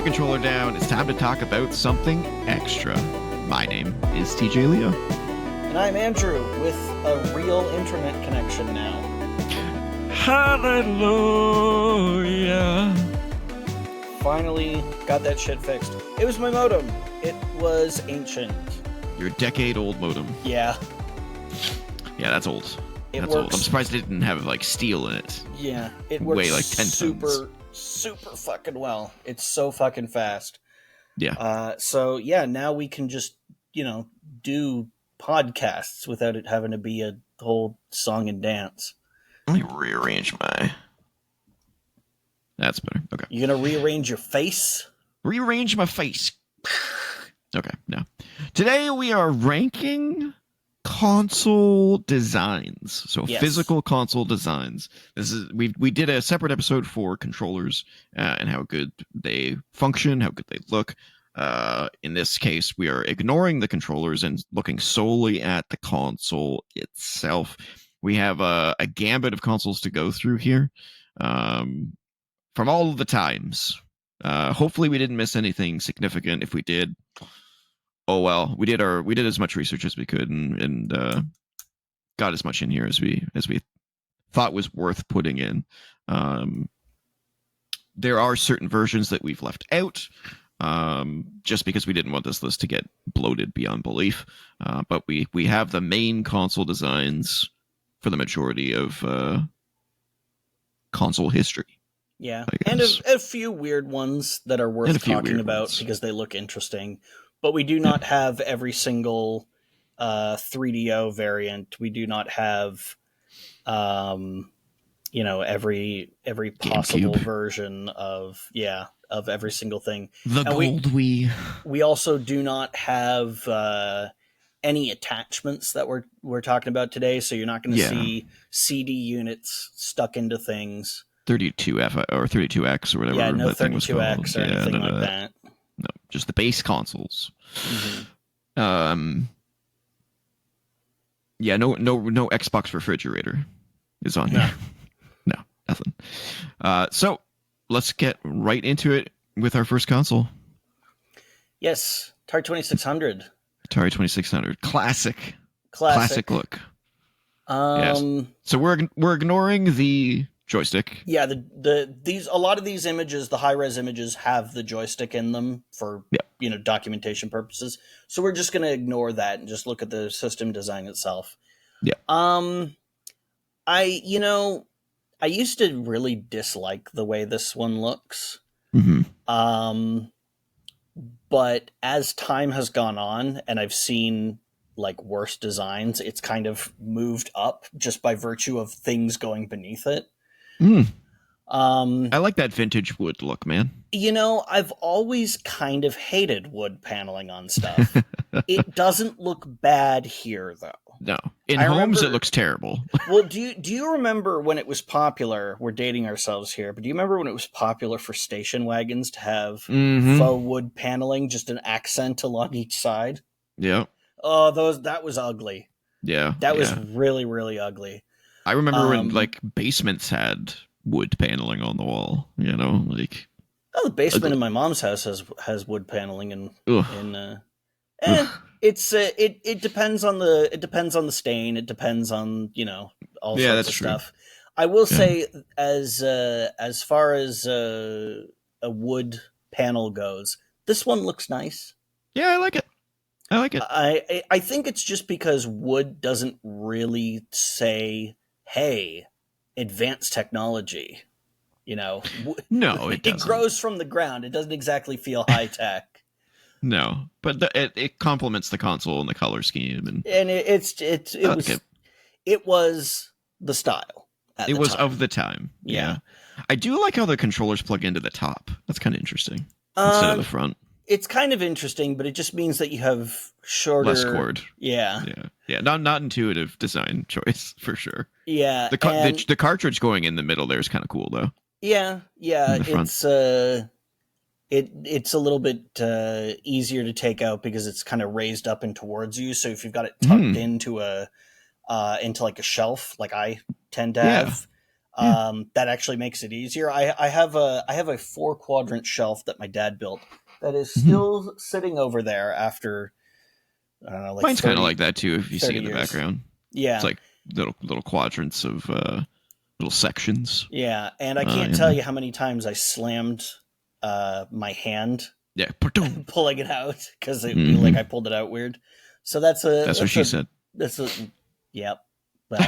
the controller down. It's time to talk about something extra. My name is TJ Leo. And I'm Andrew, with a real internet connection now. Hallelujah. Finally got that shit fixed. It was my modem. It was ancient. Your decade-old modem. Yeah. Yeah, that's old. That's works. old. I'm surprised it didn't have, like, steel in it. Yeah, it works Weigh, like, 10 tons. super fucking well. It's so fucking fast. Yeah. So, yeah, now we can just, do podcasts without it having to be a whole song and dance. Let me rearrange my... That's better. Okay. You gonna rearrange your face? Rearrange my face. Okay, no. Today we are ranking console designs. So yes. Physical console designs. This is we did a separate episode for controllers and how good they function, how good they look. In this case, we are ignoring the controllers and looking solely at the console itself. We have a gambit of consoles to go through here. From all of the times. Hopefully we didn't miss anything significant. If we did, oh well. We did as much research as we could and got as much in here as we thought was worth putting in. There are certain versions that we've left out, just because we didn't want this list to get bloated beyond belief. But we have the main console designs for the majority of console history. Yeah, and a few weird ones that are worth talking about because they look interesting. But we do not have every single 3DO variant. We do not have, every possible version of every single thing. The gold Wii. We also do not have any attachments that we're talking about today. So you're not going to see CD units stuck into things. 32F or 32X or whatever. Yeah, no that 32X or anything like that. No, just the base consoles. Mm-hmm. Yeah, no Xbox refrigerator is on here. No, nothing. So let's get right into it with our first console. Yes, Atari 2600. Atari 2600, classic look. Yes. So we're ignoring the joystick. Yeah, a lot of these images, the high-res images, have the joystick in them for documentation purposes. So we're just going to ignore that and just look at the system design itself. Yeah. I used to really dislike the way this one looks. Mm-hmm. But as time has gone on and I've seen like worse designs, it's kind of moved up just by virtue of things going beneath it. I like that vintage wood look, man. I've always kind of hated wood paneling on stuff. It doesn't look bad here, though. No, in homes it looks terrible. Well, do you remember when it was popular? We're dating ourselves here, but do you remember when it was popular for station wagons to have faux wood paneling, just an accent along each side? Yeah. Oh, that was ugly. Yeah, that was really, really ugly. I remember when like basements had wood paneling on the wall. The basement in my mom's house has wood paneling it depends on the stain. It depends on all sorts of stuff. I will say as far as a wood panel goes, this one looks nice. Yeah, I like it. I think it's just because wood doesn't really say, hey, advanced technology. No, it doesn't. It grows from the ground. It doesn't exactly feel high tech. No, but it complements the console and the color scheme, and it was the style. It was of the time. Yeah, I do like how the controllers plug into the top. That's kind of interesting instead of the front. It's kind of interesting, but it just means that you have shorter, less cord. Yeah. Not intuitive design choice for sure. Yeah, the cartridge going in the middle there is kind of cool though. Yeah. It's it's a little bit easier to take out because it's kind of raised up and towards you. So if you've got it tucked into like a shelf, like I tend to have, Yeah. That actually makes it easier. I have a 4-quadrant shelf that my dad built that is still sitting over there after, I don't know, like Mine's kind of like that too. If you see in the years. background, it's Yeah. like little quadrants of little sections. Yeah, and I can't tell you how many times I slammed my hand Yeah, pulling it out because like I pulled it out weird. So that's what she said. That's a yep. Well,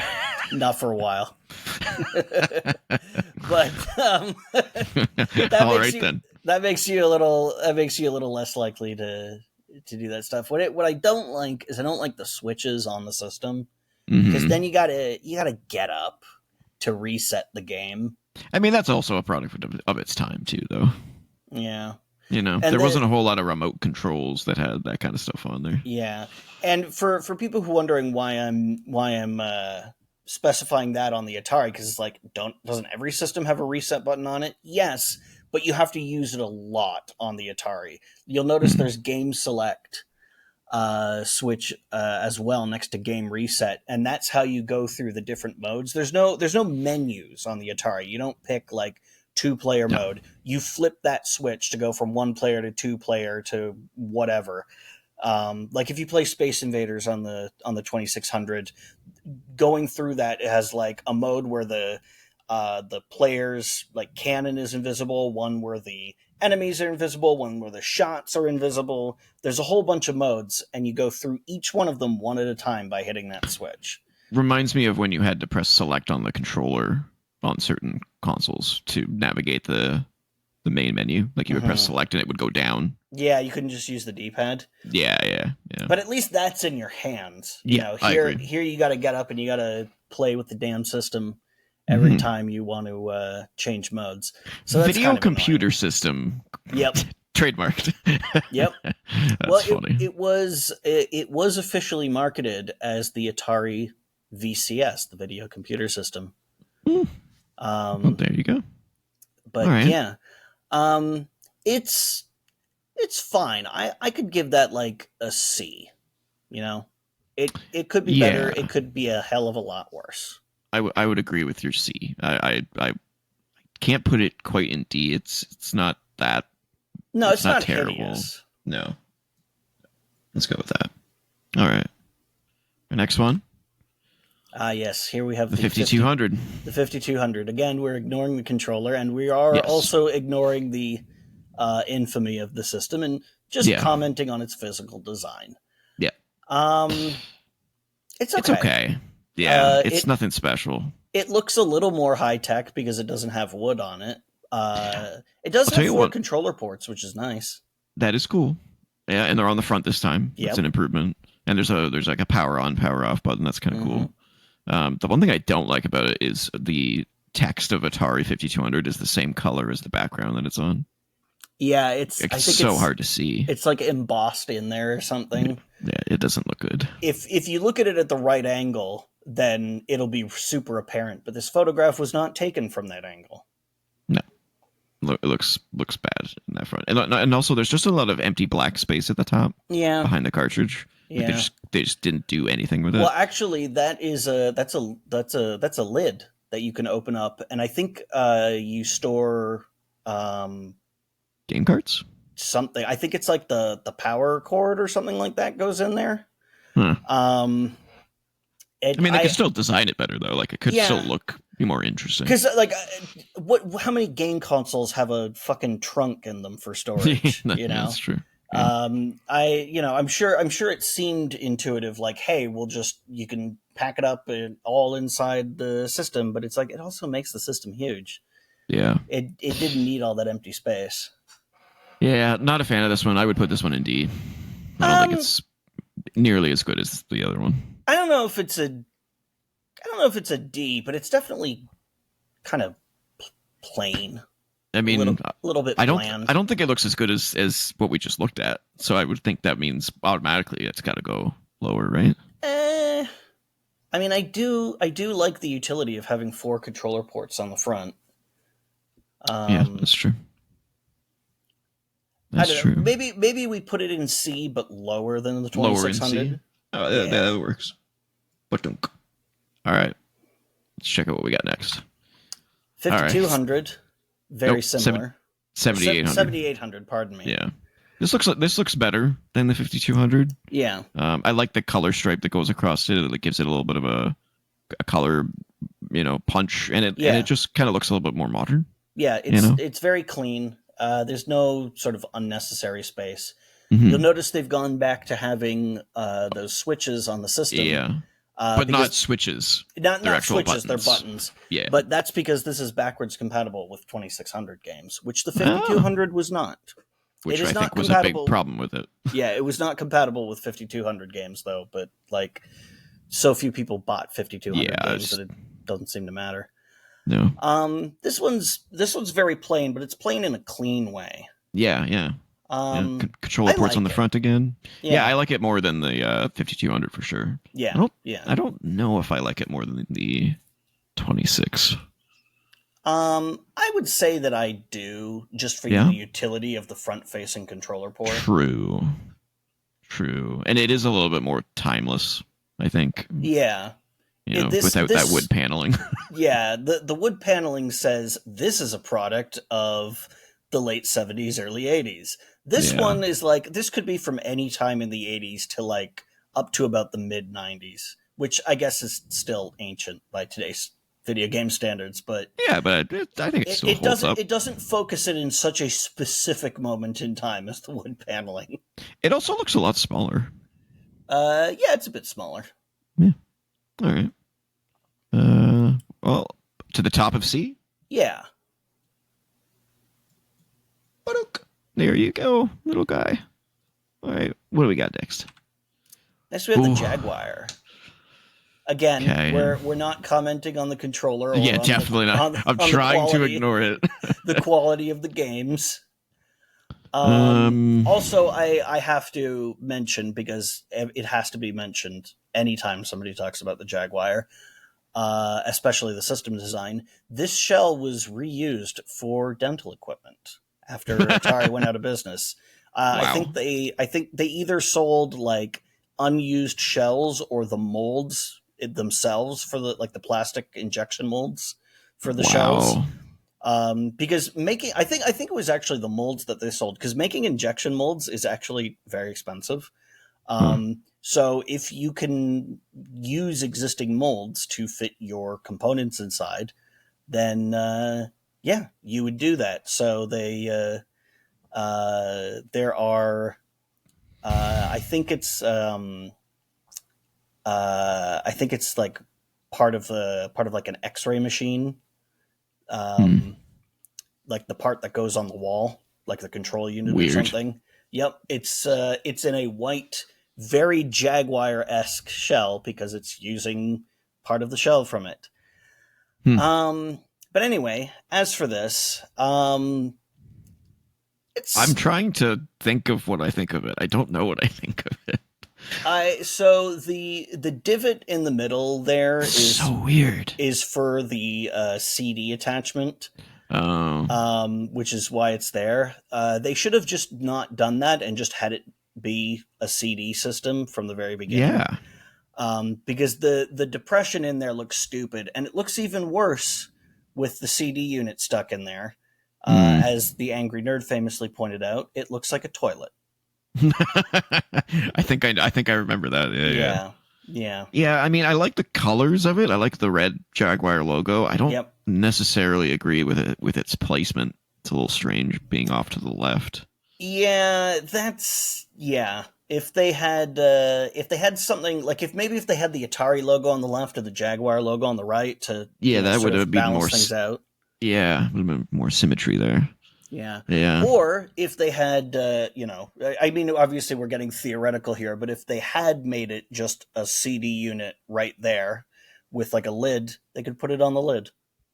not for a while. But that makes you a little less likely to do that stuff. What I don't like is I don't like the switches on the system, because then you gotta get up to reset the game. I mean, that's also a product of its time too, though. Yeah. And there wasn't a whole lot of remote controls that had that kind of stuff on there. Yeah. And for people who are wondering why I'm specifying that on the Atari, because it's like, doesn't every system have a reset button on it? Yes, but you have to use it a lot on the Atari. You'll notice there's game select switch as well next to game reset, and that's how you go through the different modes. There's no menus on the Atari. You don't pick like 2-player mode. You flip that switch to go from 1-player to 2-player to whatever. Like if you play Space Invaders on the 2600, going through that, it has like a mode where the players like cannon is invisible, one where the enemies are invisible, one where the shots are invisible. There's a whole bunch of modes, and you go through each one of them one at a time by hitting that switch. Reminds me of when you had to press select on the controller on certain consoles to navigate the main menu. Like you would press select and it would go down. Yeah, you couldn't just use the D-pad. Yeah. But at least that's in your hands. Here you got to get up and you got to play with the damn system every time you want to change modes. So that's video kind of computer annoying. System. Yep. Trademarked. Yep. That's funny. It was officially marketed as the Atari VCS, the video computer system. Well, there you go. But right. yeah, it's fine. I could give that like a C. It could be better. It could be a hell of a lot worse. I would agree with your C. I can't put it quite in D. It's not that. No, it's not terrible. Hideous. No. Let's go with that. All right. The next one. Yes. Here we have the 5200. The 5200. Again, we're ignoring the controller, and we are also ignoring the infamy of the system and just commenting on its physical design. Yeah. It's okay. It's okay. Yeah, it's nothing special. It looks a little more high tech because it doesn't have wood on it. It does have 4 controller ports, which is nice. That is cool. Yeah, and they're on the front this time. Yep. It's an improvement. And there's like a power on, power off button. That's kind of cool. The one thing I don't like about it is the text of Atari 5200 is the same color as the background that it's on. Yeah, I think it's hard to see. It's like embossed in there or something. Yeah, it doesn't look good. If you look at it at the right angle, then it'll be super apparent. But this photograph was not taken from that angle. No, it looks bad in that front, and also there's just a lot of empty black space at the top. Yeah, behind the cartridge. Yeah, like they just didn't do anything with it. Well, actually, that's a lid that you can open up, and I think you store game cards. Something. I think it's like the power cord or something like that goes in there. Huh. They could still design it better though. Like it could still be more interesting. Because like, how many game consoles have a fucking trunk in them for storage? That's true. Yeah. I'm sure it seemed intuitive. Like, hey, you can pack it up all inside the system, but it's like it also makes the system huge. Yeah. It didn't need all that empty space. Yeah, not a fan of this one. I would put this one in D. I don't think it's nearly as good as the other one. I don't know if it's a D, but it's definitely kind of plain. I mean, a little bit bland. I don't think it looks as good as what we just looked at. So I would think that means automatically it's got to go lower, right? I mean, I do like the utility of having 4 controller ports on the front. Yeah, that's true. That's true. Maybe we put it in C, but lower than the 2600. Lower in C. Oh, that works. But all right, let's check out what we got next. 5200, very similar. 7800. 7800, pardon me. Yeah. This looks better than the 5200. Yeah. I like the color stripe that goes across it. It gives it a little bit of a color, punch, and it just kind of looks a little bit more modern. Yeah, it's very clean. There's no sort of unnecessary space. Mm-hmm. You'll notice they've gone back to having those switches on the system. Yeah. But not switches. Not switches, buttons. They're buttons. Yeah. But that's because this is backwards compatible with 2600 games, which the 5200 was not. Which I think was a big problem with it. Yeah, it was not compatible with 5200 games, though. But, so few people bought 5200 games that it doesn't seem to matter. No. This one's very plain, but it's plain in a clean way. Yeah. Controller ports on the front again. Yeah, I like it more than the 5200 for sure. Yeah. I don't know if I like it more than the 26. I would say that I do, just for the utility of the front-facing controller port. True. And it is a little bit more timeless, I think. Yeah. Without that wood paneling. Yeah, the wood paneling says this is a product of the late 70s, early 80s. This one is this could be from any time in the 80s to up to about the mid 90s, which I guess is still ancient by today's video game standards, but I think it still holds up. It doesn't focus it in such a specific moment in time as the wood paneling. It also looks a lot smaller. It's a bit smaller. Yeah. All right. Well, to the top of C? Yeah. There you go, little guy. All right, what do we got next? Next we have the Jaguar. Again, we're not commenting on the controller. Or definitely not. I'm trying to ignore it. The quality of the games. Also, I have to mention, because it has to be mentioned anytime somebody talks about the Jaguar, especially the system design, this shell was reused for dental equipment after Atari went out of business. Wow. I think they either sold unused shells or the molds themselves for the plastic injection molds for the shells. Because I think it was actually the molds that they sold, because making injection molds is actually very expensive. So if you can use existing molds to fit your components inside, then you would do that. So there are I think it's part of an X-ray machine, like the part that goes on the wall, like the control unit or something. Yep, it's in a white, very Jaguar-esque shell because it's using part of the shell from it. But anyway, as for this, I'm trying to think of what I think of it. I don't know what I think of it. So the divot in the middle there is so weird. Is for the CD attachment. Which is why it's there. They should have just not done that and just had it be a CD system from the very beginning. Yeah. Because the depression in there looks stupid, and it looks even worse with the CD unit stuck in there. As the Angry Nerd famously pointed out, it looks like a toilet. I think I remember that. Yeah. I mean, I like the colors of it. I like the red Jaguar logo. I don't necessarily agree with it with its placement. It's a little strange being off to the left. Yeah, If they had something if they had the Atari logo on the left or the Jaguar logo on the right to that would have been more things out. Yeah, would have been more symmetry there. Yeah. Or if they had, I mean, obviously we're getting theoretical here, but if they had made it just a CD unit right there with a lid, they could put it on the lid.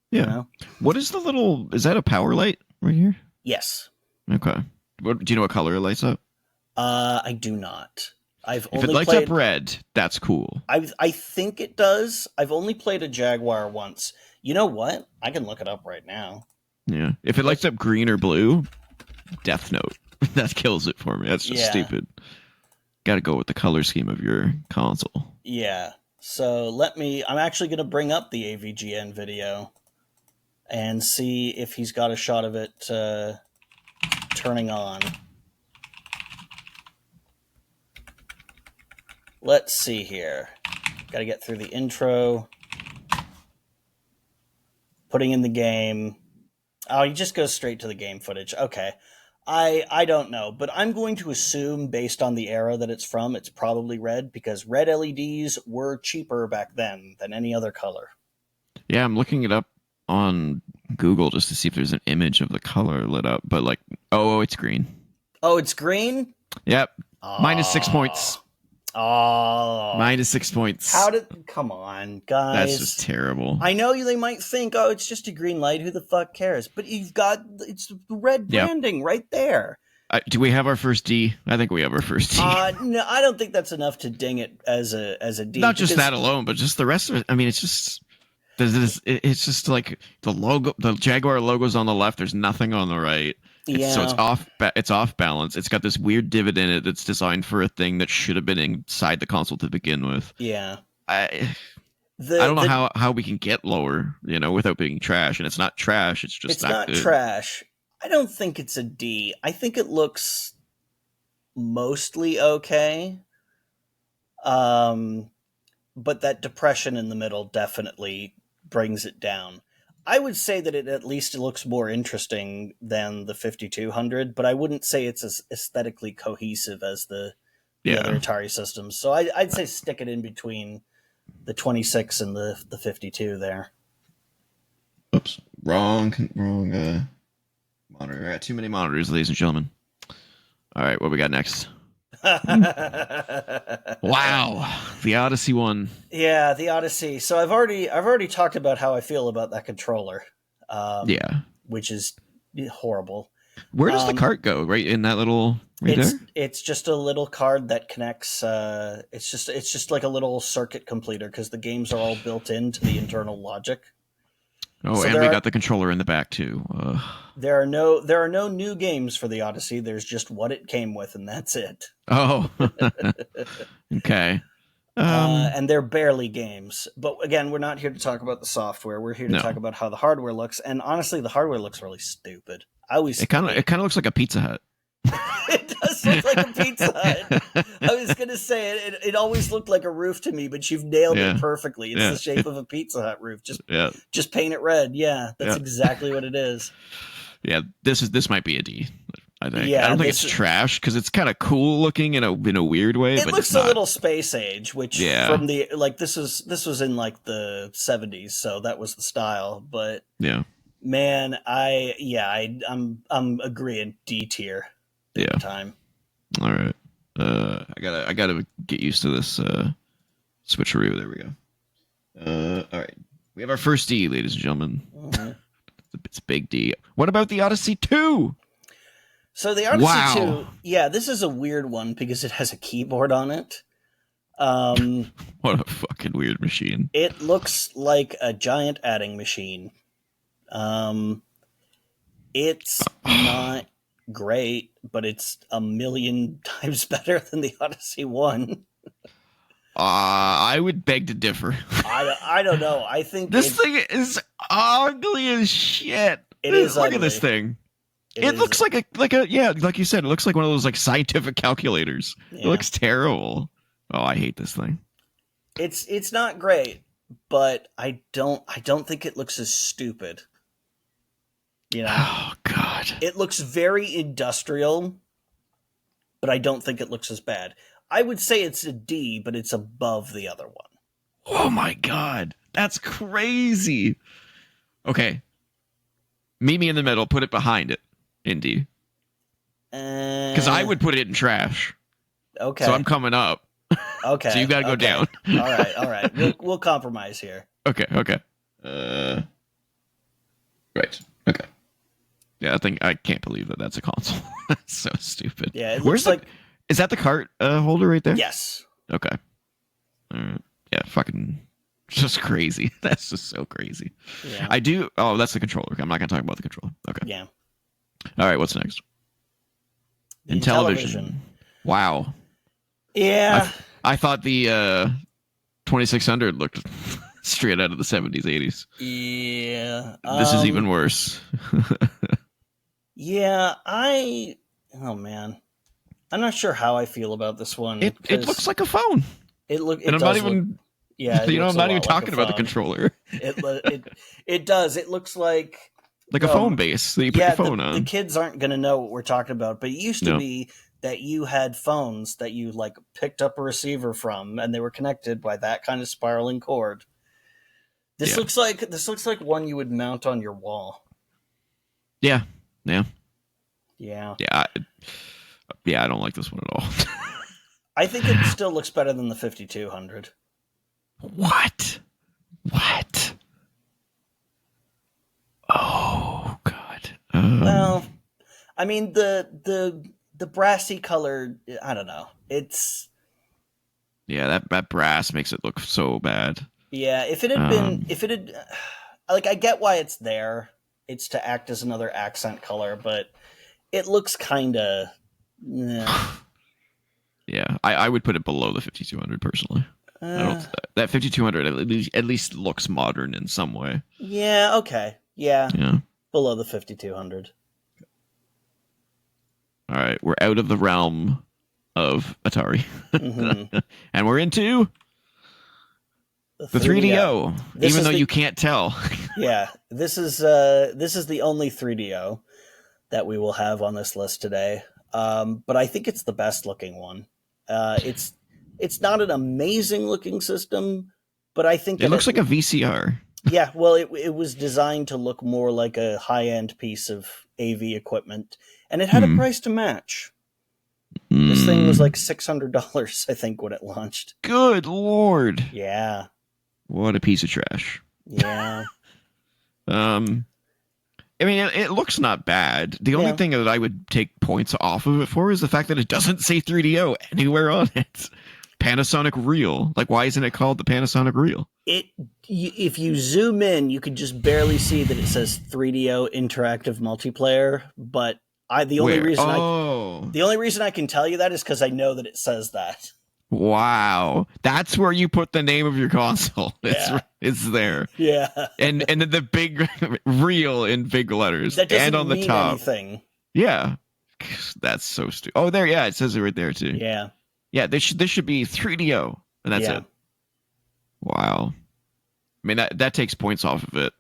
Yeah. What is is that a power light right here? Yes. Okay. Do you know what color it lights up? I do not. If it lights up red, that's cool. I think it does. I've only played a Jaguar once. You know what? I can look it up right now. Yeah. If it lights up green or blue, Death Note. That kills it for me. That's just stupid. Got to go with the color scheme of your console. Yeah. So I'm actually going to bring up the AVGN video and see if he's got a shot of it turning on. Let's see here. Got to get through the intro. Putting in the game. Oh, he just goes straight to the game footage. Okay. I don't know, but I'm going to assume, based on the era that it's from, it's probably red, because red LEDs were cheaper back then than any other color. Yeah, I'm looking it up on Google just to see if there's an image of the color lit up, but like, oh, it's green. Oh, it's green? Yep. Minus 6 points. Oh. Minus 6 points. Come on, guys. That's just terrible. I know they might think, oh, it's just a green light. Who the fuck cares? But it's red branding right there. Do we have our first D? I think we have our first D. No, I don't think that's enough to ding it as a D. Not just that alone, but just the rest of it. I mean, it's just like the logo, the Jaguar logo's on the left. There's nothing on the right. Yeah. So it's off balance. It's got this weird divot in it that's designed for a thing that should have been inside the console to begin with. Yeah. I don't know how we can get lower, without being trash. And it's not trash. It's just not good. Trash. I don't think it's a D. I think it looks mostly okay. But that depression in the middle definitely brings it down. I would say that it at least looks more interesting than the 5200, but I wouldn't say it's as aesthetically cohesive as the other Atari systems. So I'd say stick it in between the 26 and the 52 there. Oops, wrong monitor. I got too many monitors, ladies and gentlemen. All right, what we got next? Wow, the Odyssey one. Yeah, the Odyssey. So I've already talked about how I feel about that controller. Which is horrible. Where does the cart go? Right in that little there? It's just a little card that connects. It's just like a little circuit completer because the games are all built into the internal logic. Oh, so and we got the controller in the back too. There are no new games for the Odyssey. There's just what it came with, and that's it. Oh, okay. And they're barely games. But again, we're not here to talk about the software. We're here to talk about how the hardware looks. And honestly, the hardware looks really stupid. It kind of looks like a Pizza Hut. It does look like a Pizza Hut. I was gonna say it always looked like a roof to me, but you've nailed it perfectly. It's the shape of a Pizza Hut roof. Just paint it red. Yeah, that's exactly what it is. Yeah, this might be a D. I think. Yeah, I don't think it's trash because it's kind of cool looking in a weird way. It but looks it's not. A little space age, which from the this was in like the 70s, so that was the style. But man, I'm agreeing D tier. Time. All right. I gotta get used to this switcheroo. There we go. All right. We have our first D, ladies and gentlemen. Mm-hmm. It's a big D. What about the Odyssey 2? So the Odyssey 2, this is a weird one because it has a keyboard on it. What a fucking weird machine. It looks like a giant adding machine. It's not great, but it's a million times better than the Odyssey 1. I would beg to differ. I don't know. I think this thing is ugly as shit. It is Look ugly. at this thing. It looks like like you said, it looks like one of those like scientific calculators. It looks terrible. Oh, I hate this thing. It's not great, but I don't think it looks as stupid. Oh God. It looks very industrial, but I don't think it looks as bad. I would say it's a D, but it's above the other one. Oh my God. That's crazy. Okay. Meet me in the middle, put it behind it. Indy. Because I would put it in trash. Okay. So I'm coming up. Okay. So you got to go down. All right. We'll compromise here. Okay. Right. Okay. Yeah, I can't believe that that's a console. That's so stupid. Yeah, it looks like... Is that the cart holder right there? Yes. Okay. Yeah, fucking just crazy. That's just so crazy. Yeah. Oh, that's the controller. I'm not going to talk about the controller. Okay. Yeah. All right, what's next? Intellivision. Wow. Yeah. I thought the 2600 looked straight out of the 70s, 80s. Yeah. This is even worse. Yeah, oh man. I'm not sure how I feel about this one. It looks like a phone. It I'm not does look. even. Yeah, it looks I'm a not even lot like a talking about the phone. controller. It does. It looks like a phone base that you put your phone on. The kids aren't going to know what we're talking about, but it used to be that you had phones that you like picked up a receiver from, and they were connected by that kind of spiraling cord. This looks like one you would mount on your wall. Yeah. Yeah. I don't like this one at all. I think it still looks better than the 5200. What? Oh God. Well, I mean the brassy color. I don't know. It's that brass makes it look so bad. Yeah, if it had like, I get why it's there. It's to act as another accent color, but it looks kind of. Yeah, I would put it below the 5200 personally. I don't. That 5200 at least looks modern in some way. Yeah. Okay. Yeah. Below the 5200. All right, we're out of the realm of Atari, and we're into the 3DO. Even though you can't tell. Yeah, this is the only 3DO that we will have on this list today. But I think it's the best looking one. It's not an amazing looking system, but I think it looks like a VCR. Yeah, well, it was designed to look more like a high end piece of AV equipment, and it had a price to match. This thing was like $600, I think, when it launched. Good Lord! Yeah. What a piece of trash. Yeah. I mean, it looks not bad. The only thing that I would take points off of it for is the fact that it doesn't say 3DO anywhere on it. Panasonic Reel. Like, why isn't it called the Panasonic Reel? If you zoom in, you could just barely see that it says 3DO Interactive Multiplayer. But the only reason I can tell you that is because I know that it says that. Wow, that's where you put the name of your console. It's there. Yeah, and the big reel in big letters that doesn't and on the mean top. Anything. Yeah, that's so stupid. Oh, there, yeah, it says it right there too. Yeah. This should be 3DO, and that's it. Wow. I mean that takes points off of it.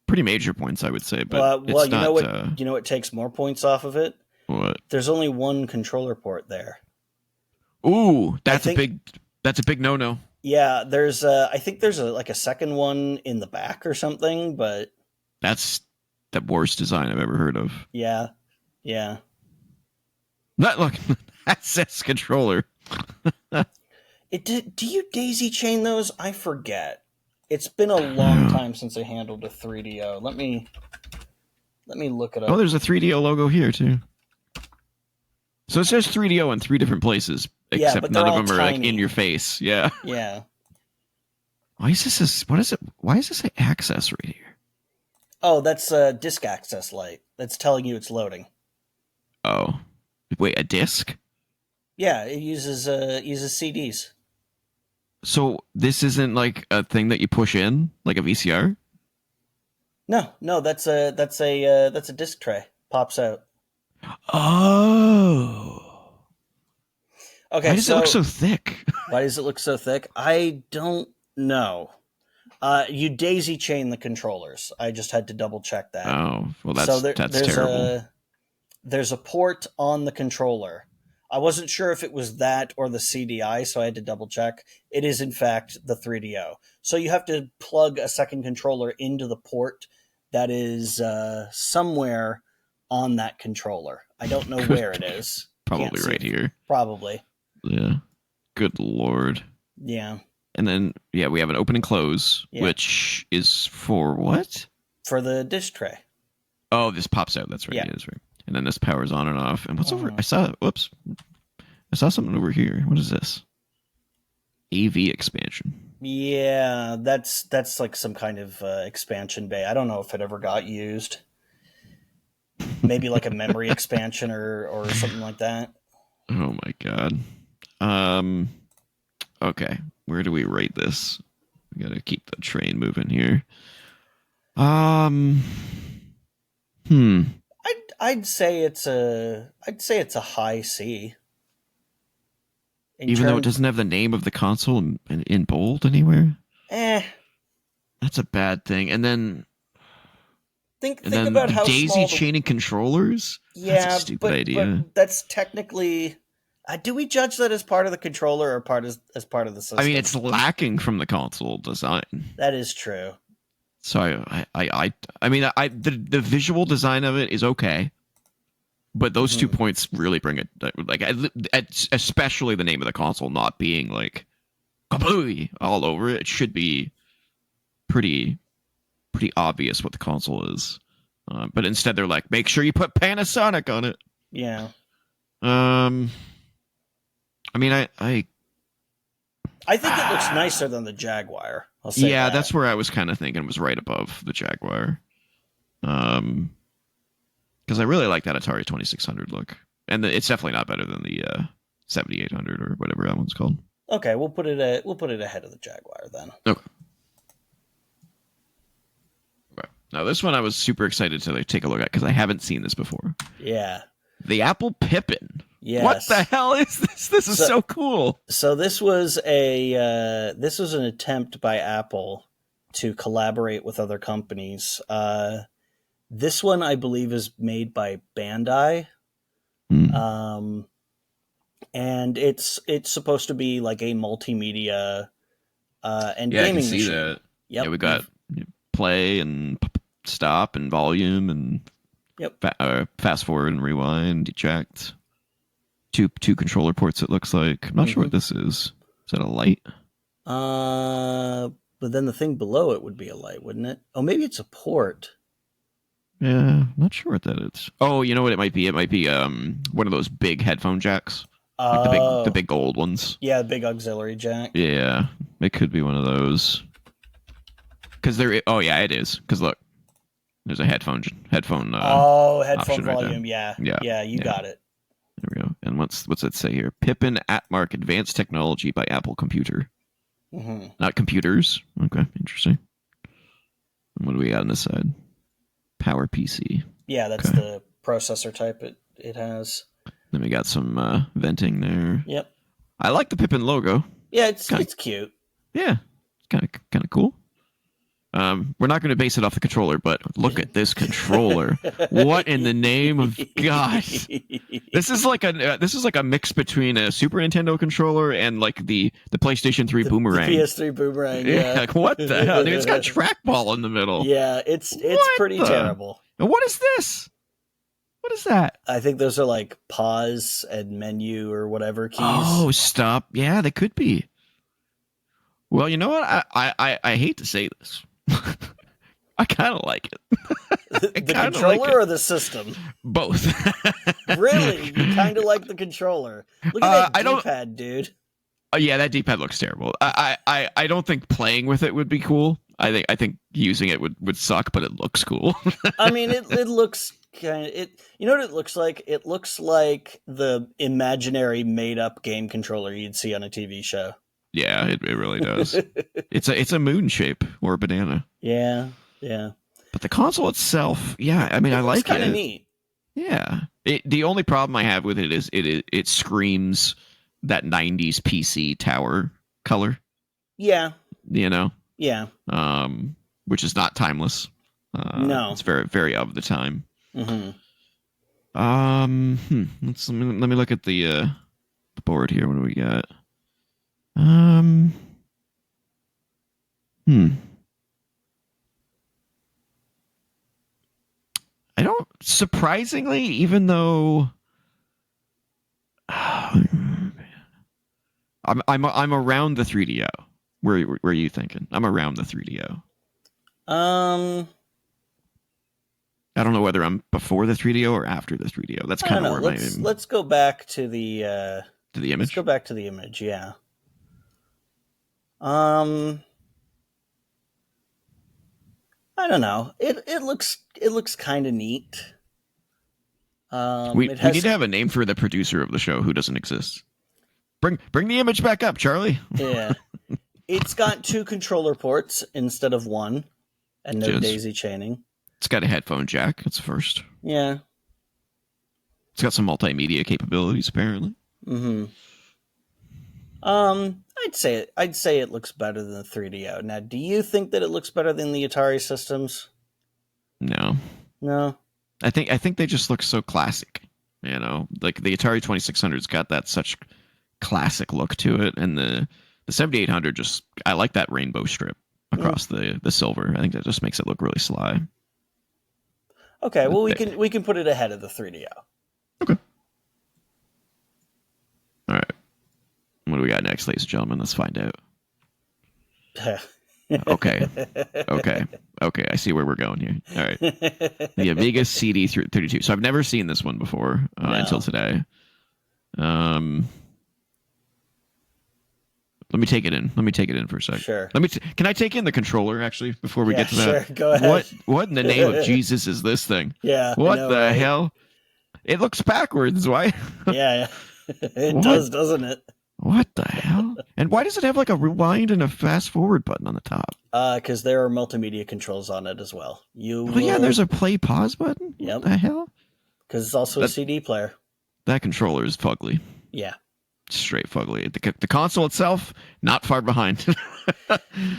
Pretty major points, I would say. But well, you know what takes more points off of it? What? There's only one controller port there. Ooh, that's a big no-no. Yeah, I think there's a second one in the back or something, but that's the worst design I've ever heard of. Yeah. Look, that says controller. Do you daisy chain those? I forget. It's been a long time since I handled a 3DO. Let me look it up. Oh, there's a 3DO logo here too. So it says 3DO in 3 different places, except none of them are like in your face. Yeah. Yeah. Why is this? What is it? Why is this say access right here? Oh, that's a disk access light. That's telling you it's loading. Oh, wait, a disc? Yeah, it uses CDs. So this isn't like a thing that you push in, like a VCR? No, that's a disc tray. Pops out. Oh. Okay. Why does it look so thick? Why does it look so thick? I don't know. You daisy chain the controllers. I just had to double check that. Oh, well, that's terrible. There's a port on the controller. I wasn't sure if it was that or the CDI, so I had to double check. It is, in fact, the 3DO. So you have to plug a second controller into the port that is somewhere on that controller. I don't know where it is. Probably right here. Probably. Yeah. Good Lord. Yeah. And then, we have an open and close, which is for what? For the disk tray. Oh, this pops out. That's right. Yeah. It is right. And then this powers on and off. And what's over? I saw something over here. What is this? AV expansion. Yeah, that's like some kind of expansion bay. I don't know if it ever got used. Maybe like a memory expansion or something like that. Oh my God. Okay. Where do we rate this? We gotta keep the train moving here. Hmm. I'd say it's a high C. Even though it doesn't have the name of the console in bold anywhere. That's a bad thing. And then think about how daisy small chaining controllers. That's a stupid idea. But that's technically. Do we judge that as part of the controller or as part of the system? I mean, it's lacking from the console design. That is true. So I mean, the visual design of it is okay, but those 2 points really bring it, like, especially the name of the console not being like kabooey all over it. It should be pretty obvious what the console is, but instead they're like, make sure you put Panasonic on it. Yeah. I mean, I think it looks nicer than the Jaguar. I'll say that's where I was kind of thinking. It was right above the Jaguar. Because I really like that Atari 2600 look, and it's definitely not better than the 7800 or whatever that one's called. Okay, we'll put it ahead of the Jaguar then. Okay. Now this one I was super excited to take a look at because I haven't seen this before. Yeah. The Apple Pippin. Yes. What the hell is this? This is so cool. So this was an attempt by Apple to collaborate with other companies. This one, I believe, is made by Bandai. And it's supposed to be like a multimedia and gaming machine. See that. Yep. Yeah, we got play and stop and volume and fast forward and rewind, eject. Two controller ports, it looks like. I'm not sure what this is. Is that a light? But then the thing below it would be a light, wouldn't it? Oh, maybe it's a port. Yeah, I'm not sure what that is. Oh, you know what it might be? It might be one of those big headphone jacks. Like the big gold ones. Yeah, the big auxiliary jack. Yeah, it could be one of those. Because oh yeah, it is. Because look, there's a headphone. Headphone volume. Right, yeah. You got it. There we go. And what's it say here? Pippin Atmark Advanced Technology by Apple Computer. Not computers. Okay, interesting. And what do we got on this side? Power PC. Yeah, that's the processor type it has. Then we got some venting there. Yep. I like the Pippin logo. Yeah, it's cute. Yeah, it's kind of cool. We're not going to base it off the controller, but look at this controller. What in the name of God? This is like a mix between a Super Nintendo controller and like the PlayStation 3 Boomerang. The PS3 Boomerang. Yeah. Like, what the hell? Dude, it's got trackball in the middle. Yeah, it's pretty terrible. And what is this? What is that? I think those are like pause and menu or whatever keys. Oh, stop. Yeah, they could be. Well, you know what? I hate to say this. I kind of like it. The controller or the system? Both. Really? You kind of like the controller? Look at that D-pad, dude. Yeah, that D-pad looks terrible. I don't think playing with it would be cool. I think using it would suck, but it looks cool. I mean, it looks kind of You know what it looks like? It looks like the imaginary made-up game controller you'd see on a TV show. Yeah, it really does. It's a moon shape or a banana. Yeah. But the console itself, yeah, I mean, I like it. It's kind of neat. Yeah. The only problem I have with it is it screams that 90s PC tower color. Yeah. You know? Yeah. Which is not timeless. No. It's very, very of the time. Mm-hmm. Let me look at the board here. What do we got? I don't, surprisingly, even though I'm around the 3DO. Where are you thinking? I'm around the 3DO. I don't know whether I'm before the 3DO or after the 3DO. That's kind of where let's go back to the image. Let's go back to the image, yeah. I don't know. It looks kind of neat. We need to have a name for the producer of the show who doesn't exist. Bring the image back up, Charlie. Yeah. It's got 2 controller ports instead of 1, and no daisy chaining. It's got a headphone jack. That's first. Yeah. It's got some multimedia capabilities, apparently. Mm-hmm. I'd say it looks better than the 3DO. Now, do you think that it looks better than the Atari systems? No. No. I think they just look so classic. You know, like the Atari 2600's got that such classic look to it, and the 7800 just, I like that rainbow strip across the silver. I think that just makes it look really sly. Okay, well we can put it ahead of the 3DO. Okay. All right. What do we got next, ladies and gentlemen? Let's find out. Okay. I see where we're going here. All right. The Amiga CD32. So I've never seen this one before until today. Let me take it in. For a second. Sure. Can I take in the controller actually before we get to that? Sure. Go ahead. What in the name of Jesus is this thing? Yeah. What the hell? It looks backwards. Why? Yeah. It does, doesn't it? What the hell? And why does it have like a rewind and a fast forward button on the top? Because there are multimedia controls on it as well. There's a play pause button. Yep. What the hell? Because it's also a CD player. That controller is fugly. Yeah. Straight fugly. The console itself, not far behind.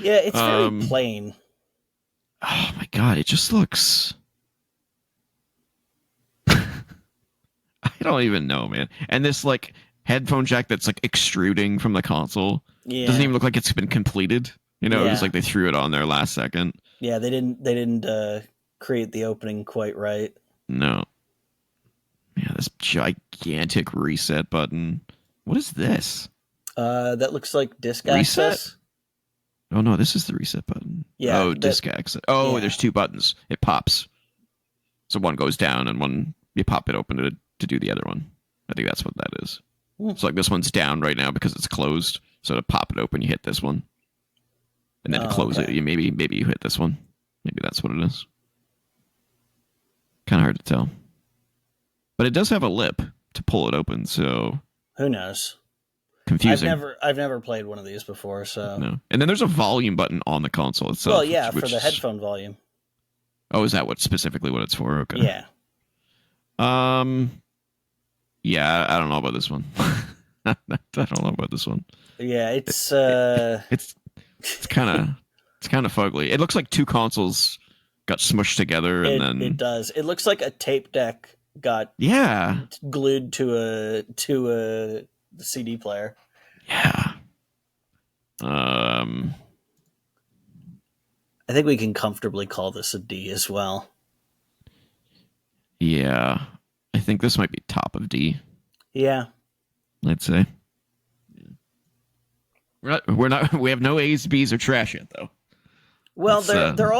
Yeah, it's very plain. Oh my god, it just looks. I don't even know, man. And this like headphone jack that's like extruding from the console doesn't even look like it's been completed. You know, it's like they threw it on there last second. Yeah, they didn't create the opening quite right. No. Yeah, this gigantic reset button. What is this? That looks like disk reset? access. Oh no, this is the reset button. Yeah. Oh, disk access. Oh, there's 2 buttons. It pops. So one goes down and one you pop it open to do the other one. I think that's what that is. So like this one's down right now because it's closed. So to pop it open, you hit this one, and then to close it, maybe you hit this one. Maybe that's what it is. Kind of hard to tell, but it does have a lip to pull it open. So who knows? Confusing. I've never played one of these before. So no. And then there's a volume button on the console itself. Well, yeah, for the headphone volume. Oh, is that specifically what it's for? Okay. Yeah. Yeah, I don't know about this one. I don't know about this one. Yeah, it's kind of fugly. It looks like 2 consoles got smushed together, and then it does. It looks like a tape deck got glued to a CD player. Yeah. I think we can comfortably call this a D as well. Yeah. I think this might be top of D. Yeah. I'd say. We have no A's, B's, or trash yet though. Well, they're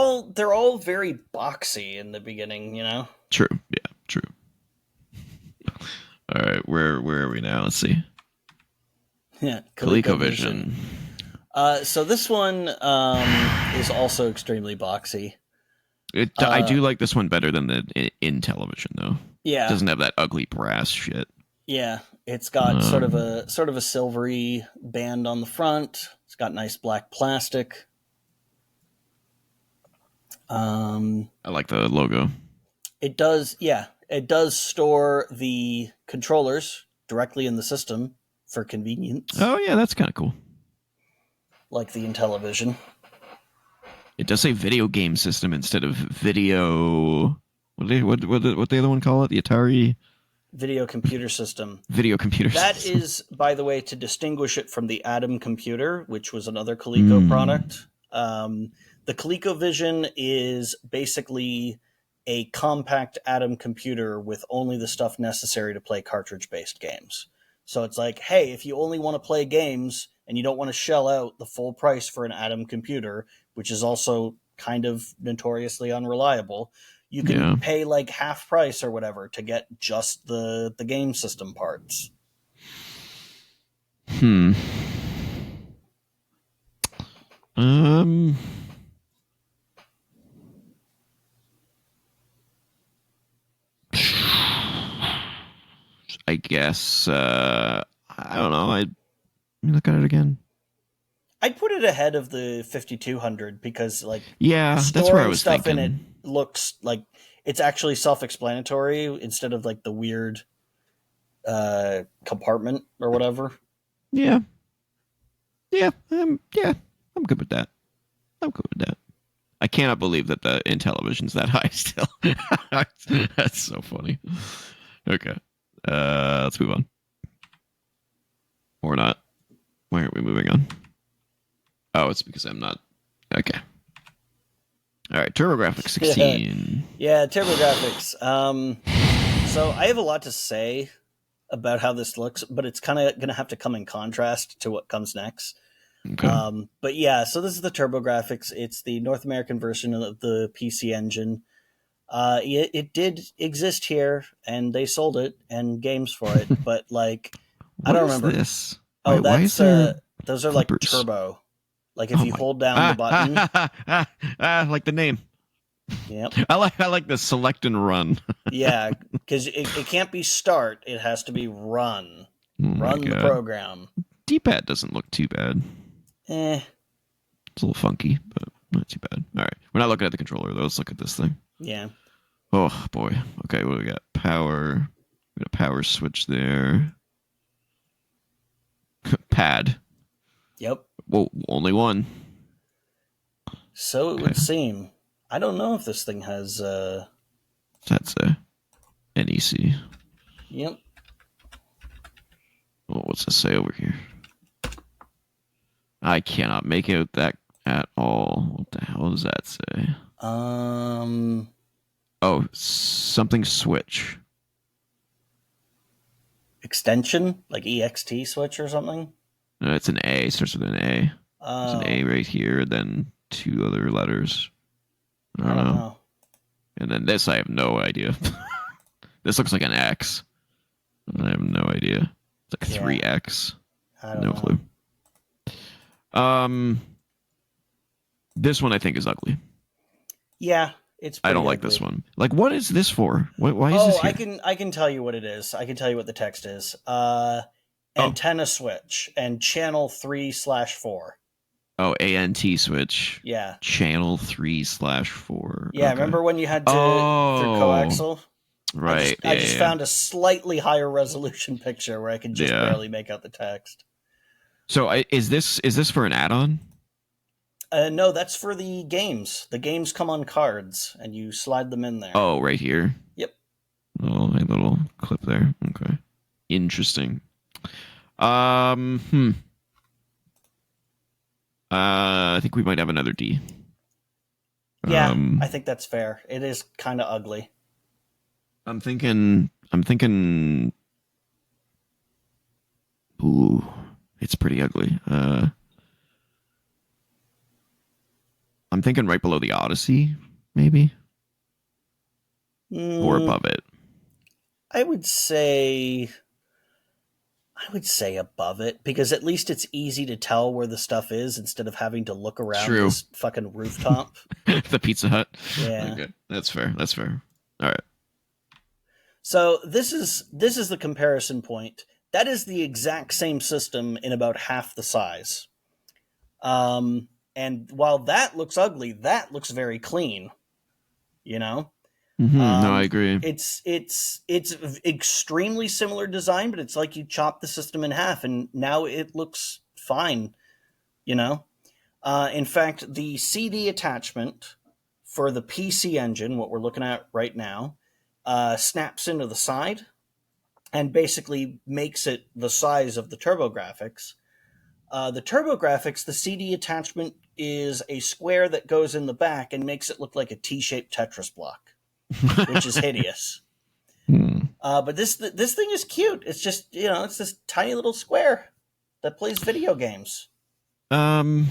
all very boxy in the beginning, you know? True. Yeah, true. All right, where are we now? Let's see. Yeah, ColecoVision. So this one is also extremely boxy. I do like this one better than the Intellivision, though. Yeah, it doesn't have that ugly brass shit. Yeah, it's got sort of a silvery band on the front. It's got nice black plastic. I like the logo. It does, yeah. It does store the controllers directly in the system for convenience. Oh yeah, that's kind of cool. Like the Intellivision. It does say video game system instead of video. What the other one call it? The Atari video computer system. Video computer system. That is, by the way, to distinguish it from the Atom computer, which was another Coleco product. The ColecoVision is basically a compact Atom computer with only the stuff necessary to play cartridge-based games. So it's like, hey, if you only want to play games and you don't want to shell out the full price for an Atom computer, which is also kind of notoriously unreliable, you can pay like half price or whatever to get just the game system parts. I guess I don't know. Let me look at it again. I'd put it ahead of the 5200 because like Yeah, that's where I storing was stuff in it thinking. looks like it's actually self-explanatory instead of like the weird compartment or whatever. Yeah, yeah, I'm good with that. I'm good with that. I cannot believe that the Intellivision's that high still. That's so funny. Okay, let's move on. Or not. Why aren't we moving on? Oh, it's because I'm not. Okay. All right, TurboGrafx 16. Yeah, TurboGrafx. So I have a lot to say about how this looks, but it's kind of going to have to come in contrast to what comes next. Okay. But yeah, so this is the TurboGrafx. It's the North American version of the PC Engine. It did exist here, and they sold it and games for it. But like, I What don't is remember. this? Oh, Why is that's there those are like clippers? turbo. Like if Oh you my! hold down the button. Like the name. Yep. I like the select and run. Yeah, because it can't be start. It has to be run. Oh my Run the god. program. D-pad doesn't look too bad. Eh. It's a little funky, but not too bad. All right, we're not looking at the controller though. Let's look at this thing. Yeah. Oh boy. Okay, what do we got? Power. We got a power switch there. Pad. Yep. Whoa, only one. So it Okay. would seem. I don't know if this thing has. That's a NEC. Yep. Oh, what's this say over here? I cannot make out that at all. What the hell does that say? Oh, something switch. Extension like ext switch or something. No, it's an A. It starts with an A. There's an A Oh, right here, then two other letters. I I don't don't know. know. And then this, I have no idea. This looks like an X. I have no idea. It's like Yeah. 3X. I don't No know. clue. This one I think is ugly. Yeah, it's I pretty don't like ugly. this one. Like, what is this for? Why is this Oh, here? I can tell you what it is. I can tell you what the text is. Oh, Antenna switch and channel 3/4. oh, ANT switch. Yeah. Channel 3/4. Yeah, Okay. remember when you had to through Oh, coaxial? right. I Yeah, just yeah. found a slightly higher resolution picture where I could just Yeah. barely make out the text. So is this for an add-on? No, that's for the games. The games come on cards, and you slide them in there. Oh, right here. Yep. Oh, a little clip there. Okay. Interesting. Hmm. I think we might have another D. Yeah, I think that's fair. It is kind of ugly. I'm thinking. Ooh, it's pretty ugly. I'm thinking right below the Odyssey, maybe, or Mm, above it. I would say above it because at least it's easy to tell where the stuff is instead of having to look around True. this fucking rooftop. The Pizza Hut. Yeah. Okay, that's fair. That's fair. All right. So this is the comparison point. That is the exact same system in about half the size. And while that looks ugly, that looks very clean. You know, No, I agree. it's extremely similar design, but it's like you chop the system in half, and now it looks fine. You know, in fact, the CD attachment for the PC Engine, what we're looking at right now, snaps into the side and basically makes it the size of the TurboGrafx. The TurboGrafx, the CD attachment is a square that goes in the back and makes it look like a T-shaped Tetris block, which is hideous. But this thing is cute. It's just it's this tiny little square that plays video games. And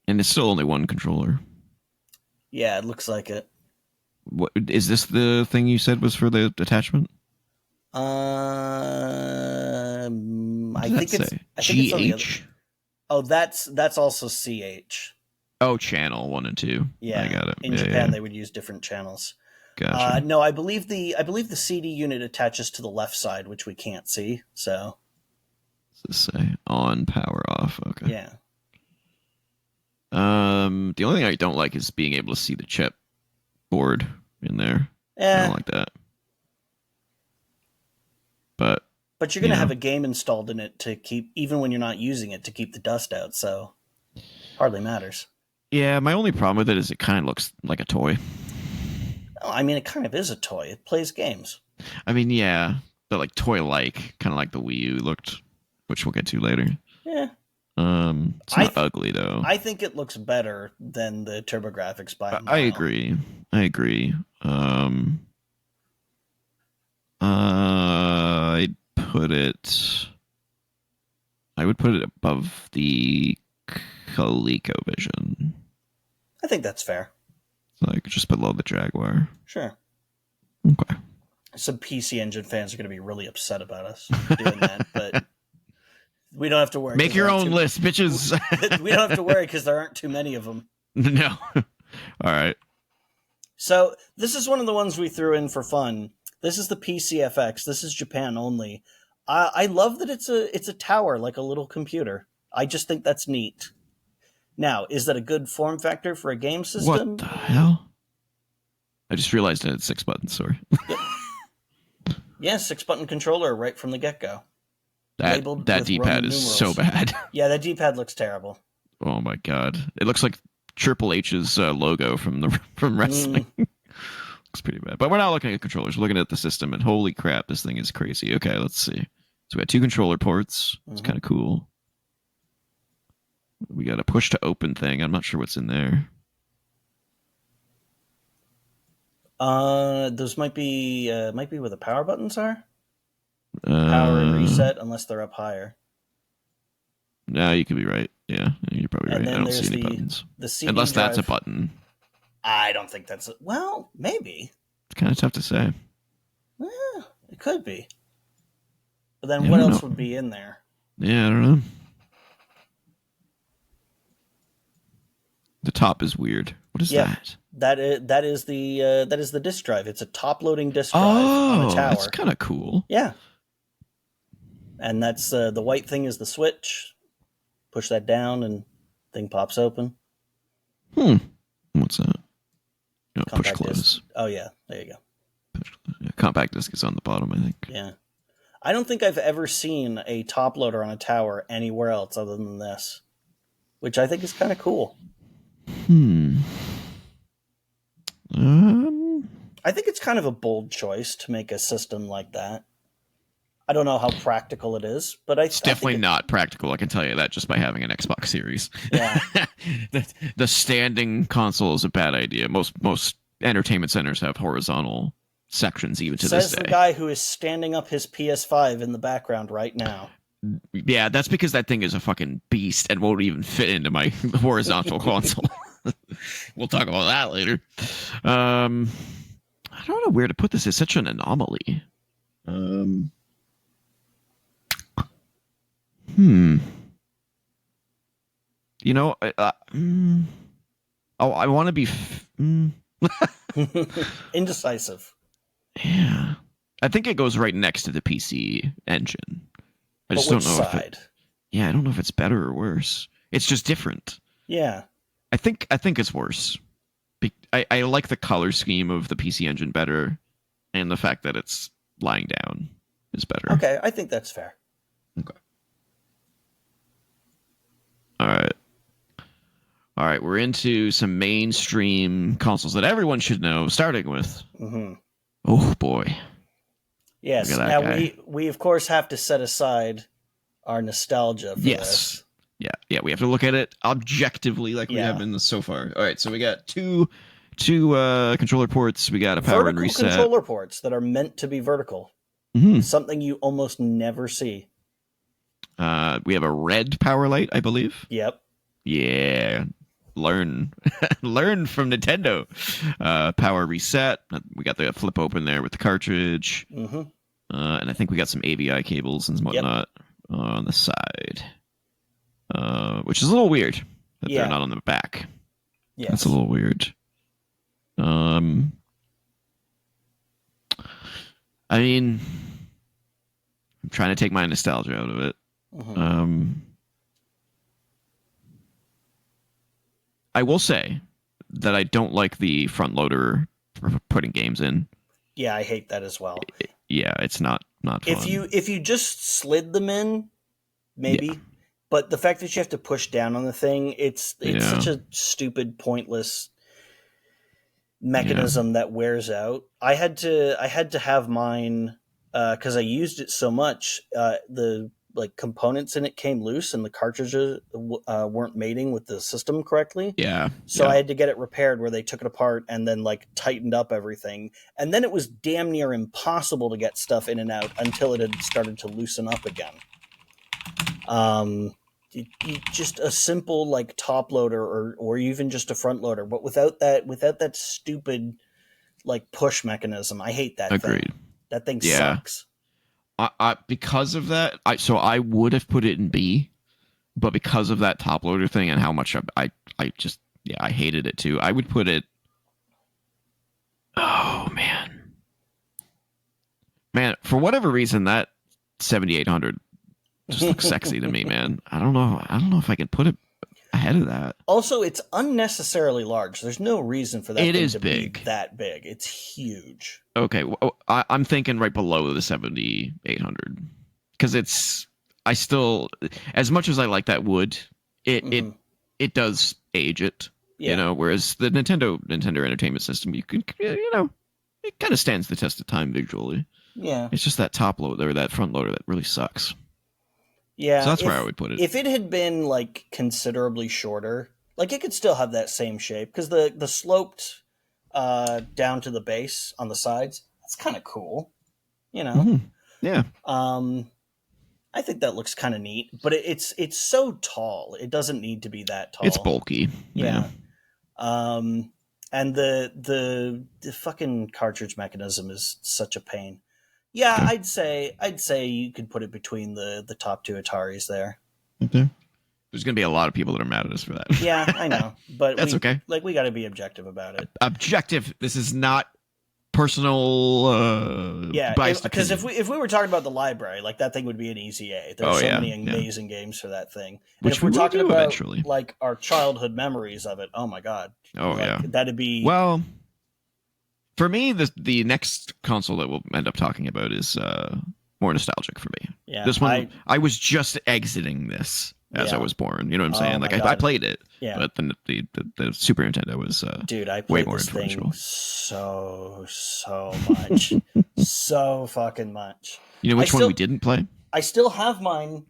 it's still only one controller. Yeah, it looks like it. What is this? The thing you said was for the attachment? I think it's GH. Oh, that's also CH. Oh, channel 1 and 2. Yeah, I got it. In Japan, they would use different channels. Gotcha. No, I believe the CD unit attaches to the left side, which we can't see. So What's this say? On, power, off. Okay. Yeah. The only thing I don't like is being able to see the chip board in there. I don't like that. But you're going to have a game installed in it to keep, even when you're not using it, to keep the dust out, so hardly matters. Yeah, my only problem with it is it kind of looks like a toy. Oh, I mean, it kind of is a toy. It plays games. I mean, yeah, but like toy-like, kind of like the Wii U looked, which we'll get to later. Yeah. It's not ugly though. I think it looks better than the TurboGrafx by a mile. I agree. I would put it above the ColecoVision. I think that's fair. Like just below the Jaguar. Sure. Okay. Some PC Engine fans are going to be really upset about us doing that, but we don't have to worry. Make your own list, bitches. We don't have to worry because there aren't too many of them. No. All right. So this is one of the ones we threw in for fun. This is the PCFX. This is Japan only. I love that it's a tower, like a little computer. I just think that's neat. Now, is that a good form factor for a game system? What the hell? I just realized it had 6 buttons, sorry. Yeah, 6-button controller right from the get-go. That D-pad is so bad. Yeah, that D-pad looks terrible. Oh my god. It looks like Triple H's logo from wrestling. Looks pretty bad. But we're not looking at controllers. We're looking at the system, and holy crap, this thing is crazy. Okay, let's see. So we got 2 controller ports. It's kind of cool. We got a push to open thing. I'm not sure what's in there. Those might be where the power buttons are. Power and reset, unless they're up higher. No, you could be right. Yeah, you're probably right. I don't see any buttons. The CD Unless drive. that's a button. I don't think that's well, maybe. It's kind of tough to say. Yeah, it could be. But then what else would be in there? Yeah, I don't know. The top is weird. What is that? That is the disk drive. It's a top-loading disk drive on a tower. That's kind of cool. Yeah. And that's the white thing is the switch. Push that down and thing pops open. What's that? No, push close. Disc. Oh yeah, there you go. Compact disc is on the bottom, I think. Yeah. I don't think I've ever seen a top loader on a tower anywhere else other than this, which I think is kind of cool. I think it's kind of a bold choice to make a system like that. I don't know how practical it is, but it's definitely not practical. I can tell you that just by having an Xbox Series. Yeah. the standing console is a bad idea. Most entertainment centers have horizontal sections even to this day. Says the guy who is standing up his PS5 in the background right now. Yeah, that's because that thing is a fucking beast and won't even fit into my horizontal console. We'll talk about that later. I don't know where to put this. It's such an anomaly. You know, I want to be indecisive. Yeah, I think it goes right next to the PC Engine. I just don't know if I don't know if it's better or worse. It's just different. Yeah, I think it's worse. I like the color scheme of the PC Engine better, and the fact that it's lying down is better. Okay, I think that's fair. Okay. All right, we're into some mainstream consoles that everyone should know, starting with... Oh, boy. Yes, now we of course have to set aside our nostalgia for this. Yeah, we have to look at it objectively like we have been so far. All right, so we got two controller ports. We got a power and reset. Controller ports that are meant to be vertical. Something you almost never see. We have a red power light, I believe. Yep. Yeah. Learn from Nintendo. Power reset. We got the flip open there with the cartridge. And I think we got some AVI cables and whatnot on the side. Which is a little weird that they're not on the back. Yes. That's a little weird. I mean, I'm trying to take my nostalgia out of it. Um, I will say that I don't like the front loader for putting games in. Yeah, I hate that as well. Yeah, it's not fun. If you just slid them in, maybe. But the fact that you have to push down on the thing, it's such a stupid, pointless mechanism that wears out. I had to have mine because I used it so much. The components in it came loose, and the cartridges weren't mating with the system correctly. Yeah. So I had to get it repaired, where they took it apart and then tightened up everything, and then it was damn near impossible to get stuff in and out until it had started to loosen up again. Just a simple top loader or even just a front loader, but without that stupid push mechanism. I hate that. Agreed. Thing. That thing sucks. Because of that, I would have put it in B, but because of that top loader thing and how much I hated it too. I would put it. Oh man, for whatever reason that 7800 just looks sexy to me, man. I don't know if I could put it ahead of that. Also, it's unnecessarily large. There's no reason for that thing to big. Be that big. It's huge. Okay, well, I'm thinking right below the 7800 because I still, as much as I like that wood, it does age it. Yeah. Whereas the Nintendo Entertainment System, you can it kind of stands the test of time visually. Yeah, it's just that top loader, that front loader that really sucks. Yeah, so that's where I would put it. If it had been considerably shorter, it could still have that same shape, because the sloped down to the base on the sides, that's kind of cool. Yeah. I think that looks kind of neat, but it's so tall. It doesn't need to be that tall. It's bulky. Yeah. And the fucking cartridge mechanism is such a pain. Yeah, okay. I'd say you could put it between the top two Ataris there. Okay. There's going to be a lot of people that are mad at us for that. Yeah, I know, but that's okay. We got to be objective about it. Objective. This is not personal. Yeah, because if we were talking about the library, that thing would be an easy A. There's so many amazing games for that thing. And if we're talking about eventually, our childhood memories of it, oh my god. Oh yeah, that'd be For me, the next console that we'll end up talking about is more nostalgic for me. Yeah, this one I was just exiting this as I was born. You know what I'm saying? I played it, but then the Super Nintendo was dude. I played this thing so much, so fucking much. You know which one we didn't play? I still have mine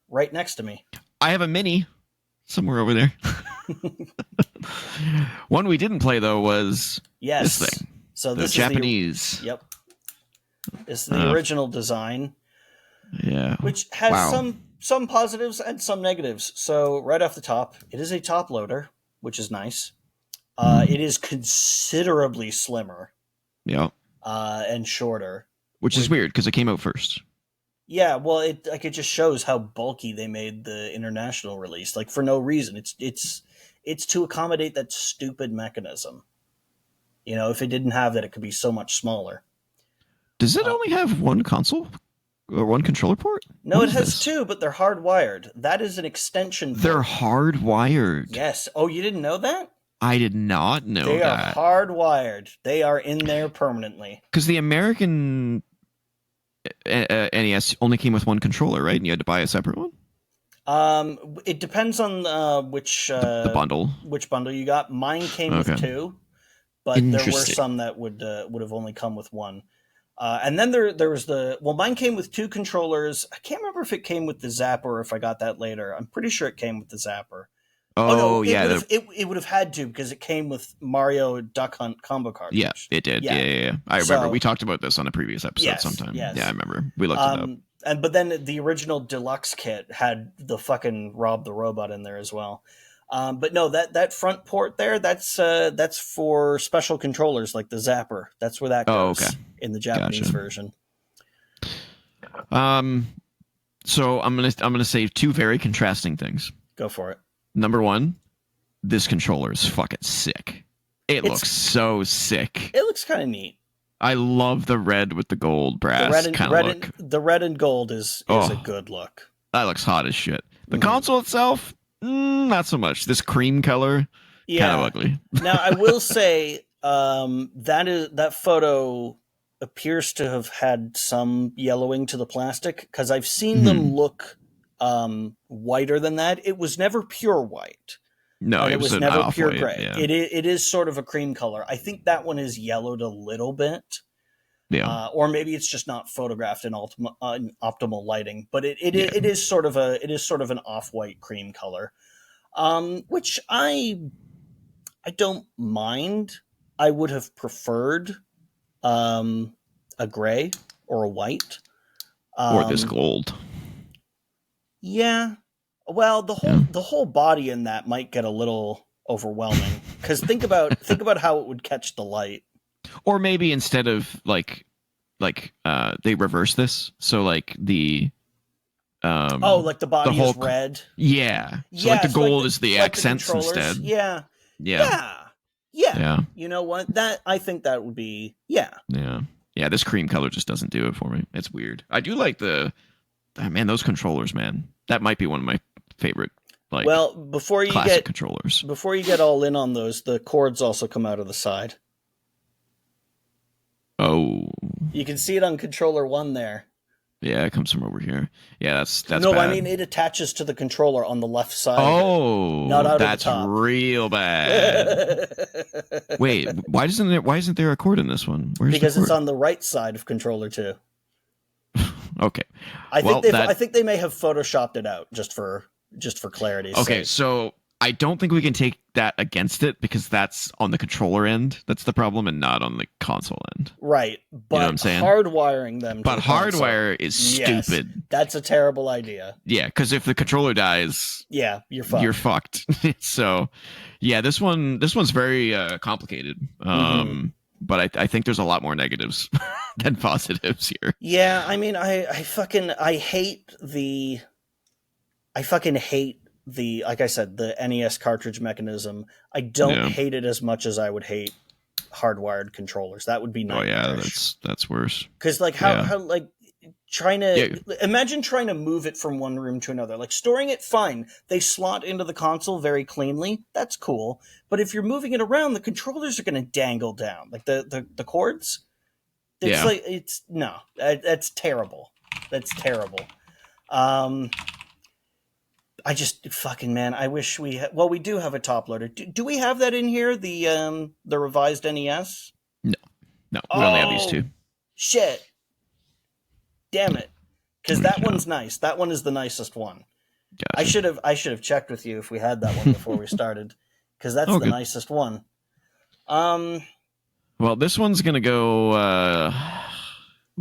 right next to me. I have a mini somewhere over there. One we didn't play though was this thing. So this Japanese. Yep. It's the original design. Yeah. Which has some positives and some negatives. So right off the top, it is a top loader, which is nice. It is considerably slimmer. Yeah. And shorter. Which is weird because it came out first. Yeah, well, it just shows how bulky they made the international release, for no reason. It's to accommodate that stupid mechanism. If it didn't have that, it could be so much smaller. Does it only have one console or one controller port? No, it has two, but they're hardwired. That is an extension port. They're hardwired. Yes. Oh, you didn't know that? I did not know that. They are hardwired. They are in there permanently. Because the American NES only came with one controller, right? And you had to buy a separate one? It depends on which the bundle. Which bundle you got. Mine came with two, but there were some that would have only come with one. And then there was mine came with two controllers. I can't remember if it came with the Zapper or if I got that later. I'm pretty sure it came with the Zapper. Oh, yeah. It would have had to, because it came with Mario Duck Hunt combo cartridge. Yeah, it did. Yeah. I remember. We talked about this on a previous episode sometime. Yes. Yeah, I remember. We looked it up. But then the original deluxe kit had the fucking Rob the Robot in there as well. But no, that front port there, that's for special controllers like the Zapper. That's where that goes in the Japanese version. So I'm gonna say two very contrasting things. Go for it. Number one, this controller is fucking sick. It looks so sick. It looks kind of neat. I love the red with the gold brass kind of look. The red and gold is a good look. that looks hot as shit. The console itself, not so much. This cream color, kind of ugly. Now, I will say that photo appears to have had some yellowing to the plastic, because I've seen them look whiter than that. It was never pure white. No, it was never pure gray. Yeah. It is sort of a cream color. I think that one is yellowed a little bit. Yeah. Or maybe it's just not photographed in optimal lighting, but it is sort of an off-white cream color, which I don't mind. I would have preferred a gray or a white, or this gold. Yeah, well, the whole body in that might get a little overwhelming, because think about how it would catch the light. Or maybe instead of like they reverse this, so like the like the body is red. Yeah. So like the gold is the accents instead. Yeah. You know what? I think that would be Yeah. This cream color just doesn't do it for me. It's weird. I do like those controllers, man. That might be one of my favorite before you classic controllers. Before you get all in on those, the cords also come out of the side. Oh. You can see it on controller 1 there. Yeah, it comes from over here. Yeah, that's no, bad. I mean, it attaches to the controller on the left side. Oh, not out that's of the top. Real bad. Wait, why isn't there a cord in this one? Because it's on the right side of controller 2. Okay. I think they may have photoshopped it out just for clarity's sake. Okay, so I don't think we can take that against it, because that's on the controller end. That's the problem, and not on the console end. Right. But you know what I'm saying? Hardwiring them. But hardwire is stupid. That's a terrible idea. Yeah, because if the controller dies, you're fucked. You're fucked. So, yeah, this one's very complicated. But I think there's a lot more negatives than positives here. Yeah, I mean, I hate like I said, the NES cartridge mechanism. I don't hate it as much as I would hate hardwired controllers. That would be nightmarish. That's worse. Because how like imagine trying to move it from one room to another. Like storing it, fine. They slot into the console very cleanly. That's cool. But if you're moving it around, the controllers are going to dangle down, like the cords. It's that's terrible. That's terrible. I just man, I wish we we do have a top loader. Do we have that in here? The revised NES? No, we only have these two. Shit. Damn it. Because that one's nice. That one is the nicest one. Gotcha. I should have checked with you if we had that one before we started, because that's the nicest one. Well, this one's gonna go.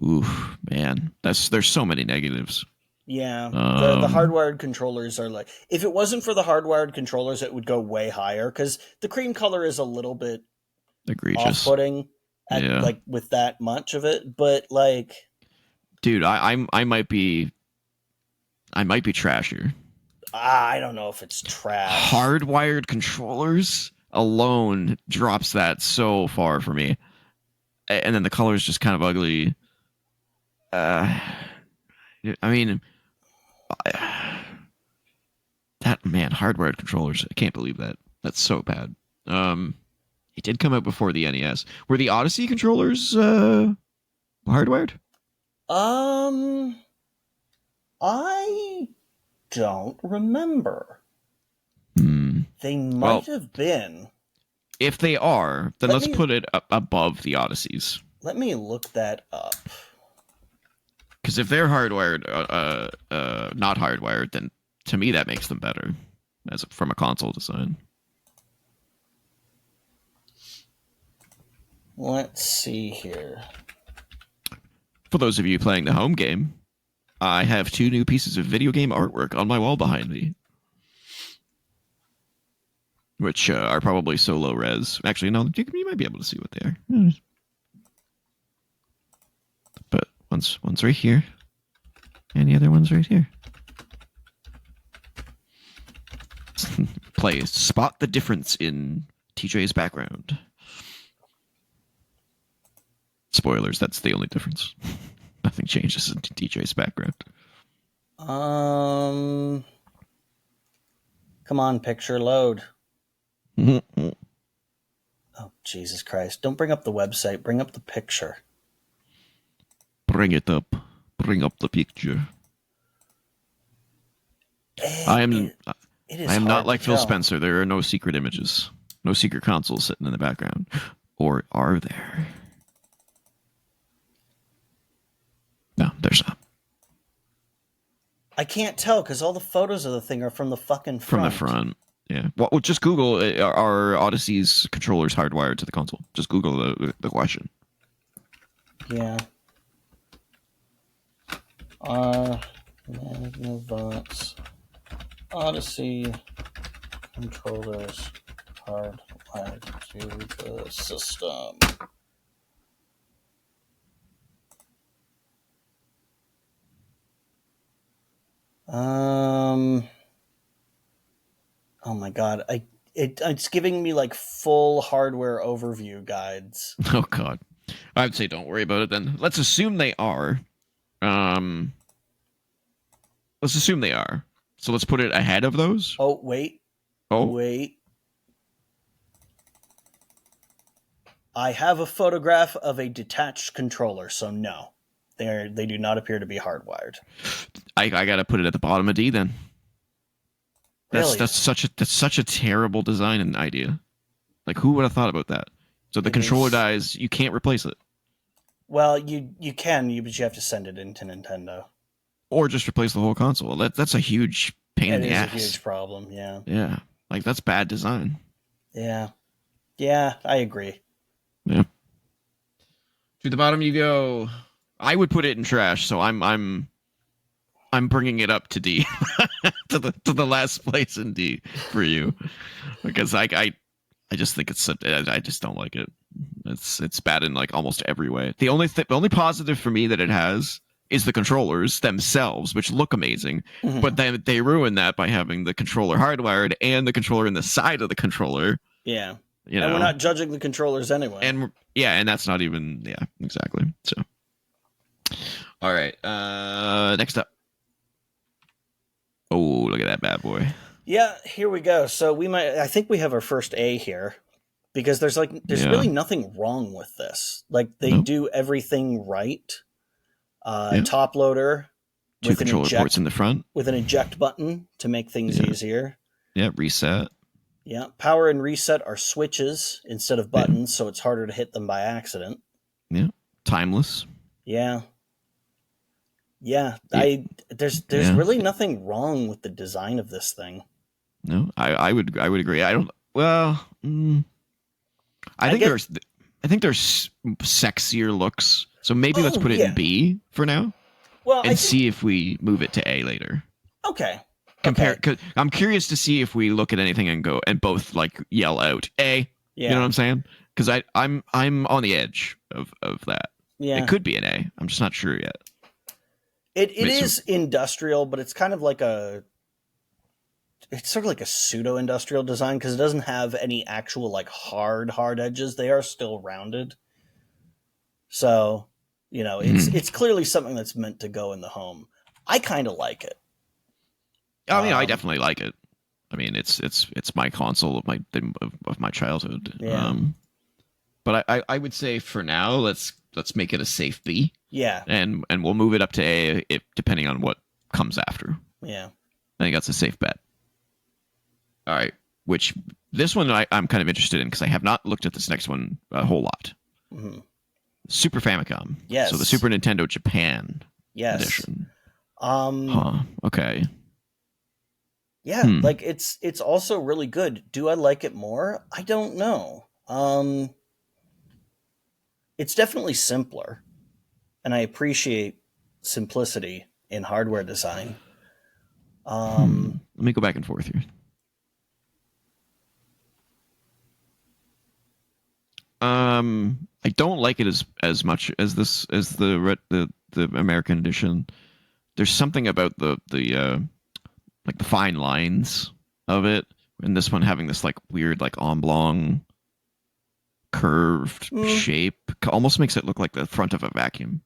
Oof, man, there's so many negatives. Yeah, the hardwired controllers are like, if it wasn't for the hardwired controllers, it would go way higher, because the cream color is a little bit egregious, off-putting, like with that much of it. But like, dude, I might be trashier. I don't know if it's trash. Hardwired controllers alone drops that so far for me, and then the color is just kind of ugly. I mean. That hardwired controllers, I can't believe that. That's so bad. It did come out before the NES. Were the Odyssey controllers hardwired? I don't remember. They might have been. If they are, then let's put it above the Odysseys. Let me look that up. Because if they're hardwired, not hardwired, then to me that makes them better from a console design. Let's see here. For those of you playing the home game, I have 2 new pieces of video game artwork on my wall behind me, which are probably so low res. Actually, no, you might be able to see what they are. But one's right here, and the other one's right here. Spot the difference in TJ's background. Spoilers, that's the only difference. Nothing changes in TJ's background. Come on, picture load. Oh, Jesus Christ. Don't bring up the website. Bring up the picture. Bring it up. Bring up the picture. I am not like Phil Spencer. There are no secret images. No secret consoles sitting in the background. Or are there? No, there's not. I can't tell because all the photos of the thing are from the fucking front. From the front. Yeah. Well, just Google, are Odyssey's controllers hardwired to the console? Just Google the question. Yeah. Magnavox Odyssey controllers hardwired to the system. Oh my god, it's giving me like full hardware overview guides. Oh god. I'd say don't worry about it then. Let's assume they are. Let's assume they are. So let's put it ahead of those. Oh, wait. Oh. Wait. I have a photograph of a detached controller, so no. They do not appear to be hardwired. I gotta put it at the bottom of D then. Really? That's such a terrible design and idea. Like, who would have thought about that? So the controller dies, you can't replace it. Well, you can, but you have to send it into Nintendo. Or just replace the whole console. That's a huge pain in the ass. It is a huge problem, yeah. Yeah. Like, that's bad design. Yeah. Yeah, I agree. Yeah. To the bottom you go. I would put it in trash, so I'm bringing it up to D. to the last place in D for you. Because I just think I just don't like it. It's bad in like almost every way. The only positive for me that it has is the controllers themselves, which look amazing. Mm-hmm. But then they ruin that by having the controller hardwired and the controller in the side of the controller. Yeah. You know? And we're not judging the controllers anyway. And and that's not even exactly. So all right. Next up. Oh, look at that bad boy. Yeah, here we go. So I think we have our first A here. Because there's really nothing wrong with this. Like they do everything right. Top loader, two controller ports in the front with an eject button to make things easier. Yeah, reset. Yeah, power and reset are switches instead of buttons, so it's harder to hit them by accident. Yeah, timeless. Yeah. There's really nothing wrong with the design of this thing. No, I would agree. I don't. Well. I think there's sexier looks. So maybe let's put it in B for now. Well, and see if we move it to A later. Okay. Cause I'm curious to see if we look at anything and go and both like yell out A. Yeah. You know what I'm saying? Because I'm on the edge of that. Yeah. It could be an A. I'm just not sure yet. It is industrial, but it's kind of like it's sort of like a pseudo-industrial design because it doesn't have any actual like hard edges. They are still rounded. So, it's clearly something that's meant to go in the home. I kind of like it. I mean, I definitely like it. I mean, it's my console of my childhood. Yeah. But I would say for now, let's make it a safe B. Yeah. And we'll move it up to A depending on what comes after. Yeah. I think that's a safe bet. All right, which this one I'm kind of interested in because I have not looked at this next one a whole lot. Mm-hmm. Super Famicom. Yes. So the Super Nintendo Japan edition. Okay. Yeah, like it's also really good. Do I like it more? I don't know. It's definitely simpler, and I appreciate simplicity in hardware design. Let me go back and forth here. I don't like it as much as the American edition. There's something about the like the fine lines of it, and this one having this like weird like oblong curved shape almost makes it look like the front of a vacuum.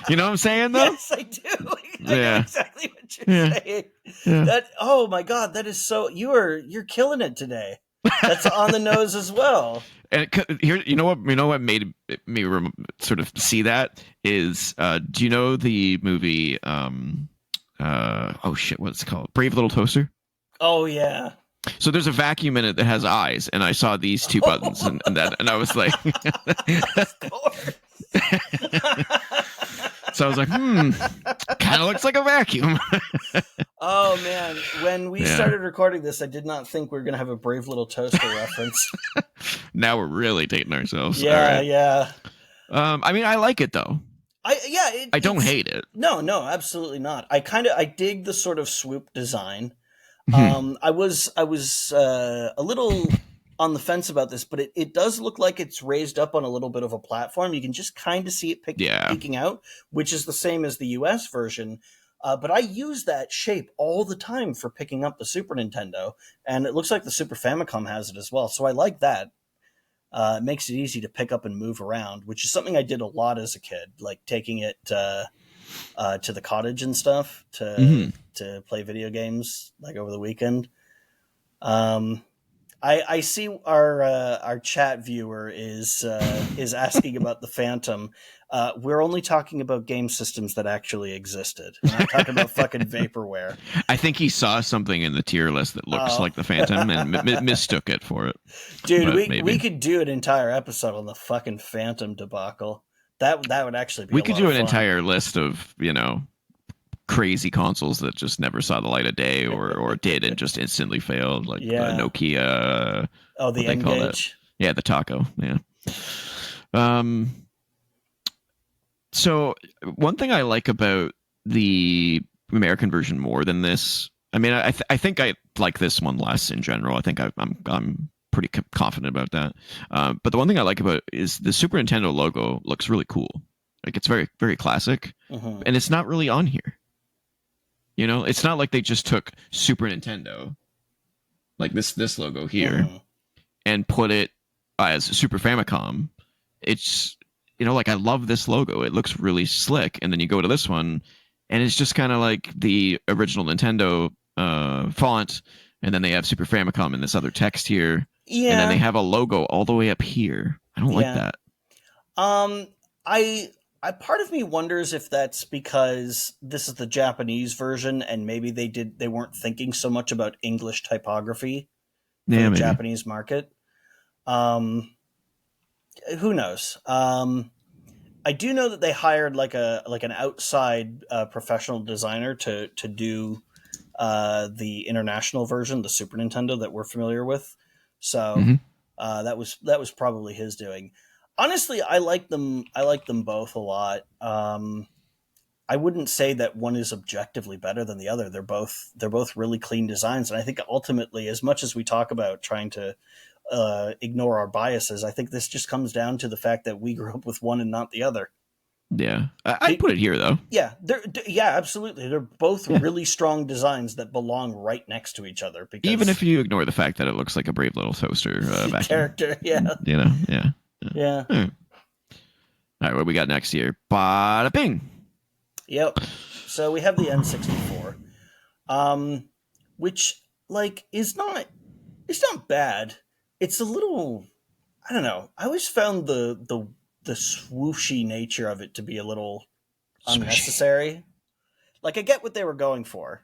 You know what I'm saying, though? Yes, I do. I know exactly what you're saying. That, oh my God, that is so, you're killing it today. That's on the nose as well. And here, you know what made me sort of see that is, do you know the movie? Oh shit, what's it called? Brave Little Toaster. Oh yeah. So there's a vacuum in it that has eyes, and I saw these two buttons, and I was like, of course. So I was like, kind of looks like a vacuum. Oh man, when we started recording this, I did not think we were going to have a Brave Little Toaster reference. Now we're really dating ourselves. Yeah, yeah. I mean, I like it though. I don't hate it. No, absolutely not. I dig the sort of swoop design. I was a little on the fence about this, but it does look like it's raised up on a little bit of a platform. You can just kind of see it peeking out, which is the same as the US version. But I use that shape all the time for picking up the Super Nintendo, and it looks like the Super Famicom has it as well. So I like that. It makes it easy to pick up and move around, which is something I did a lot as a kid, like taking it to the cottage and stuff to play video games like over the weekend. I see our chat viewer is asking about the Phantom. We're only talking about game systems that actually existed. We're not talking about fucking vaporware. I think he saw something in the tier list that looks like the Phantom and mistook it for it. Dude, we could do an entire episode on the fucking Phantom debacle. That would actually be. We could do an entire list of crazy consoles that just never saw the light of day or did and just instantly failed, like Nokia. Oh, the N-Gage. Yeah, the Taco. Yeah. So one thing I like about the American version more than this, I mean, I think I like this one less in general. I think I'm pretty confident about that. But the one thing I like about it is the Super Nintendo logo looks really cool. Like it's very, very classic, and it's not really on here. You know, it's not like they just took Super Nintendo, like this logo here, and put it as Super Famicom. It's, like I love this logo. It looks really slick. And then you go to this one, and it's just kind of like the original Nintendo font, and then they have Super Famicom in this other text here. Yeah. And then they have a logo all the way up here. I don't like that. I part of me wonders if that's because this is the Japanese version and maybe they weren't thinking so much about English typography for the Japanese market. Who knows? I do know that they hired like an outside professional designer to do the international version, the Super Nintendo that we're familiar with. So that was probably his doing. Honestly, I like them both a lot. I wouldn't say that one is objectively better than the other. They're both really clean designs, and I think ultimately, as much as we talk about trying to ignore our biases, I think this just comes down to the fact that we grew up with one and not the other. Yeah, I'd put it here though. Yeah, absolutely. They're both really strong designs that belong right next to each other. Because even if you ignore the fact that it looks like a Brave Little Toaster character, yeah. Yeah. All right, what we got next here? Bada bing. Yep. So we have the N64, which is not bad. It's a little, I don't know. I always found the swooshy nature of it to be a little unnecessary. Like I get what they were going for.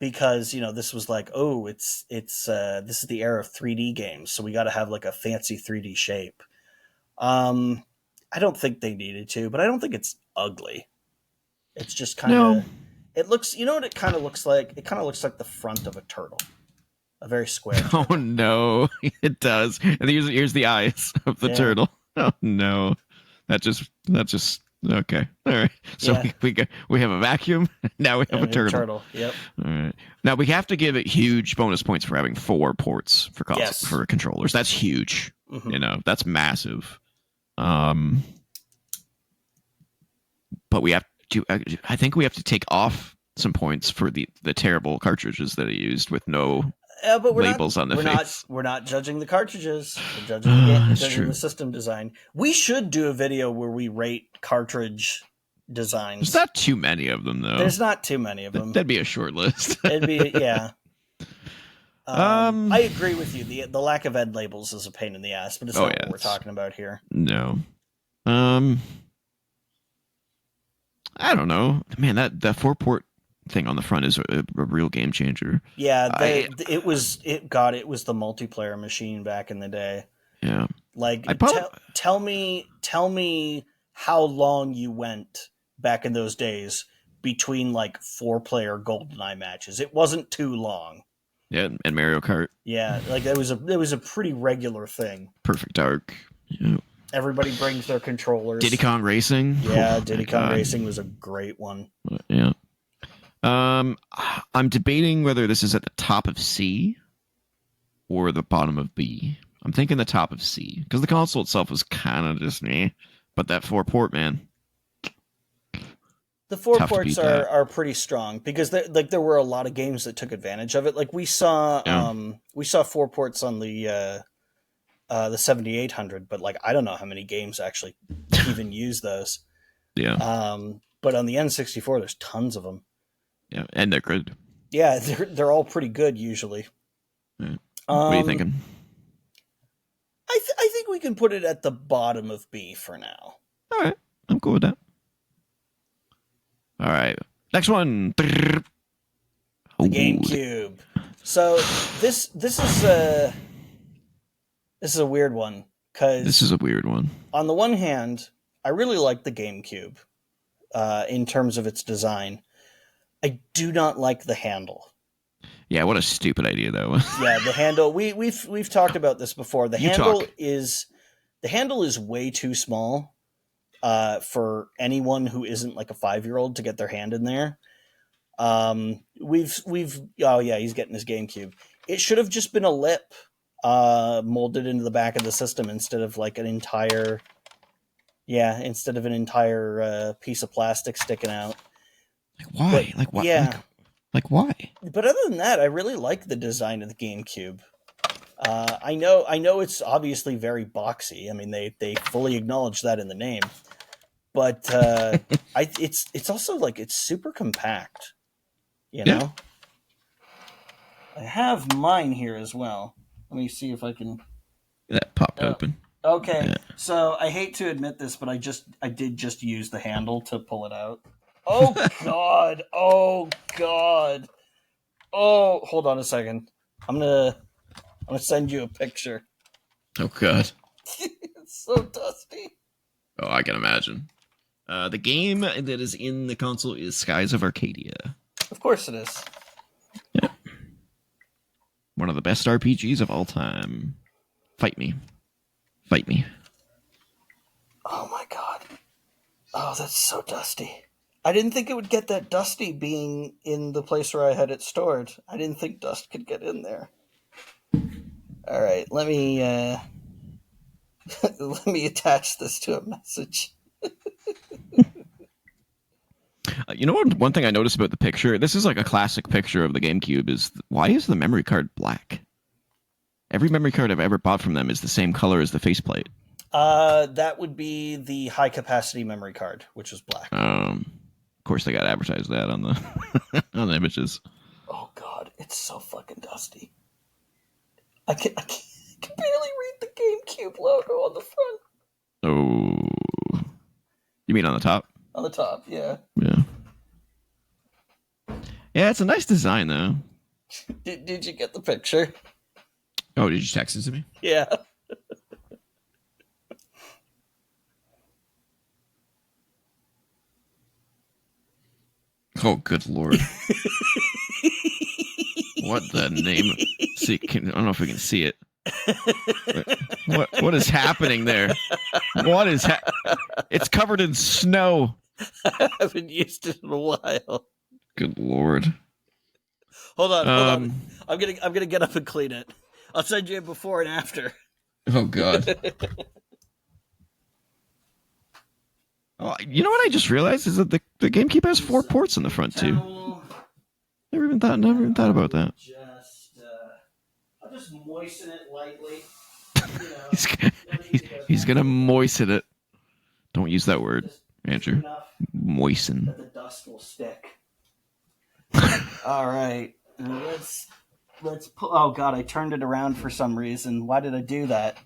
Because this was like, oh, it's this is the era of 3D games, so we got to have like a fancy 3D shape. I don't think they needed to, but I don't think it's ugly. It's just kind of it looks. You know what it kind of looks like? It kind of looks like the front of a turtle, a very square turtle. Oh no, it does. And here's the eyes of the turtle. Oh no, that just okay. All right. So we have a vacuum. Now we have a turtle. Yep. All right. Now we have to give it huge bonus points for having 4 ports for for controllers. That's huge. That's massive. But we have to. I think we have to take off some points for the terrible cartridges that he used with no but labels on the face. We're not judging the cartridges. We're judging the system design. We should do a video where we rate cartridge designs. There's not too many of them, though. There's not too many of them. That'd be a short list. It'd be, yeah. I agree with you. The lack of end labels is a pain in the ass, but it's not what we're talking about here. No. I don't know. Man, that 4-port thing on the front is a real game changer. Yeah, it was the multiplayer machine back in the day. Yeah. Like, tell me how long you went back in those days between like 4-player GoldenEye matches. It wasn't too long. Yeah, and Mario Kart. Yeah, like it was a pretty regular thing. Perfect Dark. Yeah. Everybody brings their controllers. Diddy Kong Racing. Yeah, Diddy Kong Racing was a great one. Yeah. I'm debating whether this is at the top of C or the bottom of B. I'm thinking the top of C because the console itself was kind of just me, but that 4-port, man. The 4 ports are pretty strong because there were a lot of games that took advantage of it. Like we saw 4 ports on the 7800, but like I don't know how many games actually even use those. Yeah. But on the N64, there's tons of them. Yeah, and they're good. Yeah, they're all pretty good usually. Yeah. What are you thinking? I think we can put it at the bottom of B for now. All right, I'm cool with that. All right, next one. The GameCube. So this is a weird one because this is a weird one. On the one hand, I really like the GameCube in terms of its design. I do not like the handle. Yeah, what a stupid idea that was. Yeah, the handle. We've talked about this before. The handle is way too small for anyone who isn't like a 5-year-old to get their hand in there. He's getting his GameCube. It should have just been a lip molded into the back of the system instead of an entire piece of plastic sticking out. Why? Why? Yeah. Why? But other than that, I really like the design of the GameCube. I know it's obviously very boxy. I mean, they fully acknowledge that in the name. But it's also it's super compact. You know? Yeah. I have mine here as well. Let me see if I can. That popped open. Okay, yeah. So I hate to admit this, but I did just use the handle to pull it out. Oh God! Oh God! Oh, hold on a second. I'm gonna send you a picture. Oh God! It's so dusty. Oh, I can imagine. The game that is in the console is Skies of Arcadia. Of course it is. Yeah. One of the best RPGs of all time. Fight me. Fight me. Oh my God. Oh, that's so dusty. I didn't think it would get that dusty being in the place where I had it stored. I didn't think dust could get in there. All right, let me let me attach this to a message. You know what? One thing I noticed about the picture, this is like a classic picture of the GameCube, is why is the memory card black? Every memory card I've ever bought from them is the same color as the faceplate. That would be the high capacity memory card, which is black. Of course, they got to advertise that on the on the images. Oh God, it's so fucking dusty. I can barely read the GameCube logo on the front. Oh, you mean on the top? On the top, yeah. Yeah. Yeah, it's a nice design, though. Did you get the picture? Oh, did you text it to me? Yeah. Oh, good Lord. What the name? See, I don't know if we can see it. What is happening there? What is It's covered in snow. I haven't used it in a while. Good Lord. Hold on. I'm gonna get up and clean it. I'll send you a before and after. Oh God. Oh, you know what I just realized is that the GameCube has 4 ports in the front too. Never even thought about that. just moisten it lightly. You know, he's gonna moisten it. Don't use that word, just Andrew. Moisten. That the dust will stick. All right, let's pull. Oh God, I turned it around for some reason. Why did I do that?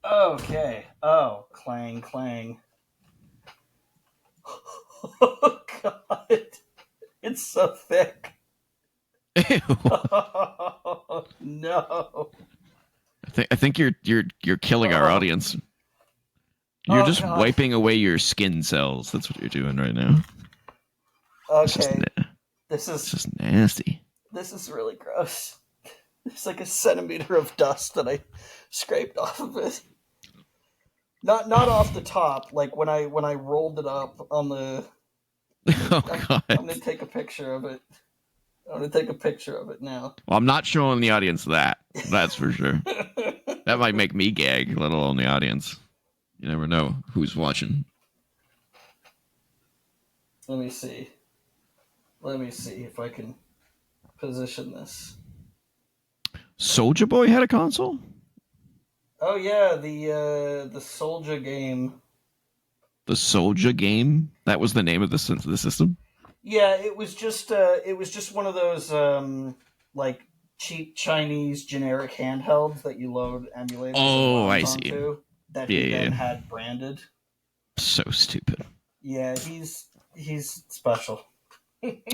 Okay. Oh, clang, clang. Oh God, it's so thick. Ew. Oh, no. I think you're killing our audience. You're just God. wiping away your skin cells. That's what you're doing right now. Okay. This is just nasty. This is really gross. It's like a centimeter of dust that I scraped off of it. Not off the top, like when I rolled it up on the. Oh God! I'm gonna take a picture of it. I'm gonna take a picture of it now. Well, I'm not showing the audience that. That's for sure. That might make me gag, let alone the audience. You never know who's watching. Let me see if I can position this. Soulja Boy had a console? Oh yeah, the Soulja game. The Soulja game? That was the name of the system? Yeah, it was just one of those like cheap Chinese generic handhelds that you load emulators. Oh, I see. Onto, that he then had branded. So stupid. Yeah, he's special.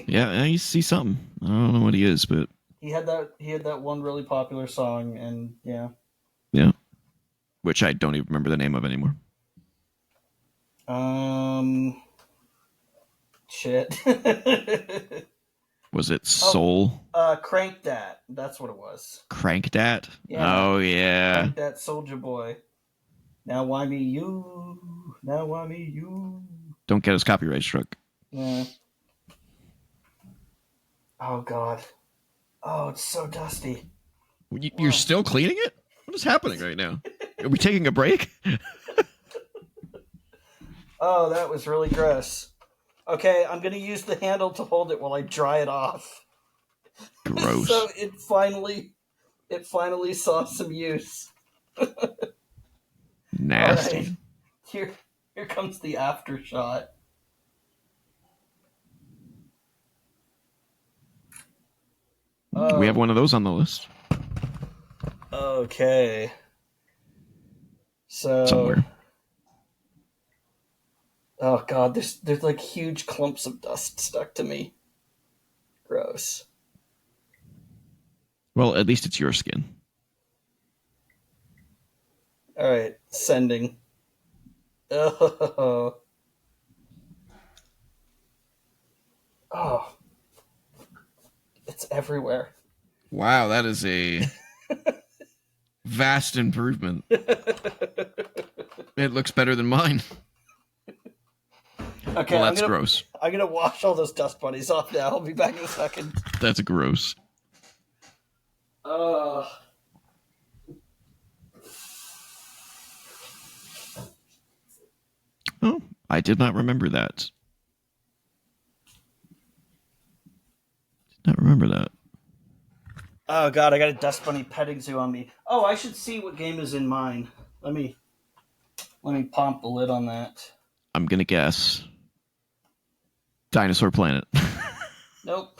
Yeah, I see something. I don't know what he is, but he had that one really popular song, and yeah, which I don't even remember the name of anymore. Shit. Was it Soul? Crank Dat. That's what it was. Crank Dat? Yeah. Oh yeah. Crank Dat Soulja Boy. Now why me you? Now why me you? Don't get us copyright struck. Yeah. Oh God. Oh, it's so dusty. You're still cleaning it? What is happening right now? Are we taking a break? Oh, that was really gross. Okay, I'm gonna use the handle to hold it while I dry it off. Gross. So it finally saw some use. Nasty. Right. Here comes the after shot. We have one of those on the list. Okay. So somewhere. Oh God, there's like huge clumps of dust stuck to me. Gross. Well, at least it's your skin. All right, sending. Oh. Oh. It's everywhere. Wow, that is a vast improvement. It looks better than mine. Okay, well, that's gross. I'm gonna wash all those dust bunnies off now. I'll be back in a second. That's gross. Oh, I did not remember that. Did not remember that. Oh God, I got a dust bunny petting zoo on me. Oh, I should see what game is in mine. Let me pump the lid on that. I'm gonna guess Dinosaur Planet. Nope.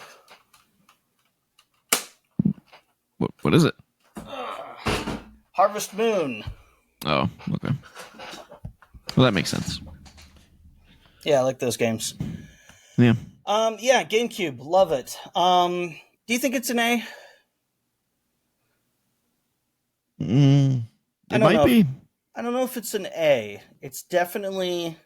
What is it? Harvest Moon. Oh, okay. Well, that makes sense. Yeah, I like those games. Yeah. Yeah, GameCube, love it. Do you think it's an A? It might be. I don't know if it's an A. It's definitely.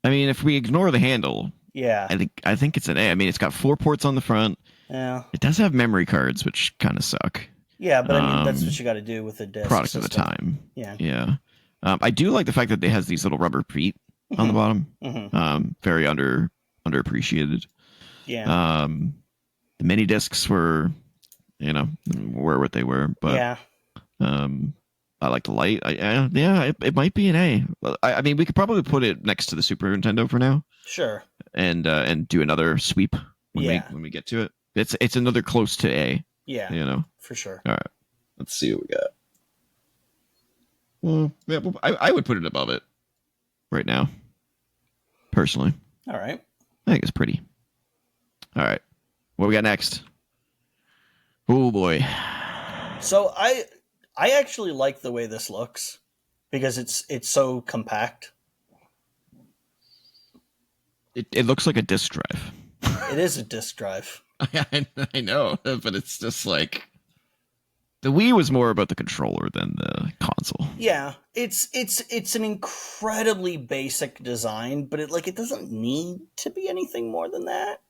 I mean, if we ignore the handle, yeah, I think it's an A. I mean, it's got 4 ports on the front. Yeah. It does have memory cards, which kind of suck. Yeah, but I mean, that's what you got to do with the disc product system. of the time. Yeah. Yeah. I do like the fact that it has these little rubber feet on the bottom. Mm-hmm. Very underappreciated. Yeah. The mini discs were what they were, but yeah. I like the light. It might be an A. I mean, we could probably put it next to the Super Nintendo for now. Sure. And do another sweep when we get to it. It's another close to A. Yeah, you know. for sure. All right, let's see what we got. Well, yeah, I would put it above it right now, personally. All right. I think it's pretty. All right, what we got next? Oh boy. So I actually like the way this looks because it's so compact. It looks like a disk drive. It is a disk drive. I know, but it's just like the Wii was more about the controller than the console. Yeah, it's an incredibly basic design, but it doesn't need to be anything more than that.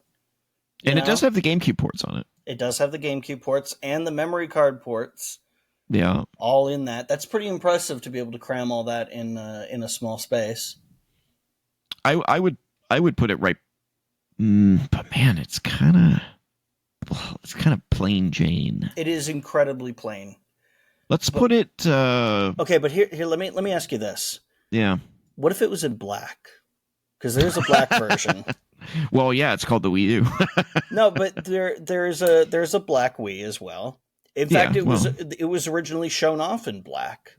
And it does have the GameCube ports on it. It does have the GameCube ports and the memory card ports. Yeah, all in that. That's pretty impressive to be able to cram all that in a small space. I would put it right, but man, it's kind of plain Jane. It is incredibly plain. Let's put it. Okay, but here let me ask you this. Yeah. What if it was in black? Because there's a black version. Well, yeah, it's called the Wii U. No, but there's a black Wii as well. In fact, it was originally shown off in black.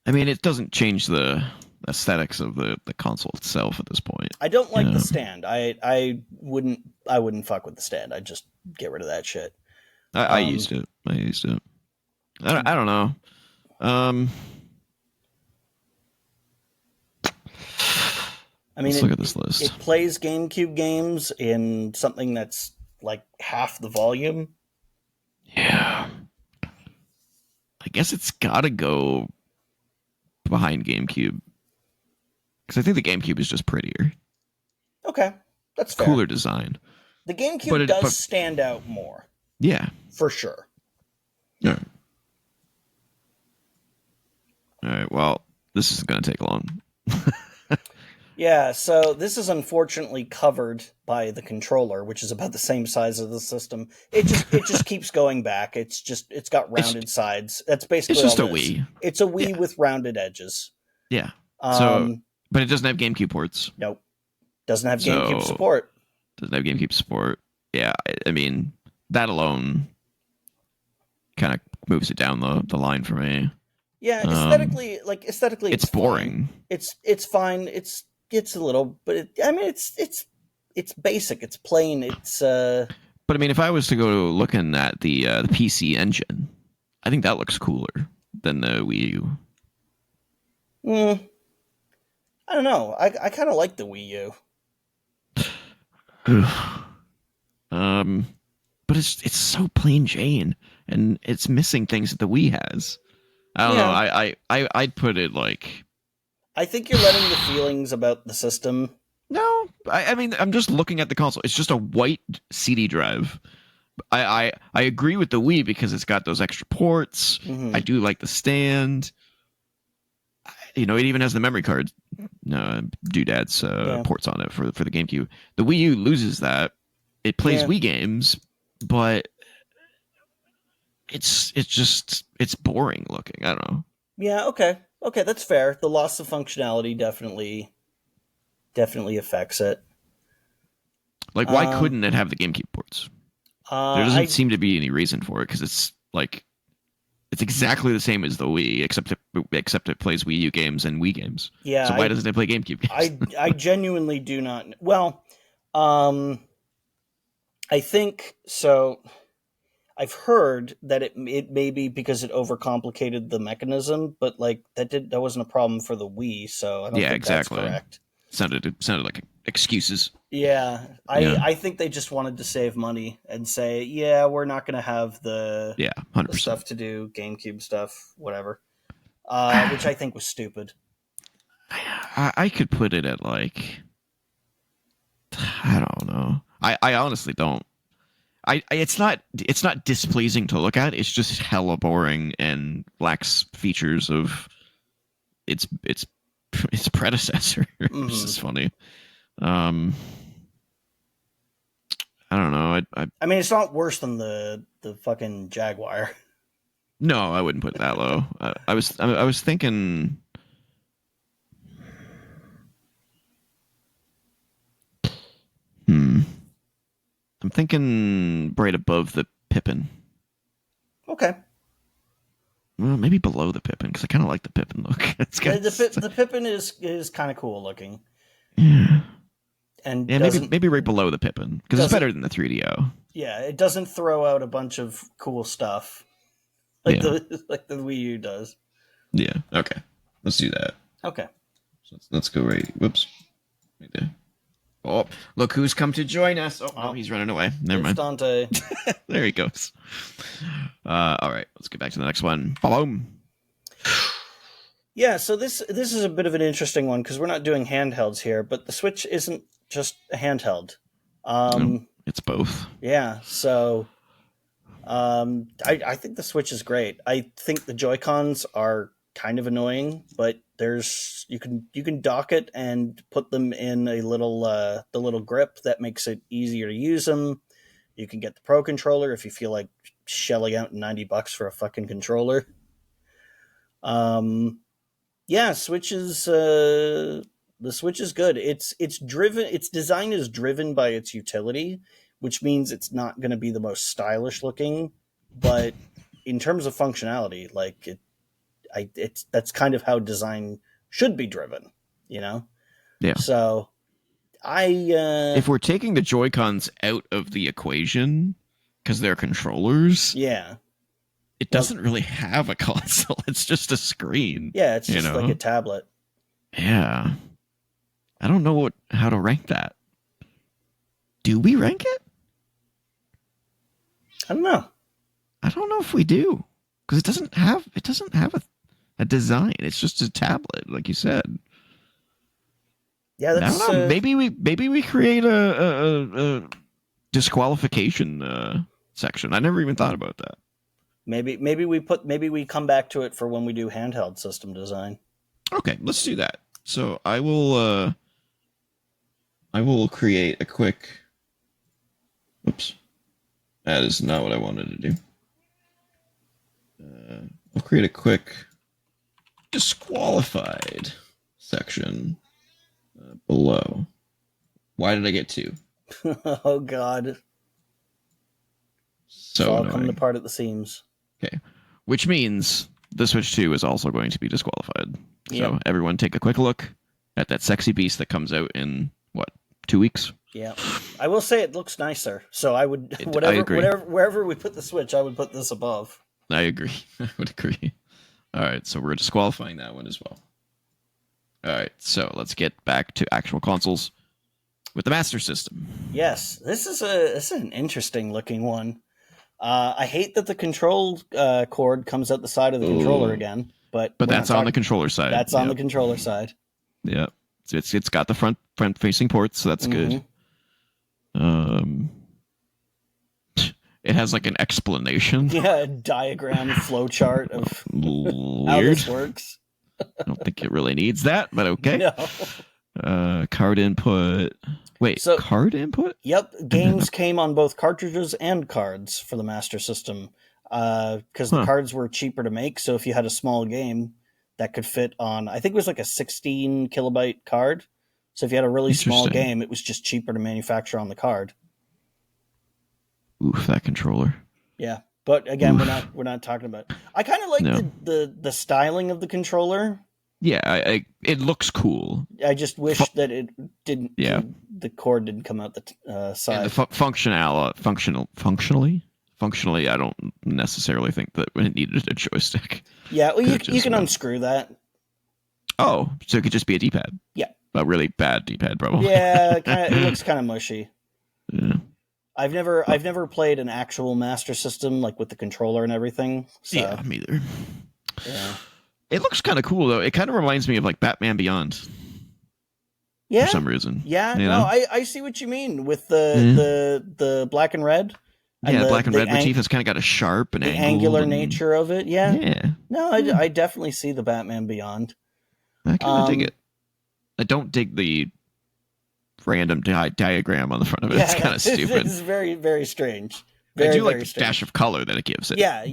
I mean, it doesn't change the aesthetics of the console itself at this point. I don't like the stand. I wouldn't fuck with the stand. I'd just get rid of that shit. I used it. I don't know. I mean, let's look at this list. It plays GameCube games in something that's like half the volume. Yeah. I guess it's got to go behind GameCube. Because I think the GameCube is just prettier. Okay, that's fair. Cooler design. The GameCube does stand out more. Yeah. For sure. Yeah. All right, well, this is going to take long. Yeah, so this is unfortunately covered by the controller, which is about the same size as the system. It just keeps going back. It's got rounded sides. That's basically it's just all a Wii. It's a Wii with rounded edges. Yeah. But it doesn't have GameCube ports. Nope. Doesn't have GameCube support. Doesn't have GameCube support. Yeah, I mean, that alone kind of moves it down the line for me. Yeah, aesthetically, it's boring. Fine. It's fine. It's a little, but it's basic. It's plain. It's. But I mean, if I was to go looking at the PC engine, I think that looks cooler than the Wii U. I don't know. I kind of like the Wii U. But it's so plain Jane, and it's missing things that the Wii has. I don't know. I'd put it like. I think you're letting the feelings about the system. No, I mean, I'm just looking at the console. It's just a white CD drive. I agree with the Wii because it's got those extra ports. Mm-hmm. I do like the stand. You know, it even has the memory card doodads ports on it for the GameCube. The Wii U loses that. It plays Wii games, but it's boring looking. I don't know. Yeah. Okay, that's fair. The loss of functionality definitely affects it. Like, why couldn't it have the GameCube ports? There doesn't seem to be any reason for it because it's exactly the same as the Wii, except it plays Wii U games and Wii games. Yeah. So why doesn't it play GameCube games? I genuinely do not. Well, I think so. I've heard that it may be because it overcomplicated the mechanism, but like that wasn't a problem for the Wii, so I don't think exactly. That's correct. Sounded like excuses. Yeah, I think they just wanted to save money and say, yeah, we're not going to have the 100%. the stuff to do GameCube stuff, whatever, which I think was stupid. I could put it at like, I don't know. I honestly don't. It's not displeasing to look at. It's just hella boring and lacks features of its predecessor. Mm-hmm. This is funny. I don't know. I mean, it's not worse than the fucking Jaguar. No, I wouldn't put it that low. I was thinking. I'm thinking right above the Pippin. Okay. Well, maybe below the Pippin, because I kind of like the Pippin look. The Pippin is kind of cool looking. Yeah. And Yeah, maybe right below the Pippin, because it's better than the 3DO. Yeah, it doesn't throw out a bunch of cool stuff like the Wii U does. Yeah. Okay. Let's do that. Okay. So let's go right. Whoops. Right there. Oh, look who's come to join us. Oh, no, he's running away. Never mind. Dante. There he goes. All right, let's get back to the next one. Boom. Yeah, so this is a bit of an interesting one because we're not doing handhelds here, but the Switch isn't just a handheld. No, it's both. Yeah, so I think the Switch is great. I think the Joy-Cons are kind of annoying, but you can dock it and put them in a little the little grip that makes it easier to use them. You can get the Pro controller if you feel like shelling out $90 for a fucking controller. Yeah, the Switch is good. Its design is driven by its utility, which means it's not going to be the most stylish looking, but in terms of functionality, like that's kind of how design should be driven, you know? Yeah. So if we're taking the Joy-Cons out of the equation because they're controllers, yeah, it doesn't really have a console. It's just a screen. Yeah, it's just like a tablet. Yeah. I don't know how to rank that. Do we rank it? I don't know. I don't know if we do, because it doesn't have a design. It's just a tablet, like you said. Yeah, that's, I don't know. Maybe we create a disqualification section. I never even thought about that. Maybe we come back to it for when we do handheld system design. Okay, let's do that. So I will create a quick. Oops, that is not what I wanted to do. I'll create a quick disqualified section below. Why did I get 2? Oh God! So it's all coming apart at the seams. Okay, which means the Switch 2 is also going to be disqualified. So everyone take a quick look at that sexy beast that comes out in, 2 weeks? Yeah. I will say it looks nicer. So I would, wherever we put the Switch, I would put this above. I agree. I would agree. All right, so we're disqualifying that one as well. All right, so let's get back to actual consoles with the Master System. Yes, this is an interesting looking one. I hate that the control cord comes out the side of the controller again, but that's on the controller side. That's on the controller side. Yeah, it's got the front facing ports, so that's good. It has like an explanation. Yeah, a diagram flow chart of how this works. I don't think it really needs that, but okay. No. Card input. Wait, card input? Yep, games came on both cartridges and cards for the Master System because the cards were cheaper to make. So if you had a small game that could fit on, I think it was like a 16 kilobyte card. So if you had a really small game, it was just cheaper to manufacture on the card. Oof, that controller. Yeah, but again, we're not talking about. I kind of like the styling of the controller. Yeah, it looks cool. I just wish that it didn't. Yeah, the cord didn't come out the side. And the functionally, I don't necessarily think that it needed a joystick. Yeah, well, you can unscrew that. Oh, so it could just be a D-pad. Yeah, a really bad D-pad, probably. Yeah, it looks kind of mushy. Yeah. I've never played an actual Master System like with the controller and everything. So. Yeah, me either. Yeah. It looks kind of cool though. It kind of reminds me of like Batman Beyond. Yeah. For some reason. Yeah. No, I see what you mean with the black and red. And the black and red motif has kind of got a sharp and angular nature of it. Yeah. Yeah. No, I definitely see the Batman Beyond. I kind of dig it. I don't dig the random diagram on the front of it. It's kind of stupid. It's very, very strange. I do like the dash of color that it gives it. Yeah.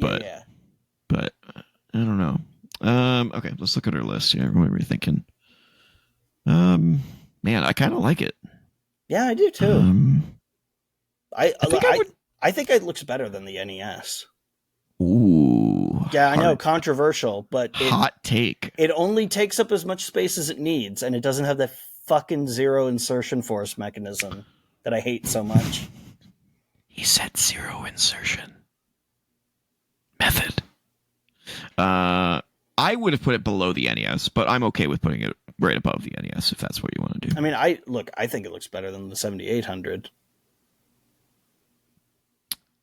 But I don't know. Okay, let's look at our list here. What were we thinking? Man, I kind of like it. Yeah, I do too. I think it looks better than the NES. Ooh. Yeah, I know, controversial, but hot take. It only takes up as much space as it needs, and it doesn't have that fucking zero insertion force mechanism that I hate so much. He said zero insertion method. I would have put it below the NES, but I'm okay with putting it right above the NES if that's what you want to do. I mean, I think it looks better than the 7800.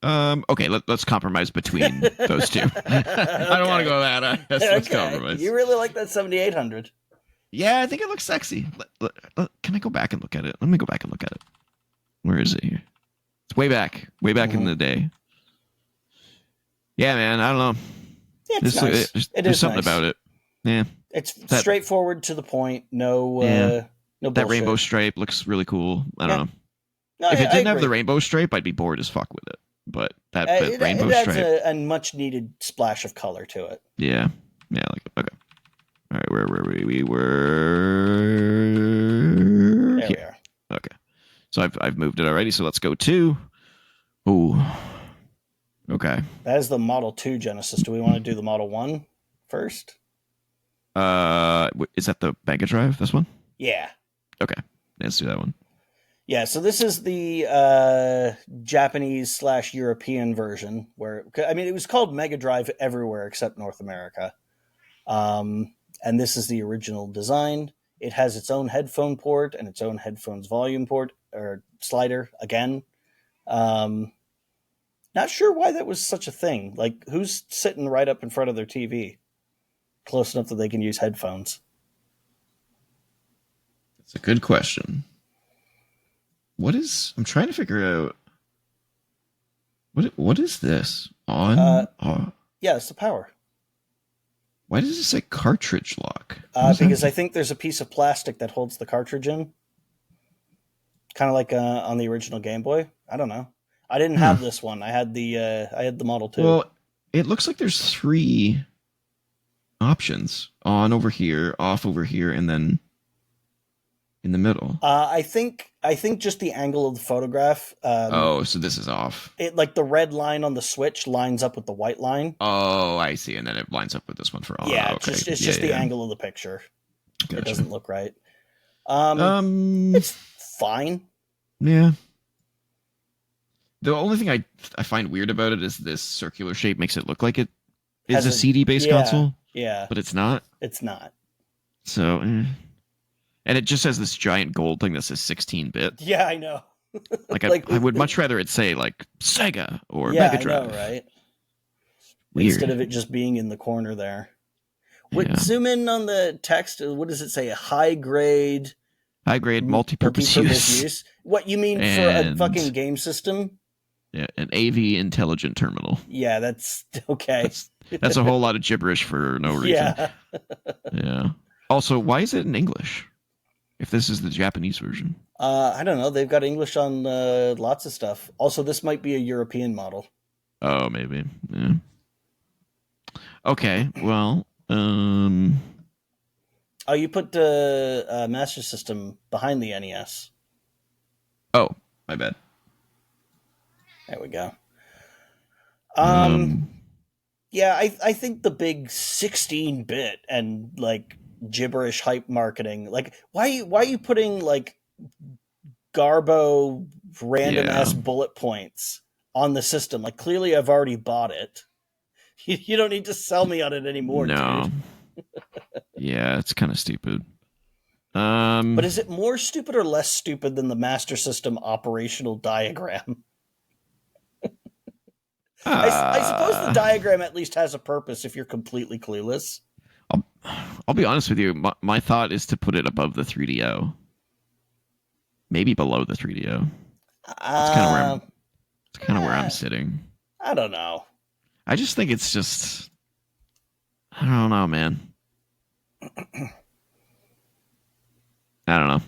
Okay, let's compromise between those two. I don't want to go that. Let's compromise. You really like that 7800? Yeah, I think it looks sexy. Can I go back and look at it? Let me go back and look at it. Where is it here? It's way back in the day. Yeah, man, I don't know. It's nice. There's something about it. Yeah, it's straightforward to the point. No bullshit. That rainbow stripe looks really cool. I don't know. No, if it didn't have the rainbow stripe, I'd be bored as fuck with it. But that rainbow stripe adds a much needed splash of color to it. Yeah. Okay. All right, where were we? We were there. Here. We are. Okay. So I've moved it already. So let's go to. Ooh. Okay. That is the Model 2 Genesis. Do we want to do the Model 1 first? Is that the Mega Drive? This one? Yeah. Okay. Let's do that one. Yeah, so this is the Japanese/European version where, I mean, it was called Mega Drive everywhere except North America. And this is the original design. It has its own headphone port and its own headphones volume port or slider again. Not sure why that was such a thing. Like, who's sitting right up in front of their TV close enough that they can use headphones? That's a good question. I'm trying to figure out what is this on? Yeah, it's the power. Why does it say cartridge lock? Because I think there's a piece of plastic that holds the cartridge in, kind of like on the original Game Boy. I don't know. I didn't have this one. I had the Model 2. Well, it looks like there's 3 options: on over here, off over here, and then in the middle. I think just the angle of the photograph. So this is off. It like the red line on the switch lines up with the white line. Oh, I see, and then it lines up with this one for on. Yeah, okay. it's just the angle of the picture. Gotcha. It doesn't look right. It's fine. Yeah. The only thing I find weird about it is this circular shape makes it look like it is a CD-based console. Yeah. But it's not. It's not. So, and it just has this giant gold thing that says 16-bit. Yeah, I know. Like, I would much rather it say, like, Sega or Mega Drive. I know, right? Weird. Instead of it just being in the corner there. Zoom in on the text. What does it say? High grade multi-purpose use. What you mean for a fucking game system? Yeah, an AV intelligent terminal. Yeah, that's okay. That's a whole lot of gibberish for no reason. Yeah. Yeah. Also, why is it in English? If this is the Japanese version. I don't know. They've got English on lots of stuff. Also, this might be a European model. Oh, maybe. Yeah. Okay. Well. Oh, you put the Master System behind the NES. Oh, my bad. There we go. Yeah, I think the big 16-bit and like gibberish hype marketing, like why are you putting like Garbo random ass bullet points on the system? Like, clearly I've already bought it. You don't need to sell me on it anymore. No. Dude. Yeah, it's kind of stupid. But is it more stupid or less stupid than the Master System operational diagram? I suppose the diagram at least has a purpose if you're completely clueless. I'll be honest with you. My thought is to put it above the 3DO. Maybe below the 3DO. That's kind of where I'm sitting. I don't know. I just think it's just... I don't know, man. I don't know.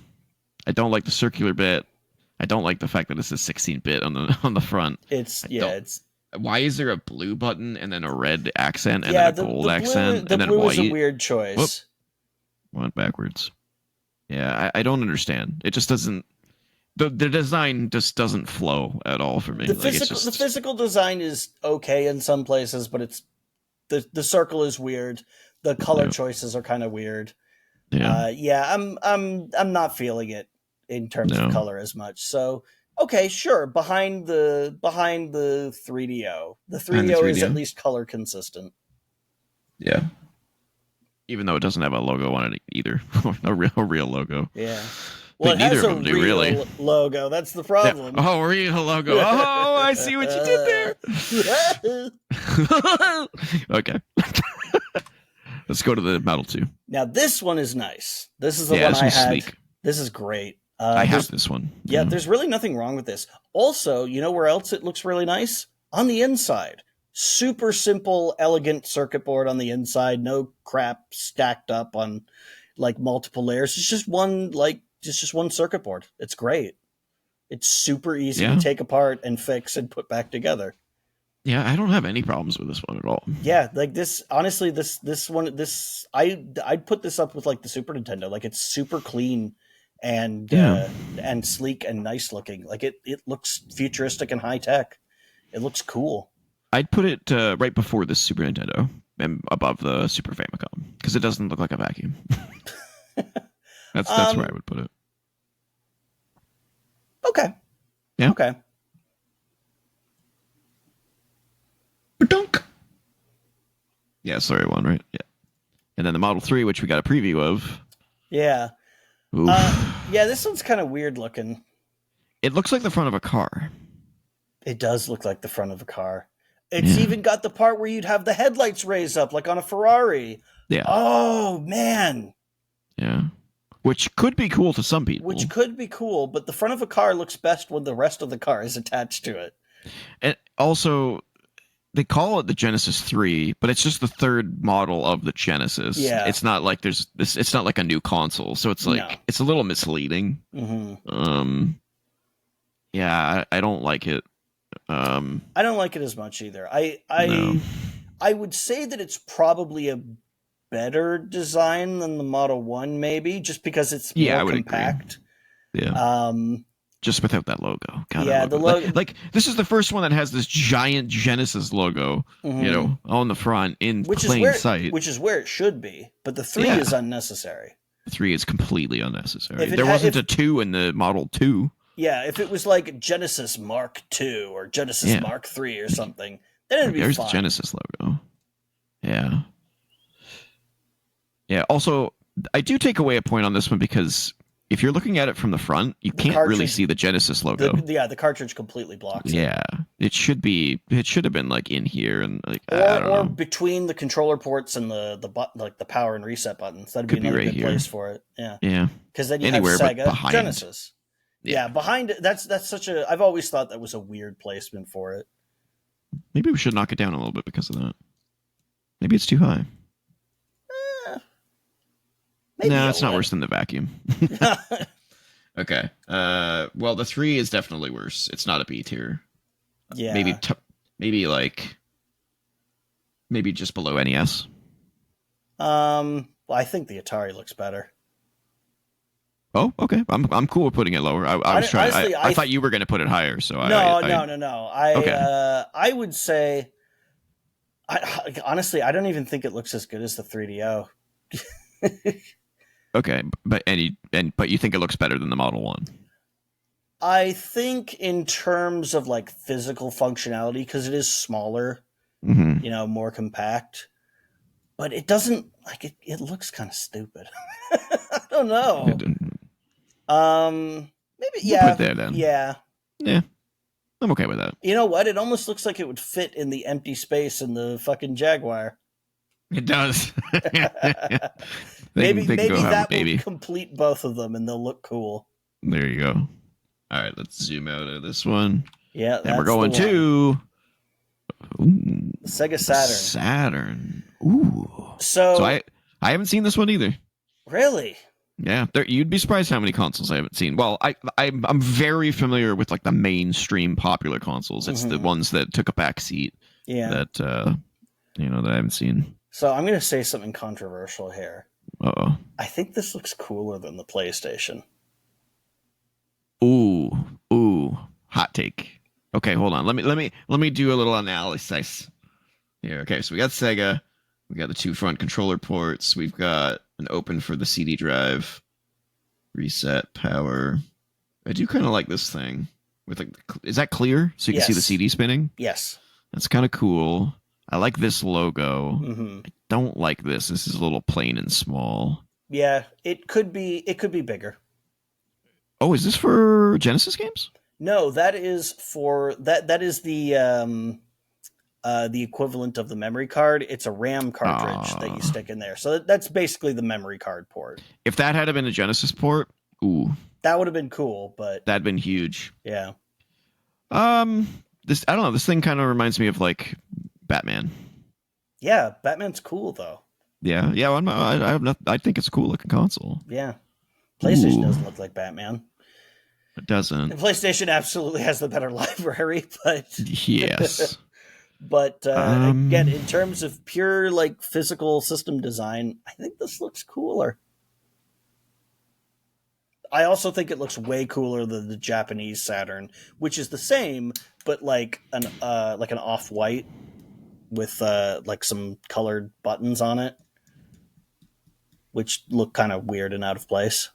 I don't like the circular bit. I don't like the fact that it's a 16-bit on the front. Why is there a blue button and then a red accent and then a gold accent and then blue white? Is a weird choice. Went backwards. Yeah, I don't understand. It just doesn't. the design just doesn't flow at all for me. The physical design is okay in some places, but it's the circle is weird. The color choices are kind of weird. Yeah, I'm not feeling it in terms of color as much. So okay, sure. Behind the 3DO, the 3DO is at least color consistent. Yeah. Even though it doesn't have a logo on it either, a real logo. Yeah. Well, it has a real logo. That's the problem. Yeah. Oh, real logo. Oh, I see what you did there. Okay. Let's go to the Model 2. Now, this one is nice. This is the one I had. Sleek. This is great. I have this one. Yeah, there's really nothing wrong with this. Also, you know where else it looks really nice? On the inside. Super simple, elegant circuit board on the inside. No crap stacked up on like multiple layers. It's just one just one circuit board. It's great. It's super easy to take apart and fix and put back together. Yeah, I don't have any problems with this one at all. Yeah, like this. Honestly, this one, I'd put this up with like the Super Nintendo. Like it's super clean and sleek and nice looking. Like it looks futuristic and high tech. It looks cool. I'd put it right before the Super Nintendo and above the Super Famicom because it doesn't look like a vacuum. That's where I would put it. Okay. Yeah. Okay. Dunk. Yeah, sorry, one, right? Yeah. And then the Model 3, which we got a preview of. Yeah. Yeah, this one's kind of weird looking. It looks like the front of a car. It does look like the front of a car. It's even got the part where you'd have the headlights raised up, like on a Ferrari. Yeah. Oh, man. Yeah. Which could be cool to some people. Which could be cool, but the front of a car looks best when the rest of the car is attached to it. And also, they call it the Genesis 3, but it's just the third model of the Genesis. Yeah. It's not like it's not like a new console, so it's like it's a little misleading. Mm-hmm. Yeah, I don't like it. I don't like it as much either. I would say that it's probably a better design than the Model 1, maybe, just because it's more compact. Agree. Yeah. Just without that logo. God, yeah, the logo. Like this is the first one that has this giant Genesis logo, on the front in plain sight. Which is where it should be, but the 3 is unnecessary. The 3 is completely unnecessary. There wasn't a 2 in the Model 2. Yeah, if it was like Genesis Mark II or Genesis Mark III or something, then it'd be fine. There's the Genesis logo. Yeah. Yeah, also, I do take away a point on this one because if you're looking at it from the front, you can't really see the Genesis logo. The cartridge completely blocks it. Yeah, it should have been like in here and like or between the controller ports and the button, like the power and reset buttons. That'd be another good place for it. Yeah. Yeah. Because then you have Sega, Genesis. Yeah, behind it. That's such a. I've always thought that was a weird placement for it. Maybe we should knock it down a little bit because of that. Maybe it's too high. No, it's not worse than the vacuum. Okay. Well, the 3 is definitely worse. It's not a B tier. Yeah. Maybe just below NES. Well, I think the Atari looks better. Oh, okay. I'm cool with putting it lower. I was trying. Honestly, I thought you were going to put it higher. So no. Okay. I would say. Honestly, I don't even think it looks as good as the 3DO. Okay, but you think it looks better than the Model 1? I think in terms of like physical functionality, because it is smaller, more compact. But it doesn't like it. It looks kind of stupid. I don't know. Maybe we'll put it there then. Yeah. I'm okay with that. You know what? It almost looks like it would fit in the empty space in the fucking Jaguar. It does. Maybe that will complete both of them, and they'll look cool. There you go. All right, let's zoom out of this one. Yeah, and we're going to Sega Saturn. Saturn. Ooh. So I haven't seen this one either. Really? Yeah, you'd be surprised how many consoles I haven't seen. Well, I'm very familiar with like the mainstream popular consoles. It's the ones that took a back seat. Yeah. That that I haven't seen. So I'm going to say something controversial here. Uh-oh. I think this looks cooler than the PlayStation. Ooh, ooh, hot take. Okay, hold on. Let me do a little analysis here. Okay, so we got Sega, we got the two front controller ports, we've got an open for the CD drive, reset power. I do kind of like this thing with like, is that clear so you can see the CD spinning? Yes, that's kind of cool. I like this logo. Mm-hmm. I don't like this. This is a little plain and small. Yeah, it could be. It could be bigger. Oh, is this for Genesis games? No, that is for that. That is the equivalent of the memory card. It's a RAM cartridge that you stick in there. So that's basically the memory card port. If that had been a Genesis port, ooh, that would have been cool, but that'd been huge. Yeah. This I don't know. This thing kind of reminds me of like Batman. Yeah, Batman's cool though. Yeah, yeah. I think it's a cool looking console. Yeah, PlayStation doesn't look like Batman. It doesn't. And PlayStation absolutely has the better library, but yes. But again, in terms of pure like physical system design, I think this looks cooler. I also think it looks way cooler than the Japanese Saturn, which is the same, but like an off-white with like some colored buttons on it, which look kind of weird and out of place.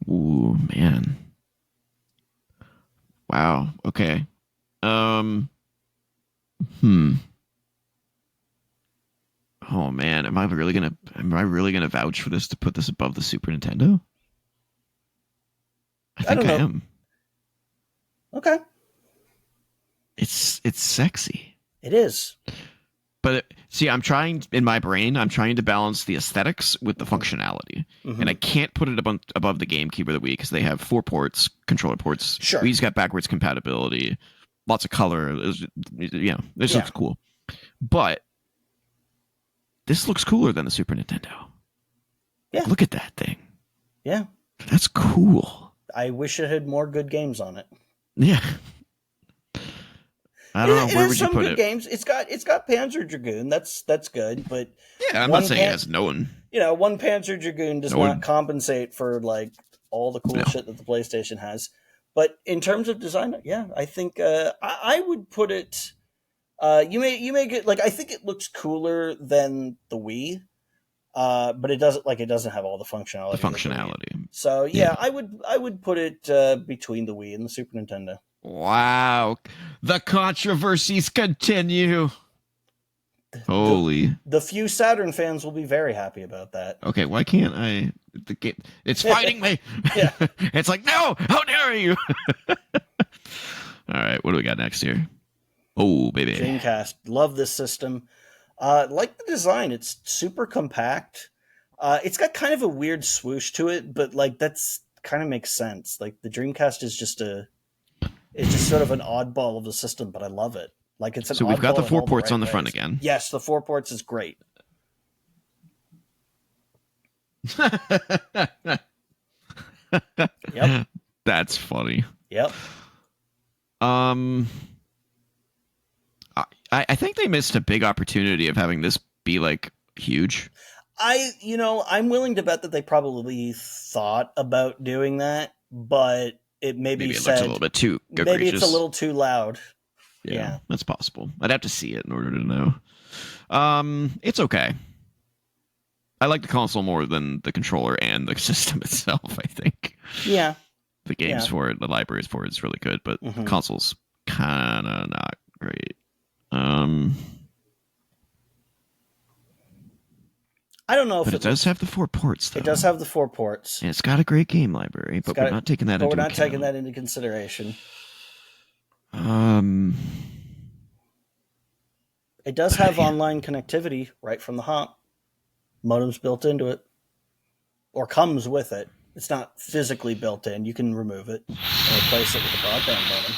Ooh, man. Wow. Okay. Oh man, am I really gonna vouch for this to put this above the Super Nintendo? I think I am. Okay. It's sexy. It is. But see, I'm trying to balance the aesthetics with the functionality, and I can't put it above the GameCube or the Wii because they have 4 ports, controller ports. Sure. Wii's got backwards compatibility, lots of color. This looks cool, but this looks cooler than the Super Nintendo. Yeah, look at that thing. Yeah, that's cool. I wish it had more good games on it. Yeah. I don't know, where would you put it? Games. It's got Panzer Dragoon. That's good, but yeah, I'm not saying it has no one. One Panzer Dragoon does not compensate for like all the cool shit that the PlayStation has. But in terms of design, yeah, I think I would put it. You may get like I think it looks cooler than the Wii, but it doesn't have all the functionality. So yeah, I would put it between the Wii and the Super Nintendo. Wow, the controversies continue. Holy! The few Saturn fans will be very happy about that. Okay, why can't I? The game, it's fighting me. Yeah, it's like no, how dare you? All right, what do we got next here? Oh, baby, Dreamcast. Love this system. Like the design, it's super compact. It's got kind of a weird swoosh to it, but like that's kind of makes sense. Like the Dreamcast is just sort of an oddball of a system, but I love it. Like it's an so we've got the 4 ports right on the ways. Front again. Yes, the 4 ports is great. Yep, that's funny. Yep. I think they missed a big opportunity of having this be like huge. I'm willing to bet that they probably thought about doing that, but maybe it looks a little bit too egregious. Maybe it's a little too loud. Yeah, that's possible. I'd have to see it in order to know. It's okay. I like the console more than the controller and the system itself, I think. Yeah. The games for it, the libraries for it is really good, but the console's kind of not great. I don't know if it does have the 4 ports, though. It does have the 4 ports. And it's got a great game library, but we're not taking that into account. But we're not taking that into consideration. It does have online connectivity right from the hop. Modem's built into it. Or comes with it. It's not physically built in. You can remove it and replace it with a broadband modem.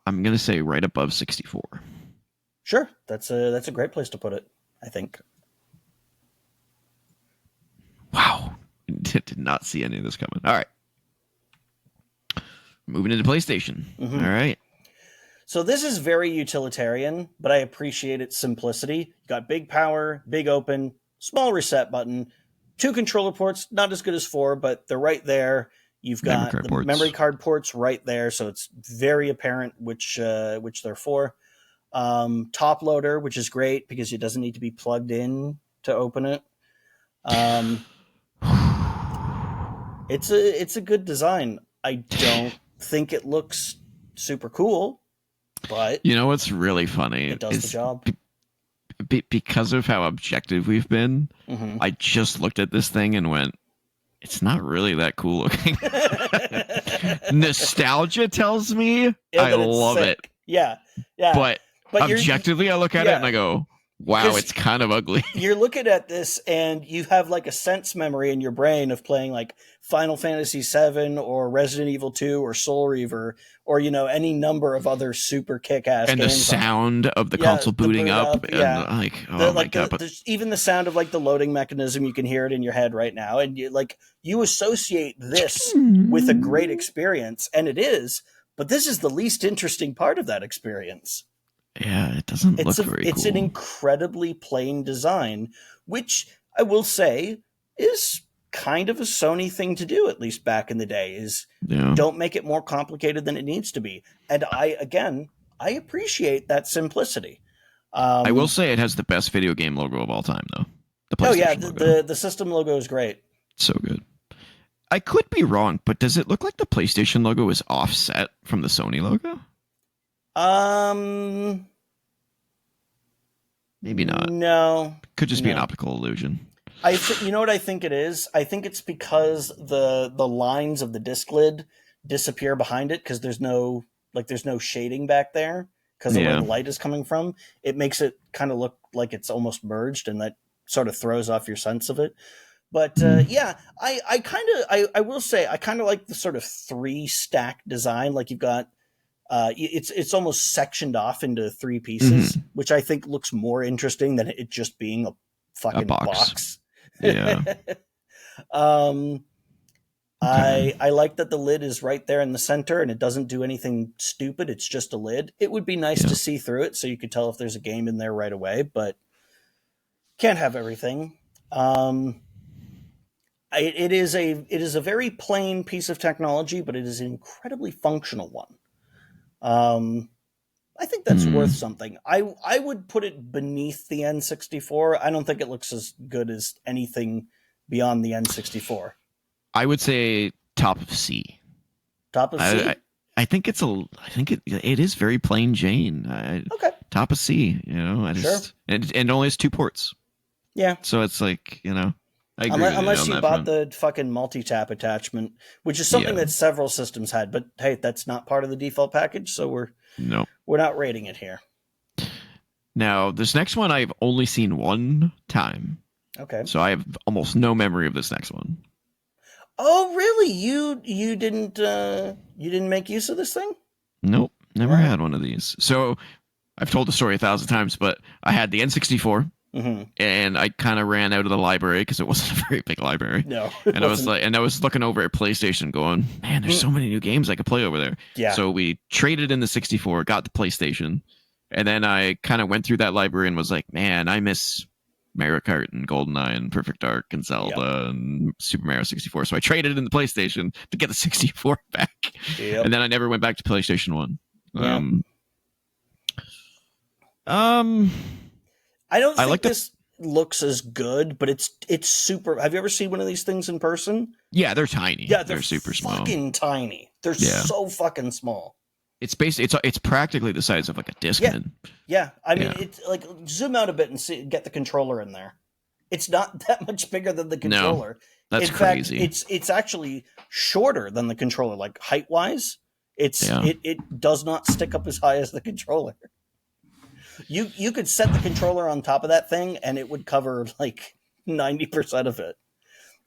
I'm going to say right above 64. Sure. That's a great place to put it, I think. Wow. Did not see any of this coming. All right. Moving into PlayStation. All right. So this is very utilitarian, but I appreciate its simplicity. You got big power, big open, small reset button, 2 controller ports, not as good as 4, but they're right there. You've got the memory card ports right there, so it's very apparent which they're for. Top loader, which is great because it doesn't need to be plugged in to open it. It's a good design. I don't think it looks super cool, but you know what's really funny? It does the job. Because of how objective we've been, I just looked at this thing and went, it's not really that cool looking. Nostalgia tells me I love it. Yeah. But objectively, I look at it and I go, wow, it's kind of ugly. You're looking at this and you have like a sense memory in your brain of playing like Final Fantasy VII or Resident Evil 2 or Soul Reaver or, any number of other super kick-ass games. And the sound of the console booting up. And my God. Even the sound of like the loading mechanism, you can hear it in your head right now. And you associate this with a great experience, and it is, but this is the least interesting part of that experience. Yeah, it doesn't look very cool. It's an incredibly plain design, which I will say is kind of a Sony thing to do, at least back in the day, is don't make it more complicated than it needs to be. And I appreciate that simplicity. I will say it has the best video game logo of all time, though. The PlayStation logo. The system logo is great. So good. I could be wrong, but does it look like the PlayStation logo is offset from the Sony logo? Maybe not. No. Could just be an optical illusion. You know what I think it is? I think it's because the lines of the disc lid disappear behind it because there's no shading back there because of where the light is coming from. It makes it kind of look like it's almost merged, and that sort of throws off your sense of it. But I will say I kind of like the sort of 3 stack design. Like you've got it's almost sectioned off into 3 pieces, which I think looks more interesting than it just being a fucking box. Yeah. I like that the lid is right there in the center and it doesn't do anything stupid. It's just a lid. It would be nice to see through it so you could tell if there's a game in there right away, but can't have everything. It is a very plain piece of technology, but it is an incredibly functional one. I think that's worth something. I would put it beneath the N64. I don't think it looks as good as anything beyond the N64. I would say top of C. Top of C? I think it is very plain Jane. Okay. Top of C, Sure. And it only has 2 ports. Yeah. So it's like, I agree unless you bought the fucking multi-tap attachment, which is something that several systems had, but hey, that's not part of the default package, so we're not rating it here. Now, this next one I've only seen one time. Okay. So I have almost no memory of this next one. Oh, really? You didn't make use of this thing? Nope, never had one of these. So I've told the story 1,000 times, but I had the N64. And I kind of ran out of the library because it wasn't a very big library. No, and I was looking over at PlayStation, going, "Man, there's so many new games I could play over there." Yeah. So we traded in the 64, got the PlayStation, and then I kind of went through that library and was like, "Man, I miss Mario Kart and GoldenEye and Perfect Dark and Zelda and Super Mario 64." So I traded in the PlayStation to get the 64 back, and then I never went back to PlayStation 1. I don't think this looks as good, but it's super. Have you ever seen one of these things in person? Yeah, they're tiny. Yeah, they're super small. Fucking tiny. They're so fucking small. It's it's practically the size of like a Discman. Yeah. I mean, it's like zoom out a bit and get the controller in there. It's not that much bigger than the controller. No, that's crazy. In fact, it's actually shorter than the controller, like height wise. It does not stick up as high as the controller. You could set the controller on top of that thing and it would cover like 90% of it.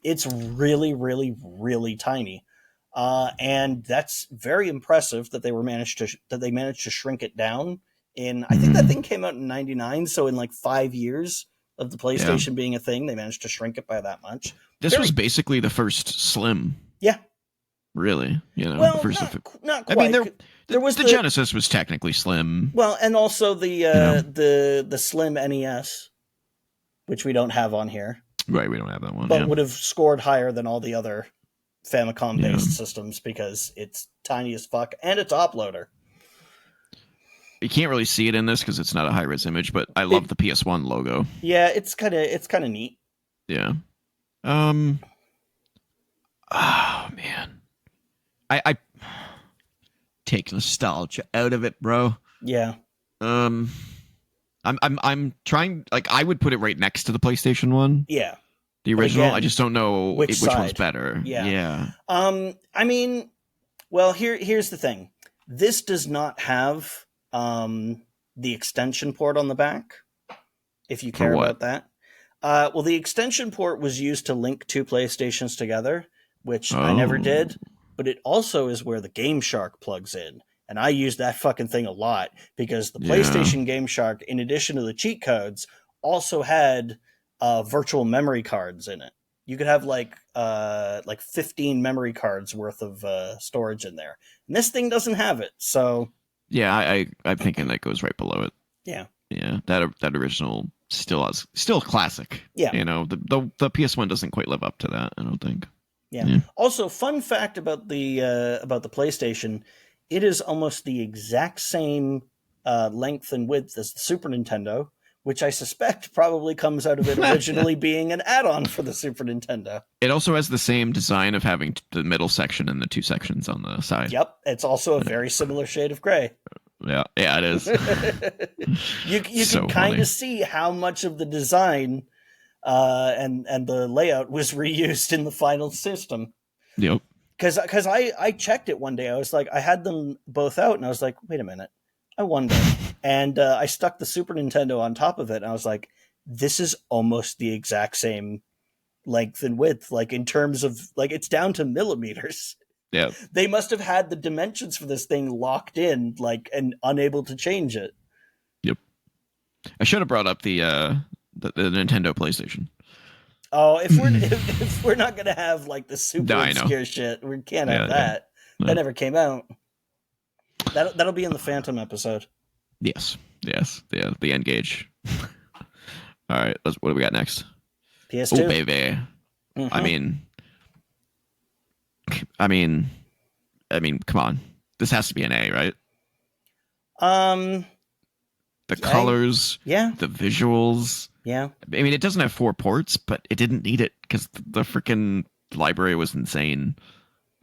It's really, really, really tiny. And that's very impressive that they managed to shrink it down I think that thing came out in 99. So in like 5 years of the PlayStation being a thing, they managed to shrink it by that much. This was basically the first Slim. Yeah. Really? Well, not quite. I mean, there was the Genesis was technically Slim. Well, and also the Slim NES, which we don't have on here. Right, we don't have that one. but Yeah, would have scored higher than all the other Famicom-based systems because it's tiny as fuck and it's uploader. you can't really see it in this because it's not a high-res image, but I love the PS1 logo. Yeah, it's kind of neat. Yeah. Oh man, I take nostalgia out of it, bro. Yeah. I'm trying. Like, I would put it right next to the PlayStation one. Yeah. The original. Again, I just don't know which one's better. Yeah. I mean, well, here's the thing. This does not have the extension port on the back. If you care about that. Well, the extension port was used to link two PlayStations together, which I never did. But it also is where the Game Shark plugs in. And I use that fucking thing a lot because the PlayStation Game Shark, in addition to the cheat codes, also had virtual memory cards in it. You could have like 15 memory cards worth of storage in there. And this thing doesn't have it. So yeah, I'm thinking that goes right below it. Yeah. Yeah, that original still classic. Yeah. You know, the PS1 doesn't quite live up to that, I don't think. Yeah. Also, fun fact about the PlayStation, it is almost the exact same length and width as the Super Nintendo, which I suspect probably comes out of it originally being an add-on for the Super Nintendo. It also has the same design of having the middle section and the two sections on the side. Yep, it's also a very similar shade of gray. Yeah, it is. You can kind of see how much of the design and the layout was reused in the final system. Yep. Because I checked it one day. I was like, I had them both out, and I was like, wait a minute, I wonder. And I stuck the Super Nintendo on top of it, and I was like, this is almost the exact same length and width, like in terms of like it's down to millimeters. Yeah. They must have had the dimensions for this thing locked in, like, and unable to change it. Yep. I should have brought up the Nintendo PlayStation. Oh, if we're not gonna have like the super obscure shit, we can't have that. Yeah. That never came out. That'll be in the Phantom episode. Yes. The N-Gage. All right. What do we got next? PS2. Oh, baby. Mm-hmm. I mean, come on. This has to be an A, right? The colors, the visuals. Yeah. I mean, it doesn't have 4 ports, but it didn't need it because the freaking library was insane.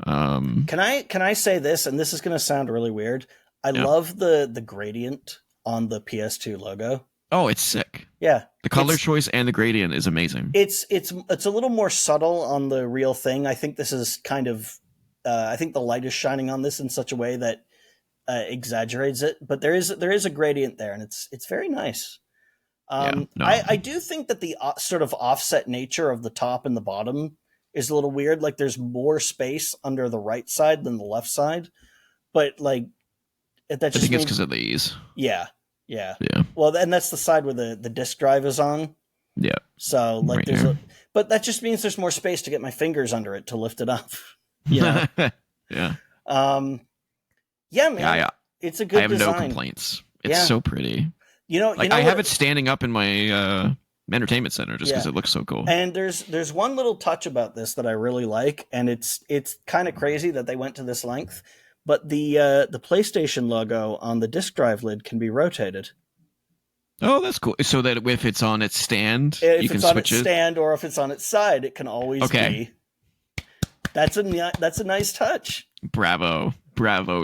Can I say this? And this is going to sound really weird. I love the gradient on the PS2 logo. Oh, it's sick. Yeah. The color choice and the gradient is amazing. It's a little more subtle on the real thing. I think this is kind of I think the light is shining on this in such a way that exaggerates it, but there is a gradient there, and it's very nice. I do think that the sort of offset nature of the top and the bottom is a little weird. Like there's more space under the right side than the left side, but like that just I think it's because of these. Yeah. Well, and that's the side where the disc drive is on. Yeah. So like but that just means there's more space to get my fingers under it to lift it up. Yeah. Yeah. Yeah, man. Yeah. It's a good design. I have no complaints. It's so pretty. I have it standing up in my entertainment center just because it looks so cool. And there's one little touch about this that I really like, and it's kind of crazy that they went to this length. But the PlayStation logo on the disc drive lid can be rotated. Oh, that's cool. So that if it's on its stand, you can switch it. If it's on its stand or if it's on its side, it can always be. That's a nice touch. Bravo,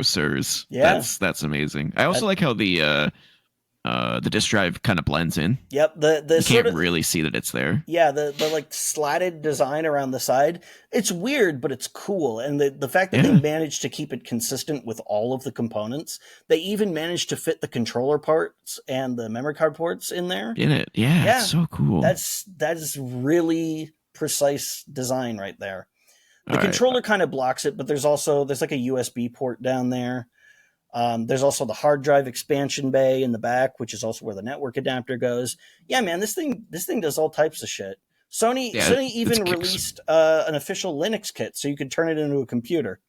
sirs. Yeah, that's amazing. I also like how the disc drive kind of blends in. Yep, you can't really see that it's there. Yeah, the like slatted design around the side. It's weird, but it's cool. And the fact that they managed to keep it consistent with all of the components. They even managed to fit the controller parts and the memory card ports in there. In it, yeah. It's so cool. That is really precise design right there. The controller kind of blocks it, but there's like a USB port down there. There's also the hard drive expansion bay in the back, which is also where the network adapter goes. Yeah, man, this thing does all types of shit. Sony even released an official Linux kit, so you could turn it into a computer.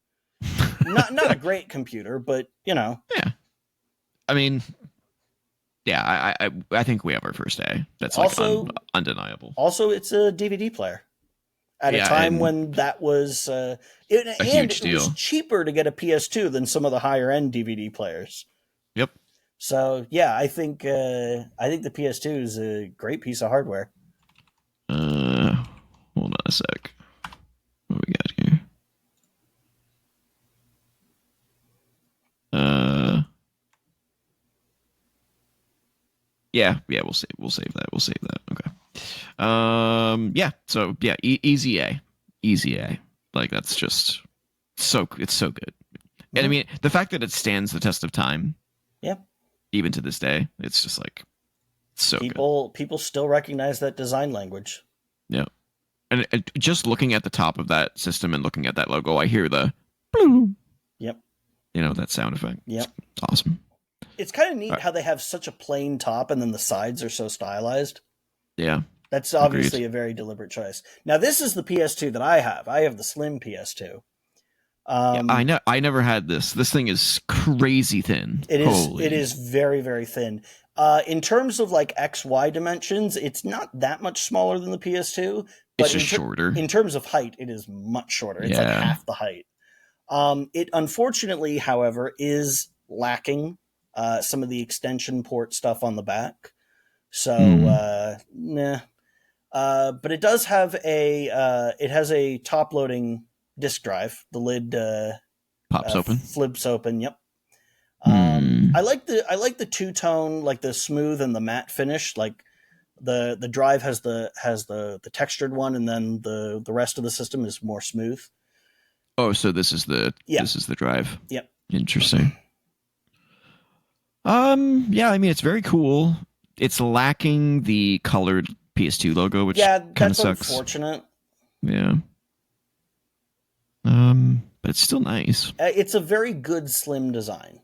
Not a great computer, but you know. Yeah. I mean, Yeah, I think we have our first A. That's like Also, undeniable. also, it's a DVD player at a Yeah, time and when that was a and huge it was deal. cheaper to get a PS2 than some of the higher end DVD players. Yep. So yeah, I think the PS2 is a great piece of hardware. Hold on a sec. What we got here? Uh, yeah, we'll save that. We'll save that. Okay. Yeah. So yeah, easy A, easy A. Like that's just it's so good. And I mean, the fact that it stands the test of time, yeah, even to this day, it's just like so people still recognize that design language. good. Yeah. And just looking at the top of that system and looking at that logo, I hear the bloom. Yep. You know, that sound effect. Yep. It's awesome. It's kind of neat how they have such a plain top and then the sides are so stylized. Yeah. That's obviously a very deliberate choice. Now, this is the PS2 that I have. I have the slim PS2. Yeah, I never had this. This thing is crazy thin. It is very, very thin. In terms of like XY dimensions, it's not that much smaller than the PS2. But it's just shorter. In terms of height, it is much shorter. It's like half the height. It unfortunately, however, is lacking some of the extension port stuff on the back. So, nah. But it does have it has a top loading disk drive. The lid pops open, flips open. Yep. I like the two-tone, like the smooth and the matte finish. Like the drive has the textured one, and then the rest of the system is more smooth. Oh, so this is the drive. Yep. Interesting. Yeah, I mean it's very cool. It's lacking the colored PS2 logo, which kind of sucks. Unfortunate. Yeah. But it's still nice. It's a very good slim design.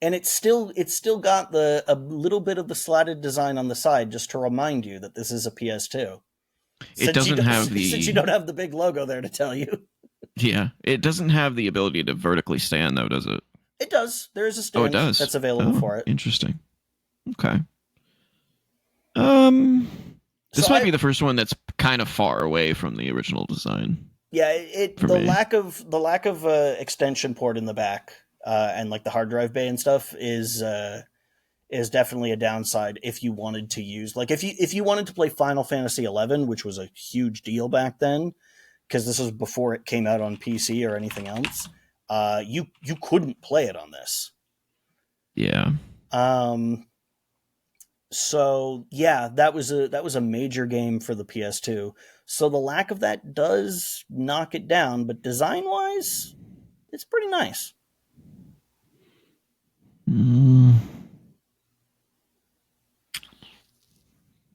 And it's still got a little bit of the slatted design on the side just to remind you that this is a PS2. It doesn't have since you don't have the big logo there to tell you. Yeah, it doesn't have the ability to vertically stand though, does it? It does. There is a stand that's available for it. Interesting. Okay. This might be the first one that's kind of far away from the original design. Yeah, the lack of extension port in the back and like the hard drive bay and stuff is definitely a downside if you wanted to use, like if you wanted to play Final Fantasy XI, which was a huge deal back then because this was before it came out on PC or anything else. You couldn't play it on this. Yeah. So yeah, that was a major game for the PS2. So the lack of that does knock it down, but design wise, it's pretty nice. I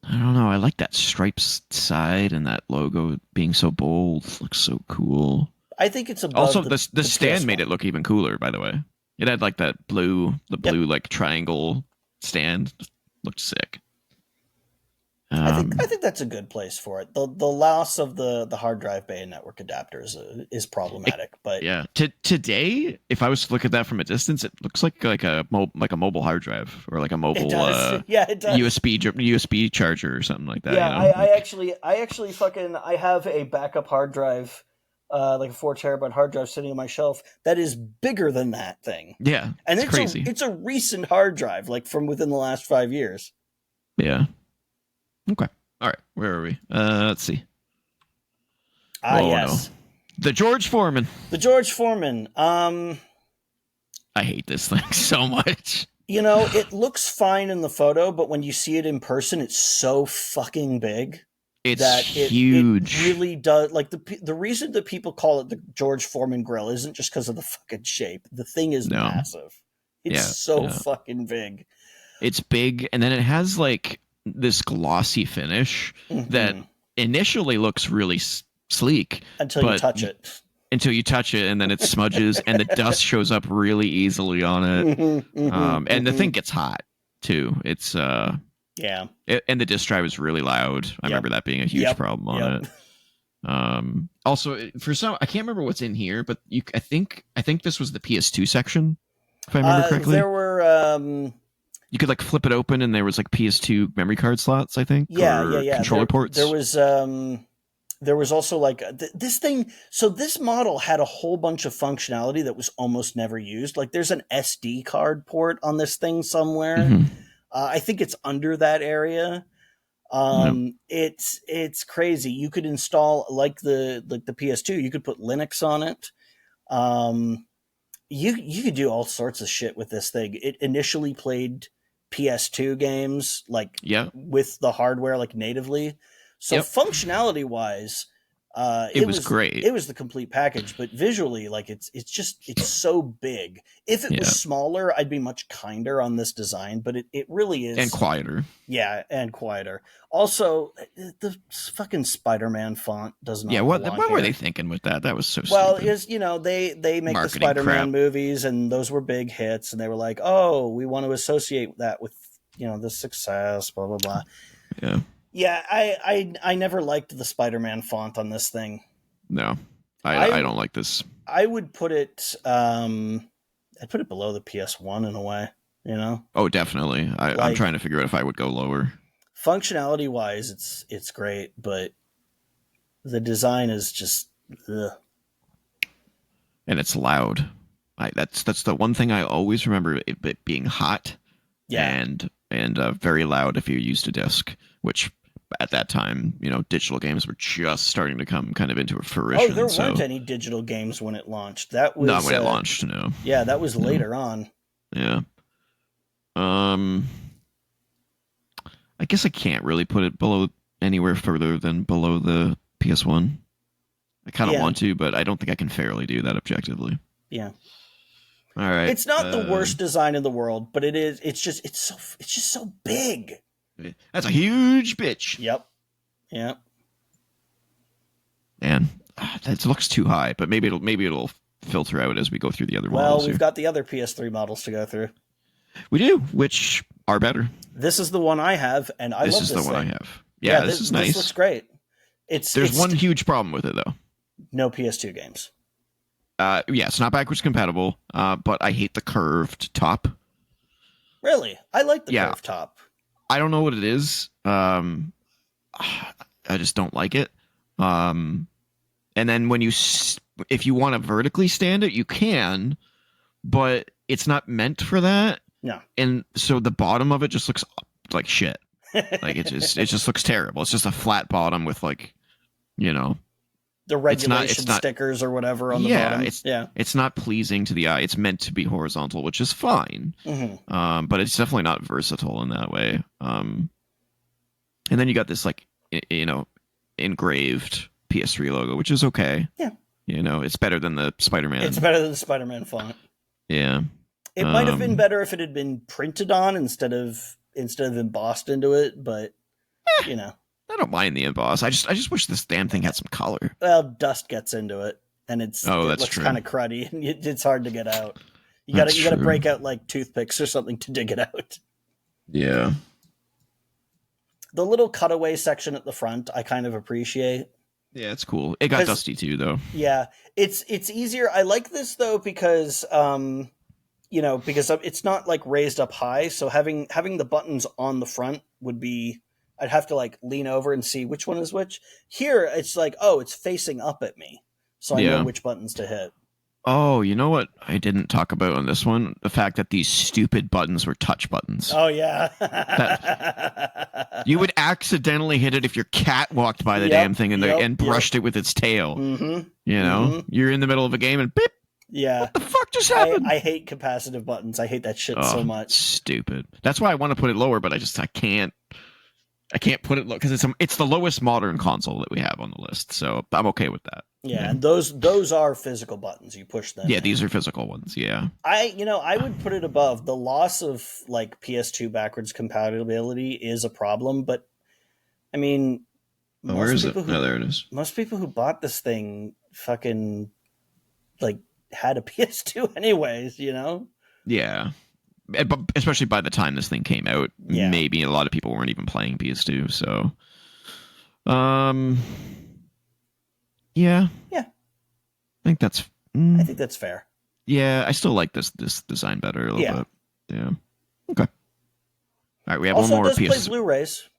don't know. I like that stripes side and that logo being so bold. It looks so cool. I think it's above also the stand made it look even cooler. By the way, it had like that blue like triangle stand. Looked sick. I think that's a good place for it. The loss of the hard drive bay and network adapters is problematic. But yeah, today, if I was to look at that from a distance, it looks like a mobile hard drive or like a mobile it does. USB charger or something like that. Yeah, you know? I actually I have a backup hard drive, like a 4 terabyte hard drive sitting on my shelf that is bigger than that thing. Yeah, and it's crazy. It's a recent hard drive, like from within the last 5 years. Yeah. Okay. All right. Where are we? Let's see. Yes. No. The George Foreman. The George Foreman. I hate this thing so much. You know, it looks fine in the photo, but when you see it in person, it's so fucking big. It's huge. It really does. Like the reason that people call it the George Foreman grill isn't just because of the fucking shape. The thing is massive. It's fucking big. It's big, and then it has like this glossy finish that initially looks really sleek until you touch it. Until you touch it, and then it smudges, and the dust shows up really easily on it. And the thing gets hot too. It's and the disk drive is really loud. I remember that being a huge problem on it. Also, for some, I can't remember what's in here, but I think this was the PS2 section, if I remember correctly. There were You could like flip it open, and there was like PS2 memory card slots, I think, or controller ports. There was also like this thing. So this model had a whole bunch of functionality that was almost never used. Like there's an SD card port on this thing somewhere. Mm-hmm. I think it's under that area. It's crazy. You could install like the PS2. You could put Linux on it. You could do all sorts of shit with this thing. It initially played PS2 games like with the hardware like natively. So functionality wise, it was great. It was the complete package, but visually, like it's so big. If it was smaller, I'd be much kinder on this design, but it really is, and quieter. Yeah, and quieter. Also, the fucking Spider-Man font does not. Yeah, what were they thinking with that? That was so well. stupid. Is they make Marketing the Spider-Man crap. movies, and those were big hits, and they were like, oh, we want to associate that with the success, blah blah blah. Yeah. Yeah, I never liked the Spider-Man font on this thing. No, I don't like this. I would put it, I'd put it below the PS1 in a way, Oh, definitely. I'm trying to figure out if I would go lower. Functionality wise, it's great, but the design is just, ugh. And it's loud. That's the one thing I always remember, it being hot. Yeah. And very loud if you used a disc, which at that time, digital games were just starting to come kind of into a fruition. Oh, there weren't any digital games when it launched. That was not when it launched. No. Yeah, that was later on. Yeah. I guess I can't really put it below anywhere further than below the PS1. I kind of want to, but I don't think I can fairly do that objectively. Yeah. All right. It's not the worst design in the world, but it is. It's just so big. That's a huge bitch. Yep. Man, that looks too high, but maybe it'll filter out as we go through the other models. Well, we've got the other PS3 models to go through. We do, which are better. This is the one I have, and I love this. This is the one I have. Yeah, this is nice. This looks great. There's one huge problem with it, though. No PS2 games. Yeah, it's not backwards compatible, but I hate the curved top. Really? I like the curved top. I don't know what it is. I just don't like it. And then if you want to vertically stand it, you can, but it's not meant for that. No. And so the bottom of it just looks like shit. Like it just looks terrible. It's just a flat bottom with like, the regulation stickers or whatever on the bottom. It's not pleasing to the eye. It's meant to be horizontal, which is fine. Mm-hmm. But it's definitely not versatile in that way. And then you got this like, engraved PS3 logo, which is okay. Yeah. It's better than the Spider-Man. It's better than the Spider-Man font. Yeah. It might have been better if it had been printed on instead of embossed into it, but I don't mind the emboss. I just wish this damn thing had some color. Well, dust gets into it, and it looks kind of cruddy, and it's hard to get out. You gotta break out like toothpicks or something to dig it out. Yeah. The little cutaway section at the front, I kind of appreciate. Yeah, it's cool. It got dusty too, though. Yeah, it's easier. I like this though because because it's not like raised up high, so having the buttons on the front would be. I'd have to like lean over and see which one is which. Here, it's like, oh, it's facing up at me, so I know which buttons to hit. Oh, you know what I didn't talk about on this one? The fact that these stupid buttons were touch buttons. Oh, yeah. You would accidentally hit it if your cat walked by the damn thing and brushed it with its tail. Mm-hmm. You're in the middle of a game and beep. Yeah. What the fuck just happened? I hate capacitive buttons. I hate that shit so much. Stupid. That's why I want to put it lower, but I can't. I can't put it low because it's the lowest modern console that we have on the list, so I'm okay with that. Yeah, and those are physical buttons. You push them. Yeah, these are physical ones. Yeah. I would put it above. The loss of like PS2 backwards compatibility is a problem, but I mean, where is it? There it is. Most people who bought this thing fucking like had a PS2 anyways, Yeah. But especially by the time this thing came out, maybe a lot of people weren't even playing PS2. So, yeah. I think that's fair. Yeah, I still like this design better a little bit. Yeah. Okay. All right, we have also, one more it does play PS. Blu-rays.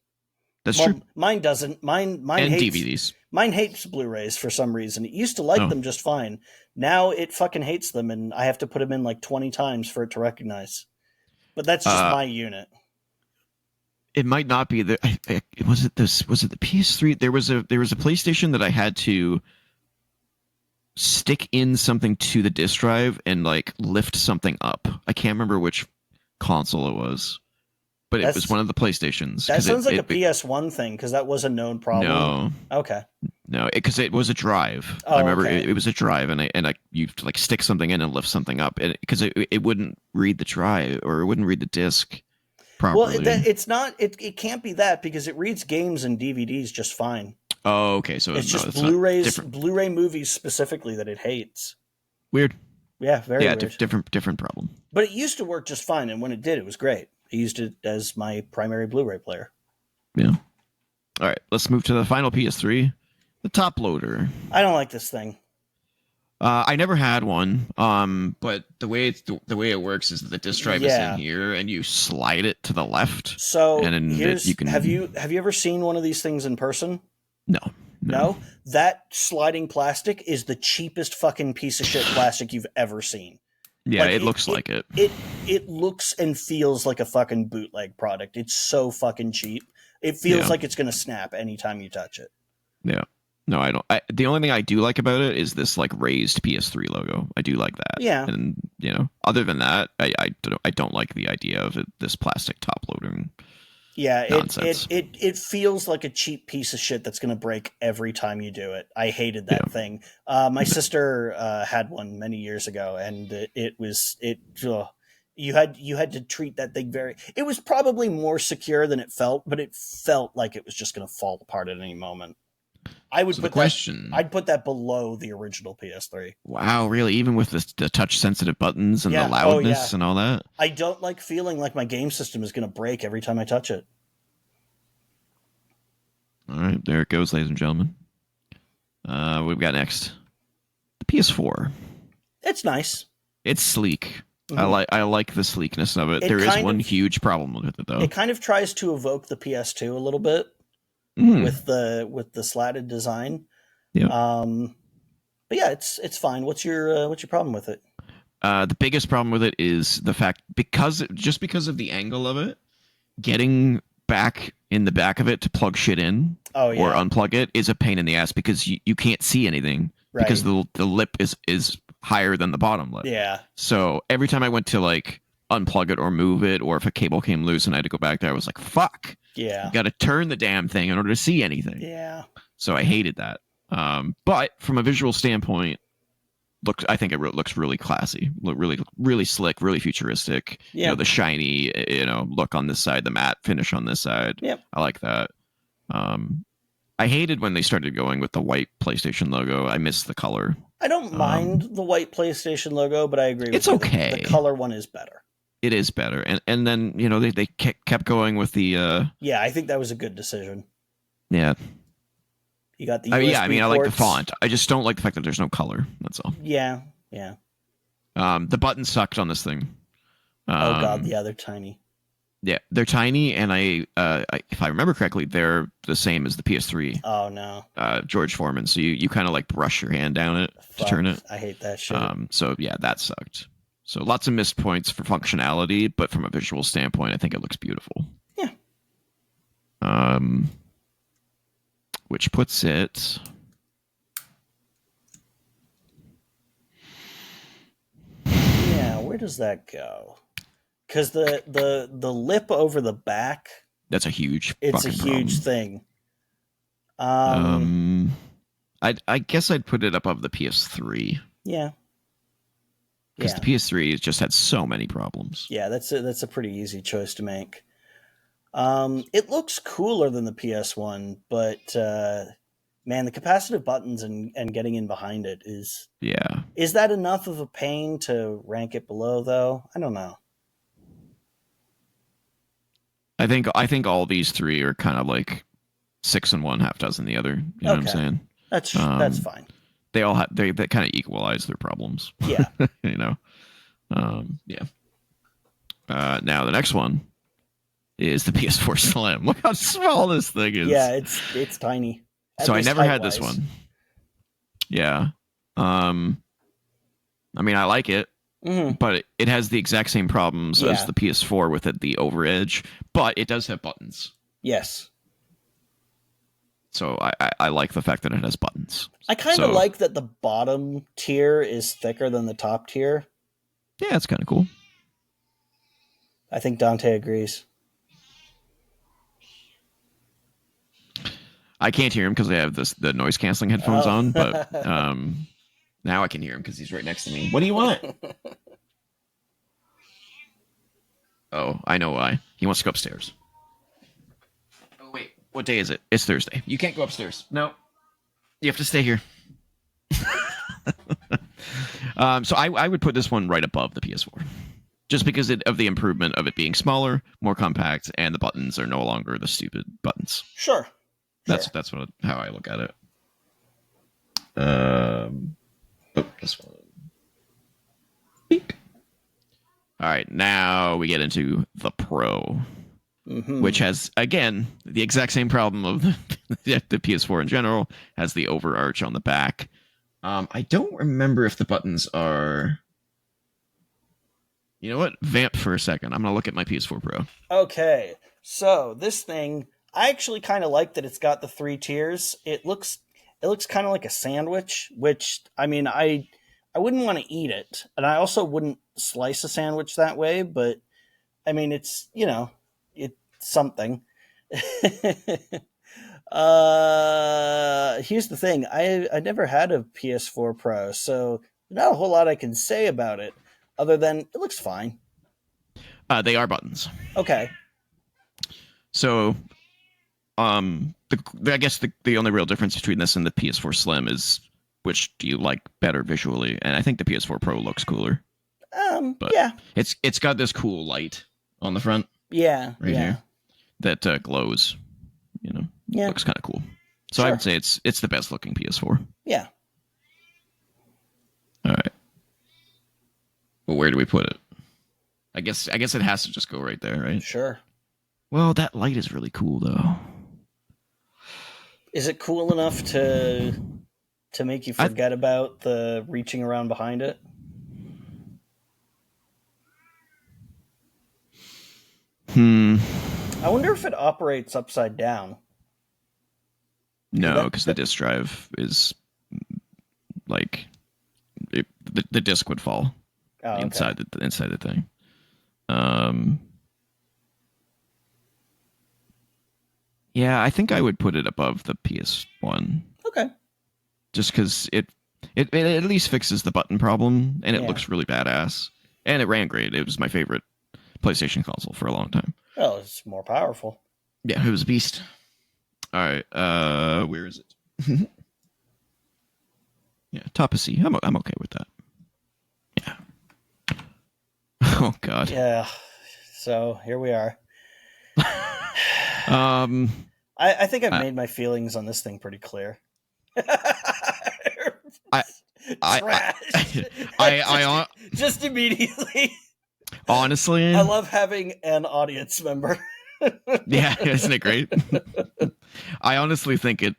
That's true. Mine doesn't. Mine and hates DVDs. Mine hates Blu-rays for some reason. It used to like them just fine. Now it fucking hates them, and I have to put them in like 20 times for it to recognize. But that's just my unit. It might not be the. Was it the PS3? There was a PlayStation that I had to stick in something to the disk drive and like lift something up. I can't remember which console it was, but it was one of the PlayStations. That sounds like a PS1 thing, because that was a known problem. No. Okay. No, because it was a drive. Oh, I remember okay. it was a drive, and I you like stick something in and lift something up, because it wouldn't read the drive, or it wouldn't read the disc properly. Well, it's not. It can't be that, because it reads games and DVDs just fine. Oh, okay. So it's just Blu-ray movies specifically that it hates. Weird. Yeah, very weird. Different problem. But it used to work just fine, and when it did, it was great. I used it as my primary Blu-ray player. Yeah. All right, let's move to the final PS3, the top loader. I don't like this thing. I never had one, but the way it works is that the disk drive is in here, and you slide it to the left. So and you can. Have you ever seen one of these things in person? No. That sliding plastic is the cheapest fucking piece of shit plastic you've ever seen. Yeah, it looks like it. It looks and feels like a fucking bootleg product. It's so fucking cheap. It feels like it's gonna snap anytime you touch it. Yeah. No, I don't. The only thing I do like about it is this like raised PS3 logo. I do like that. Yeah. And other than that, I don't like the idea of this plastic top loading. Yeah, it feels like a cheap piece of shit that's going to break every time you do it. I hated that thing. My sister had one many years ago, and you had to treat that thing very. It was probably more secure than it felt, but it felt like it was just going to fall apart at any moment. I'd put that below the original PS3. Wow, really? Even with the touch sensitive buttons and the loudness and all that? I don't like feeling like my game system is going to break every time I touch it. All right, there it goes, ladies and gentlemen. What we've got next? The PS4. It's nice. It's sleek. Mm-hmm. I like the sleekness of it. There is one huge problem with it, though. It kind of tries to evoke the PS2 a little bit. With the slatted design. Yeah. But yeah, it's fine. What's your problem with it? The biggest problem with it is the fact because of the angle of it, getting back in the back of it to plug shit in or unplug it is a pain in the ass, because you can't see anything because the lip is higher than the bottom lip. Yeah. So every time I went to like unplug it or move it, or if a cable came loose and I had to go back there, I was like, fuck. Yeah. You got to turn the damn thing in order to see anything. Yeah. So I hated that. But from a visual standpoint, I think it looks really classy, really slick, really futuristic. Yeah. The shiny, look on this side, the matte finish on this side. Yep. I like that. I hated when they started going with the white PlayStation logo. I miss the color. I don't mind the white PlayStation logo, but I agree with you. It's okay. The color one is better. It is better. And then, they kept going with the... Yeah, I think that was a good decision. Yeah. You got the USB I like the font. I just don't like the fact that there's no color. That's all. Yeah. The buttons sucked on this thing. Oh, God, yeah, they're tiny. Yeah, they're tiny, and if I remember correctly, they're the same as the PS3. Oh, no. George Foreman. So you kind of like brush your hand down it to turn it. I hate that shit. So, yeah, that sucked. So lots of missed points for functionality, but from a visual standpoint, I think it looks beautiful. Yeah. Which puts it... Yeah, where does that go? Because the lip over the back... That's a huge It's a huge thing. I guess I'd put it above the PS3. Yeah. Because the PS3 just had so many problems. Yeah, that's a pretty easy choice to make. It looks cooler than the PS1, but man, the capacitive buttons and getting in behind it is... Yeah. Is that enough of a pain to rank it below, though? I don't know. I think all these three are kind of like 6 in one, half dozen the other. You know what I'm saying? That's fine. They all they kind of equalize their problems. Yeah. Yeah. Now the next one is the PS4 Slim. Look how small this thing is. Yeah, it's tiny. So I never had this one. Yeah. I mean, I like it, but it has the exact same problems as the PS4 with the over edge, but it does have buttons. Yes. So I like the fact that it has buttons. I kind of like that the bottom tier is thicker than the top tier. Yeah, it's kind of cool. I think Dante agrees. I can't hear him because I have the noise canceling headphones on, but now I can hear him because he's right next to me. What do you want? Oh, I know why. He wants to go upstairs. Oh, wait. What day is it? It's Thursday. You can't go upstairs. No. You have to stay here. So I would put this one right above the PS4. Just because of the improvement of it being smaller, more compact, and the buttons are no longer the stupid buttons. Sure. That's how I look at it. This one. Beep. All right, now we get into the Pro, which has, again, the exact same problem of the PS4 in general, has the overarch on the back. I don't remember if the buttons are... You know what? Vamp for a second. I'm going to look at my PS4 Pro. Okay, so this thing, I actually kind of like that it's got the 3 tiers. It looks kind of like a sandwich, which, I mean, I wouldn't want to eat it, and I also wouldn't slice a sandwich that way, but, I mean, it's, it's something. Here's the thing. I never had a PS4 Pro, so not a whole lot I can say about it, other than it looks fine. They are buttons. Okay. So, I guess the only real difference between this and the PS4 Slim is which do you like better visually, and I think the PS4 Pro looks cooler. But yeah. It's got this cool light on the front. Yeah. Right here. That glows. Yeah. Looks kind of cool. So sure. I would say it's the best looking PS4. Yeah. All right. Well, where do we put it? I guess it has to just go right there, right? Sure. Well, that light is really cool, though. Is it cool enough to make you forget about the reaching around behind it? I wonder if it operates upside down. No, because the disk drive is like the disk would fall inside the thing. Yeah, I think I would put it above the PS1. Okay. Just because it at least fixes the button problem, and it looks really badass, and it ran great. It was my favorite PlayStation console for a long time. Well, it's more powerful. Yeah, it was a beast. All right, where is it? Yeah, top of C. I'm okay with that. Yeah. Oh God. Yeah. So here we are. I think I've made my feelings on this thing pretty clear. Just immediately. Honestly, I love having an audience member. Yeah, isn't it great? I honestly think it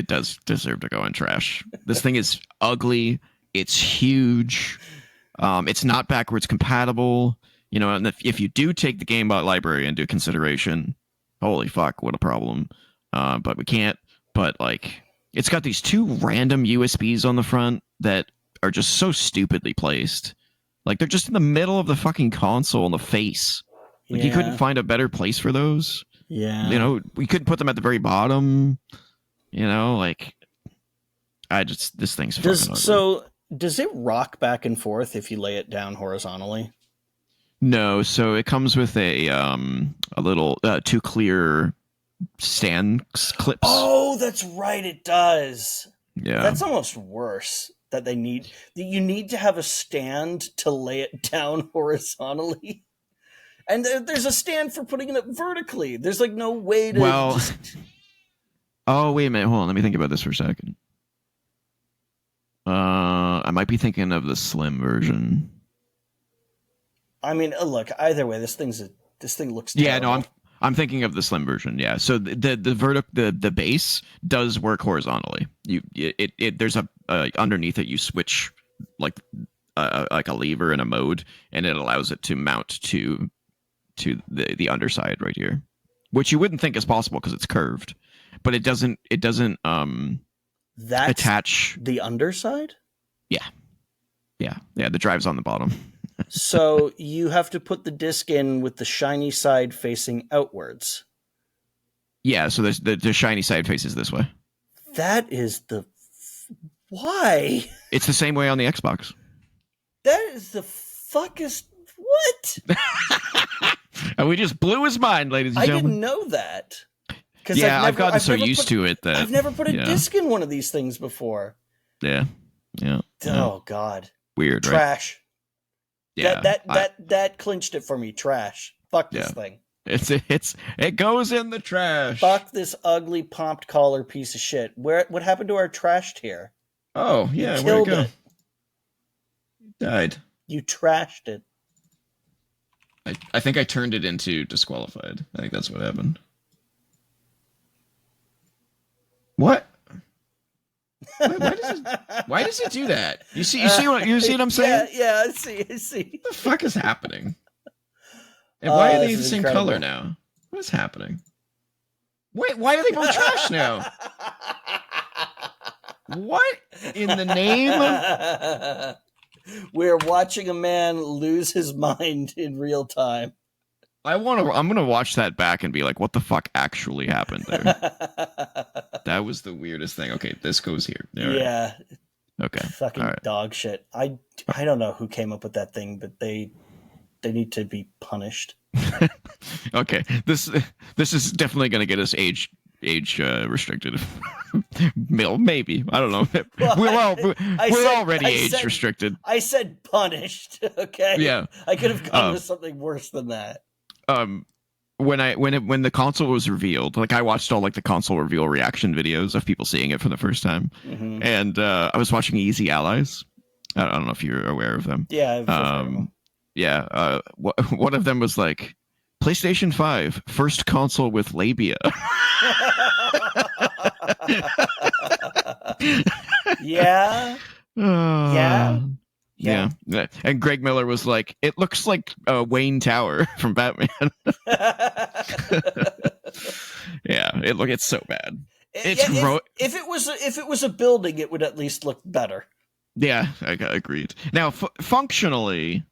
does deserve to go in trash. This thing is ugly. It's huge. It's not backwards compatible. And if you do take the GameBot library into consideration, holy fuck, what a problem. But we can't. But it's got these 2 random USBs on the front that are just so stupidly placed. They're just in the middle of the fucking console in the face. You couldn't find a better place for those. Yeah. We couldn't put them at the very bottom. This thing's fucking ugly. So does it rock back and forth if you lay it down horizontally? No, so it comes with a little 2 clear stand clips. Oh, that's right, it does. Yeah. That's almost worse. You need to have a stand to lay it down horizontally. And there's a stand for putting it up vertically. There's no way to Oh, wait a minute. Hold on. Let me think about this for a second. I might be thinking of the slim version. I mean, look, either way, this thing's This thing looks terrible. Yeah, no, I'm thinking of the slim version. Yeah, so the base does work horizontally. There's a underneath it you switch like a lever and a mode, and it allows it to mount to the underside right here, which you wouldn't think is possible because it's curved, but it doesn't That's attach the underside. Yeah. The drive's on the bottom. So you have to put the disc in with the shiny side facing outwards. Yeah, so the shiny side faces this way. That is why? It's the same way on the Xbox. That is the fuckest. What? And we just blew his mind, ladies and gentlemen. I didn't know that. Yeah, I've gotten so used to it that I've never put a disc in one of these things before. Yeah. Oh God. Weird, right? Trash. Yeah. That clinched it for me. Trash. Fuck this thing. It goes in the trash. Fuck this ugly popped collar piece of shit. What happened to our trash tier? Oh yeah, you where'd it go? It. Died. You trashed it. I think I turned it into disqualified. I think that's what happened. What? Why does it do that? You see what I'm saying? Yeah, I see. What the fuck is happening? And why are they the same incredible. color now? What is happening? Wait, why are they both trash now? What in the name? We're watching a man lose his mind in real time. I'm gonna watch that back and be like, what the fuck actually happened there? That was the weirdest thing. Okay, this goes here. Yeah. Okay. Fucking dog shit. I don't know who came up with that thing, but they need to be punished. Okay. This is definitely gonna get us age restricted. Maybe. I don't know. Well, we're already age restricted. I said punished. Okay. Yeah. I could have gone with something worse than that. When the console was revealed, like I watched all like the console reveal reaction videos of people seeing it for the first time, and I was watching Easy Allies. I don't know if you're aware of them. Yeah. One of them was like PlayStation 5 first console with labia. Yeah. Yeah. And Greg Miller was like, it looks like Wayne Tower from Batman. Yeah, it's so bad. If it was a building, it would at least look better. Yeah, I agreed. Now, functionally,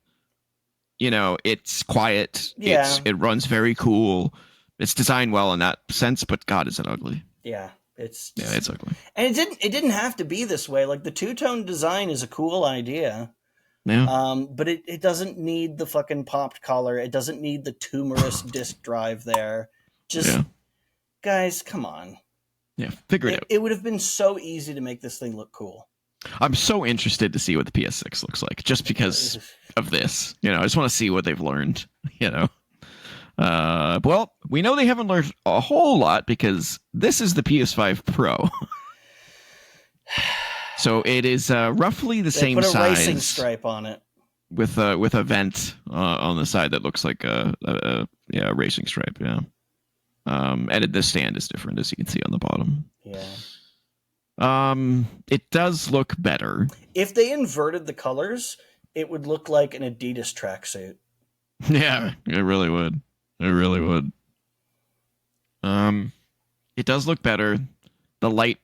it's quiet. Yeah. It runs very cool. It's designed well in that sense, but God, is it ugly? Yeah. It's ugly. And it didn't have to be this way. Like the two-tone design is a cool idea. Yeah. But it doesn't need the fucking popped collar. It doesn't need the tumorous disk drive there. Guys, come on. Yeah, figure it out. It would have been so easy to make this thing look cool. I'm so interested to see what the PS6 looks like, just because of this. I just want to see what they've learned. Well, we know they haven't learned a whole lot because this is the PS5 Pro. So it is roughly the same size. They put a racing stripe on it with a vent on the side that looks like a racing stripe. Yeah, and the stand is different, as you can see on the bottom. Yeah. It does look better. If they inverted the colors, it would look like an Adidas tracksuit. Yeah, it really would. It really would. It does look better. The light.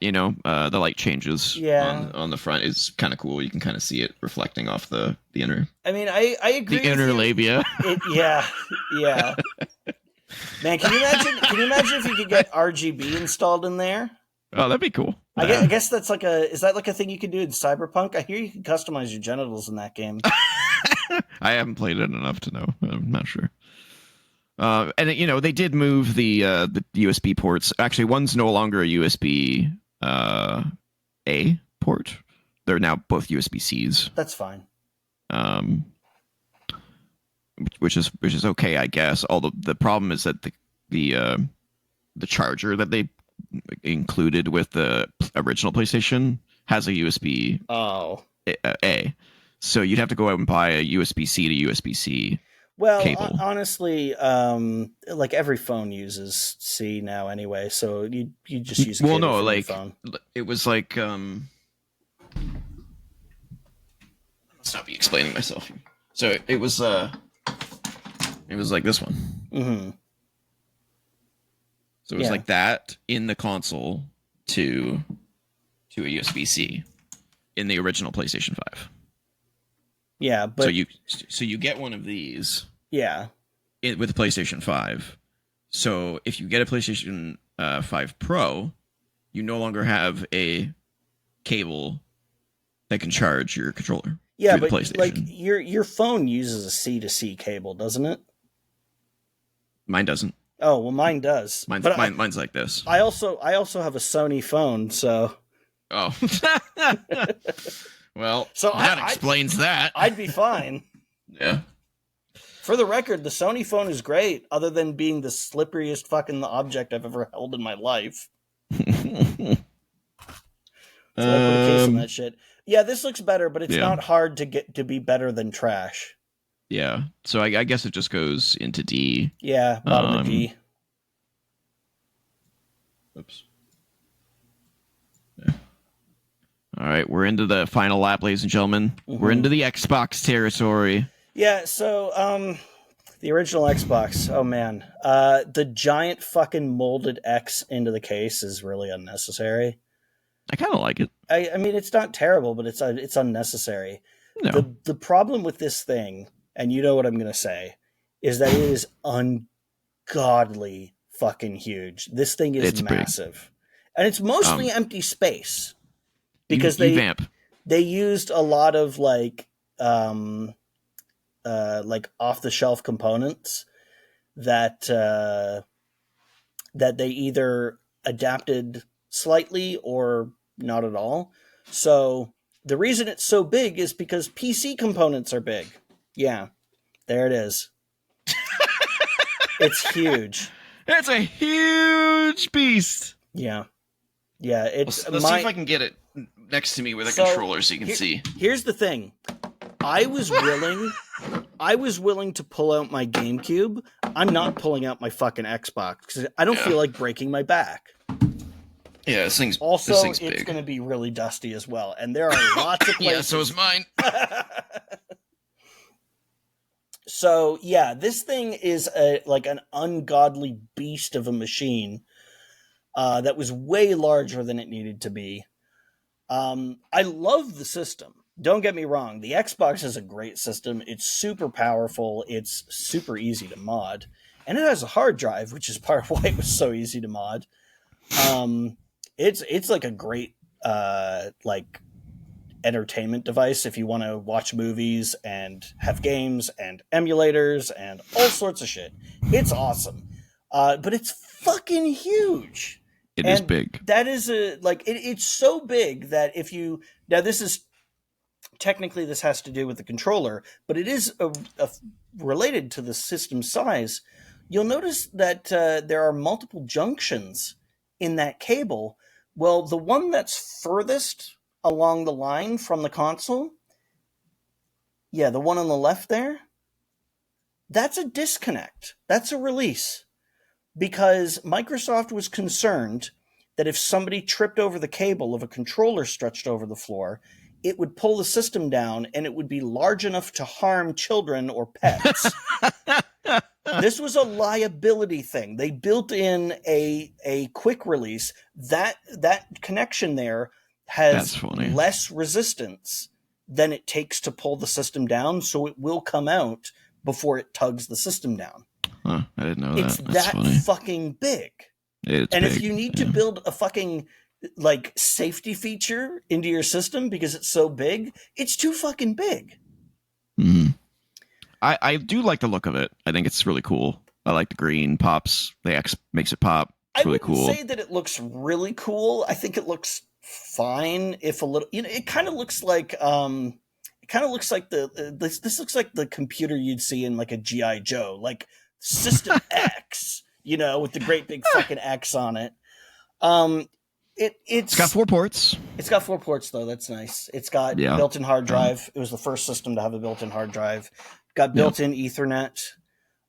The light changes on the front is kind of cool. You can kind of see it reflecting off the inner. I mean, I agree. The inner labia. Yeah. Man, can you imagine if you could get RGB installed in there? Oh, that'd be cool. I guess that's is that like a thing you can do in Cyberpunk? I hear you can customize your genitals in that game. I haven't played it enough to know. I'm not sure. And they did move the USB ports. Actually, one's no longer a USB A port. They're now both USB-Cs. That's fine. Which is okay, I guess. Although the problem is that the charger that they included with the original PlayStation has a USB A. So you'd have to go out and buy a USB-C to USB-C cable. Honestly, like every phone uses C now anyway, so you just use a cable from your phone. It was like let's not be explaining myself here. So it was like this one. Mm-hmm. So it was like that in the console to a USB-C in the original PlayStation 5. Yeah, but so you get one of these. Yeah. With the PlayStation 5. So if you get a PlayStation 5 Pro, you no longer have a cable that can charge your controller. Yeah, but like your phone uses a C to C cable, doesn't it? Mine doesn't. Oh, well, mine does. Mine's like this. I also have a Sony phone, so. Oh. Well, so that explains that. I'd be fine. Yeah. For the record, the Sony phone is great, other than being the slipperiest fucking object I've ever held in my life. So I put a case on that shit. Yeah, this looks better, but it's not hard to get to be better than trash. Yeah, so I guess it just goes into D. Yeah, bottom of D. Oops. Yeah. All right, we're into the final lap, ladies and gentlemen. Mm-hmm. We're into the Xbox territory. Yeah, so the original Xbox. Oh man, the giant fucking molded X into the case is really unnecessary. I kind of like it. I mean, it's not terrible, but it's unnecessary. No. The problem with this thing, and you know what I'm going to say, is that it is ungodly fucking huge. This thing is massive. Big. And it's mostly empty space. Because they used a lot of like off the shelf components that they either adapted slightly or not at all. So the reason it's so big is because PC components are big. Yeah, there it is. It's huge. It's a huge beast. Yeah. Yeah, it's. Let's see if I can get it next to me with a controller so you can see. Here's the thing. I was willing to pull out my GameCube. I'm not pulling out my fucking Xbox because I don't feel like breaking my back. Yeah, this thing's it's big. Going to be really dusty as well, and there are lots of places. Yeah, so is mine. So yeah, this thing is like an ungodly beast of a machine that was way larger than it needed to be. I love the system. Don't get me wrong. The Xbox is a great system. It's super powerful. It's super easy to mod. And it has a hard drive, which is part of why it was so easy to mod. It's like a great like entertainment device if you want to watch movies and have games and emulators and all sorts of shit. It's awesome. But it's fucking huge. It is big. That is it's so big that if you now this is technically this has to do with the controller, but it is related to the system size. You'll notice that there are multiple junctions in that cable. Well, the one that's furthest along the line from the console, the one on the left there, that's a disconnect. That's a release. Because Microsoft was concerned that if somebody tripped over the cable of a controller stretched over the floor, it would pull the system down and it would be large enough to harm children or pets. This was a liability thing. They built in a quick release. That connection there has less resistance than it takes to pull the system down, so it will come out before it tugs the system down. Huh, I didn't know that. It's that fucking big. It's and big, if you need to build a fucking like safety feature into your system because it's so big, it's too fucking big. Mm-hmm. I do like the look of it. I think it's really cool. I like the green pops. The X makes it pop. It's really cool. I wouldn't say that it looks really cool. I think it looks fine. If a little, it kind of looks like this looks like the computer you'd see in like a G.I. Joe, like System X, with the great big fucking X on it. It's got 4 ports. It's got 4 ports though. That's nice. It's got built-in hard drive. It was the first system to have a built-in hard drive. got built-in Ethernet.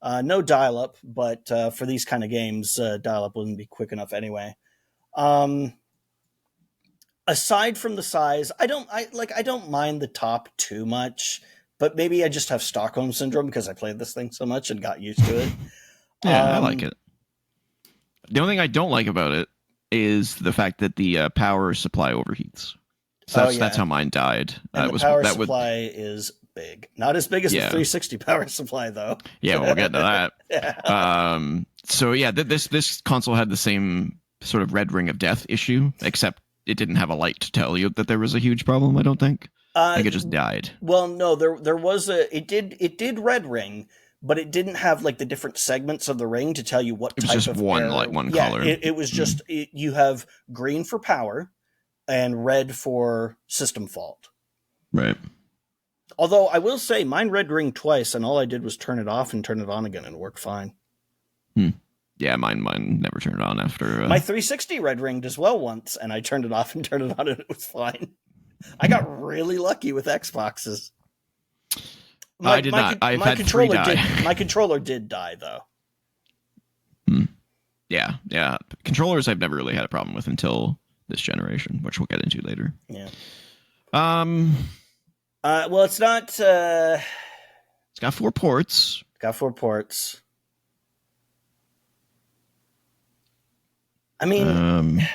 No dial-up, but for these kind of games, dial-up wouldn't be quick enough anyway. Aside from the size, I don't mind the top too much, but maybe I just have Stockholm syndrome because I played this thing so much and got used to it. Yeah, I like it. The only thing I don't like about it is the fact that the power supply overheats. So that's how mine died. And the power supply is big. Not as big as the 360 power supply, though. Yeah, we'll get to that. Yeah. So yeah, this console had the same sort of red ring of death issue, except it didn't have a light to tell you that there was a huge problem. I don't think. I think it just died. Well, no, there was it did red ring, but it didn't have like the different segments of the ring to tell you what type of. It was just one color. It was just you have green for power and red for system fault. Right. Although I will say mine red ring twice, and all I did was turn it off and turn it on again, and it worked fine. Yeah, mine never turned on after. My 360 red ringed as well once, and I turned it off and turned it on, and it was fine. I got really lucky with Xboxes. I did not. I've had three die. My controller did die, though. Yeah. Controllers I've never really had a problem with until this generation, which we'll get into later. Yeah. Well, it's not. It's got 4 ports. I mean,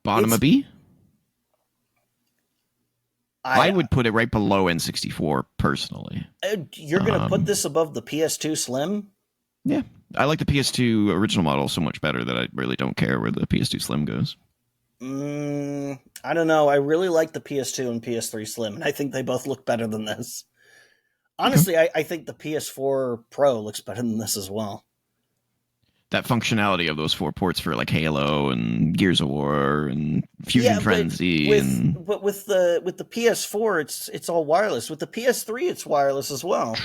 bottom of B. I would put it right below N64 personally. You're going to put this above the PS2 Slim? Yeah. I like the PS2 original model so much better that I really don't care where the PS2 Slim goes. I don't know. I really like the PS2 and PS3 Slim, and I think they both look better than this. Honestly, I think the PS4 Pro looks better than this as well. That functionality of those 4 ports for like Halo and Gears of War and Fusion Frenzy, but with the PS4, it's all wireless. With the PS3, it's wireless as well.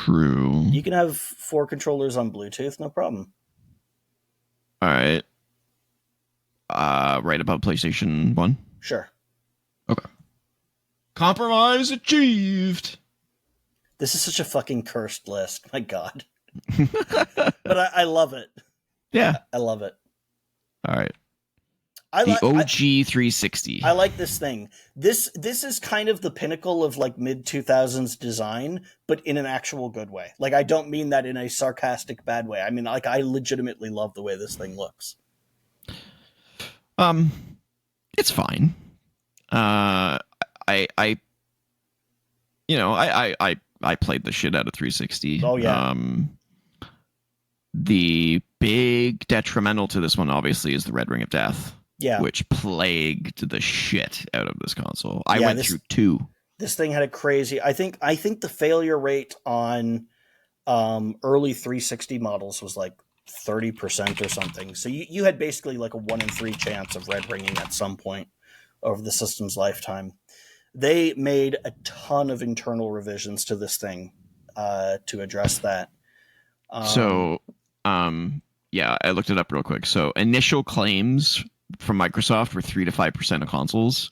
True. You can have 4 controllers on Bluetooth, no problem. All right. Right above PlayStation 1? Sure. Okay. Compromise achieved. This is such a fucking cursed list. My God. But I love it. Yeah. I love it. All right. The OG 360. I like this thing. This is kind of the pinnacle of like mid 2000s design, but in an actual good way. Like, I don't mean that in a sarcastic bad way. I mean, like, I legitimately love the way this thing looks. It's fine. I played the shit out of 360. Oh yeah. The big detrimental to this one obviously is the red ring of death. Yeah. Which plagued the shit out of this console. I went through 2. This thing had a crazy. I think the failure rate on early 360 models was like 30% or something. So you had basically like a 1 in 3 chance of red ringing at some point over the system's lifetime. They made a ton of internal revisions to this thing to address that. Yeah, I looked it up real quick. So initial claims from Microsoft were 3 to 5% of consoles,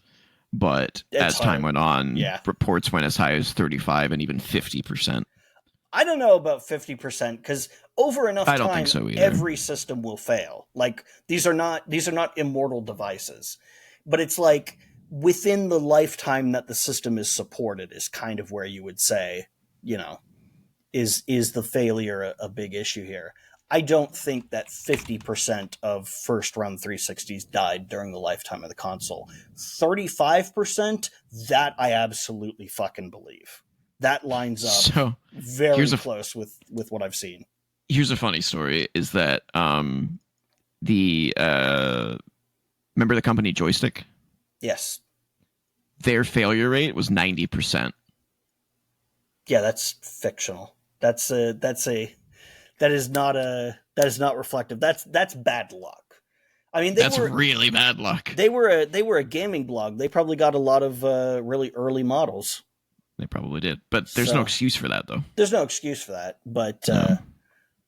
but as time went on, reports went as high as 35 and even 50%. I don't know about 50% because over enough time, I don't think so either. Every system will fail. Like, these are not immortal devices, but it's like within the lifetime that the system is supported is kind of where you would say, is the failure a big issue here? I don't think that 50% of first-run 360s died during the lifetime of the console. 35%, that I absolutely fucking believe. That lines up very close with what I've seen. Here's a funny story, is that remember the company Joystick? Yes. Their failure rate was 90%. Yeah, that's fictional. That is not reflective. That's bad luck. I mean, that's really bad luck. They were a gaming blog. They probably got a lot of really early models. They probably did, but there's no excuse for that, though. There's no excuse for that, but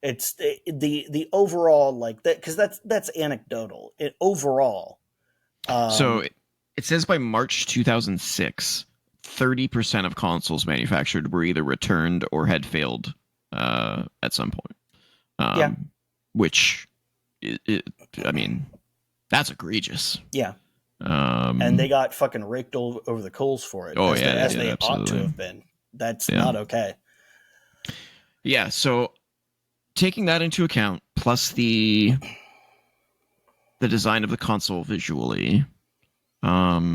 it's the overall, like, that, because that's anecdotal. Overall. So it says by March 2006, 30% of consoles manufactured were either returned or had failed at some point. Which, I mean, that's egregious. Yeah. And they got fucking raked over the coals for it. As they ought to have been. That's not okay. Yeah, so taking that into account, plus the design of the console visually, let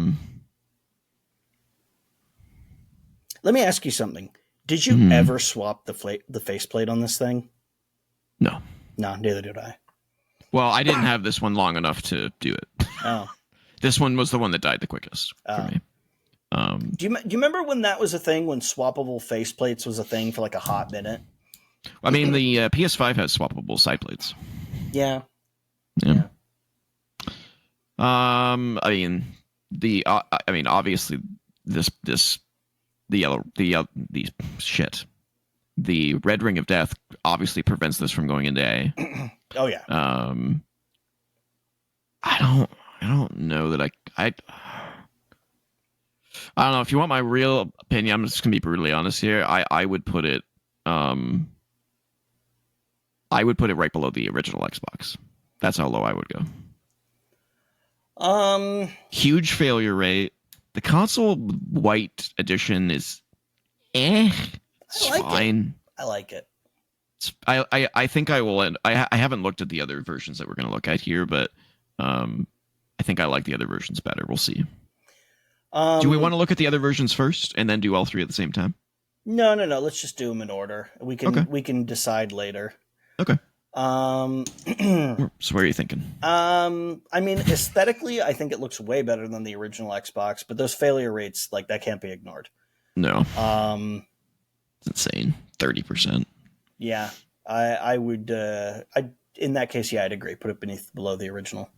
me ask you something. Did you ever swap the faceplate on this thing? No. No, neither did I. Well, I didn't have this one long enough to do it. Oh. This one was the one that died the quickest for me. Do you remember when that was a thing, when swappable faceplates was a thing for like a hot minute? I mean, the PS5 has swappable side plates. Yeah. I mean, obviously, the red ring of death obviously prevents this from going into A. Oh yeah. I don't know that I don't know. If you want my real opinion, I'm just gonna be brutally honest here. I would put it right below the original Xbox. That's how low I would go. Huge failure rate. The console white edition is it's fine. I like it. I think I will end. I haven't looked at the other versions that we're going to look at here, but I think I like the other versions better. We'll see. Do we want to look at the other versions first and then do all three at the same time? No. Let's just do them in order. We can decide later. Okay. So what are you thinking? I mean, aesthetically, I think it looks way better than the original Xbox, but those failure rates, like, that can't be ignored. No. It's insane. 30%. Yeah. I would, in that case, yeah, I'd agree. Put it below the original.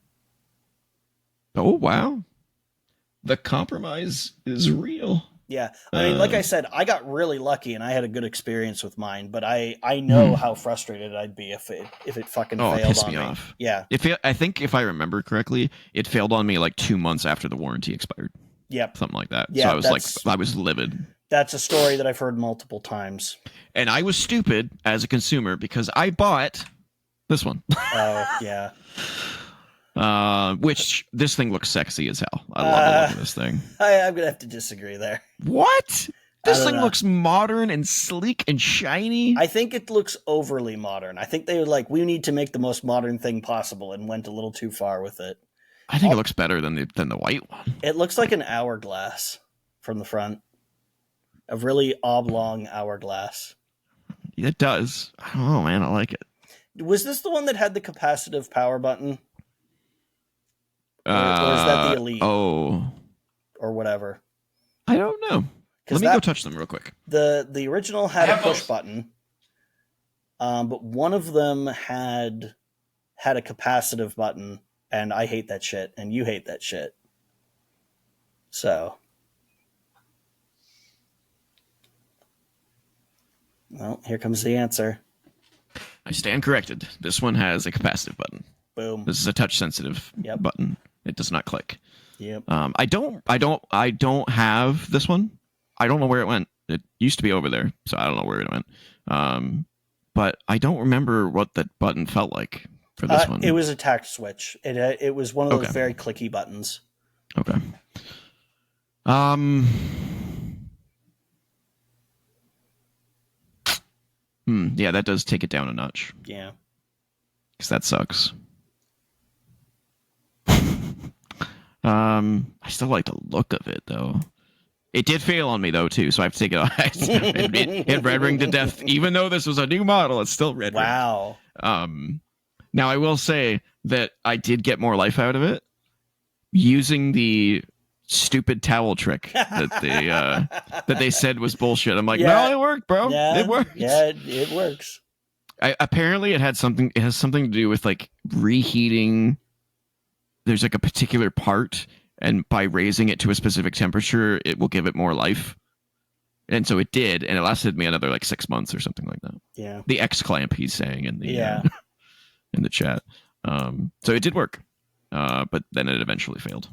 Oh, wow. The compromise is real. Yeah. I mean, like I said, I got really lucky and I had a good experience with mine, but I know how frustrated I'd be if it fucking failed it pissed on me me. Off. Yeah. I think if I remember correctly, it failed on me like 2 months after the warranty expired. Yep. Something like that. Yeah, so I was livid. That's a story that I've heard multiple times. And I was stupid as a consumer because I bought this one. Oh, yeah. Which this thing looks sexy as hell. I love the look of this thing. I'm gonna have to disagree there. What? This thing looks modern and sleek and shiny. I think it looks overly modern. I think they were like, we need to make the most modern thing possible, and went a little too far with it. I think it looks better than the white one. It looks like an hourglass from the front. A really oblong hourglass. It does. I don't know, man. I like it. Was this the one that had the capacitive power button? Or is that the Elite? Oh. Or whatever. I don't know. Let me go touch them real quick. The original had a push button, but one of them had a capacitive button, and I hate that shit, and you hate that shit. So. Well, here comes the answer. I stand corrected. This one has a capacitive button. Boom. This is a touch-sensitive button. It does not click. Yep. I don't have this one. I don't know where it went. It used to be over there, so I don't know where it went. But I don't remember what that button felt like for this one. It was a tact switch. It was one of those very clicky buttons. Okay. Yeah, that does take it down a notch. Yeah. Because that sucks. I still like the look of it, though. It did fail on me, though, too, so I have to take it off. It red ring to death. Even though this was a new model, it's still red ring. Wow. Now, I will say that I did get more life out of it using the stupid towel trick that they said was bullshit. I'm like, no, it worked, bro. Yeah, it worked. Yeah, it works. Apparently, it has something to do with like reheating. There's like a particular part, and by raising it to a specific temperature, it will give it more life. And so it did, and it lasted me another like 6 months or something like that. Yeah. The X clamp, he's saying in the in the chat. So it did work, but then it eventually failed.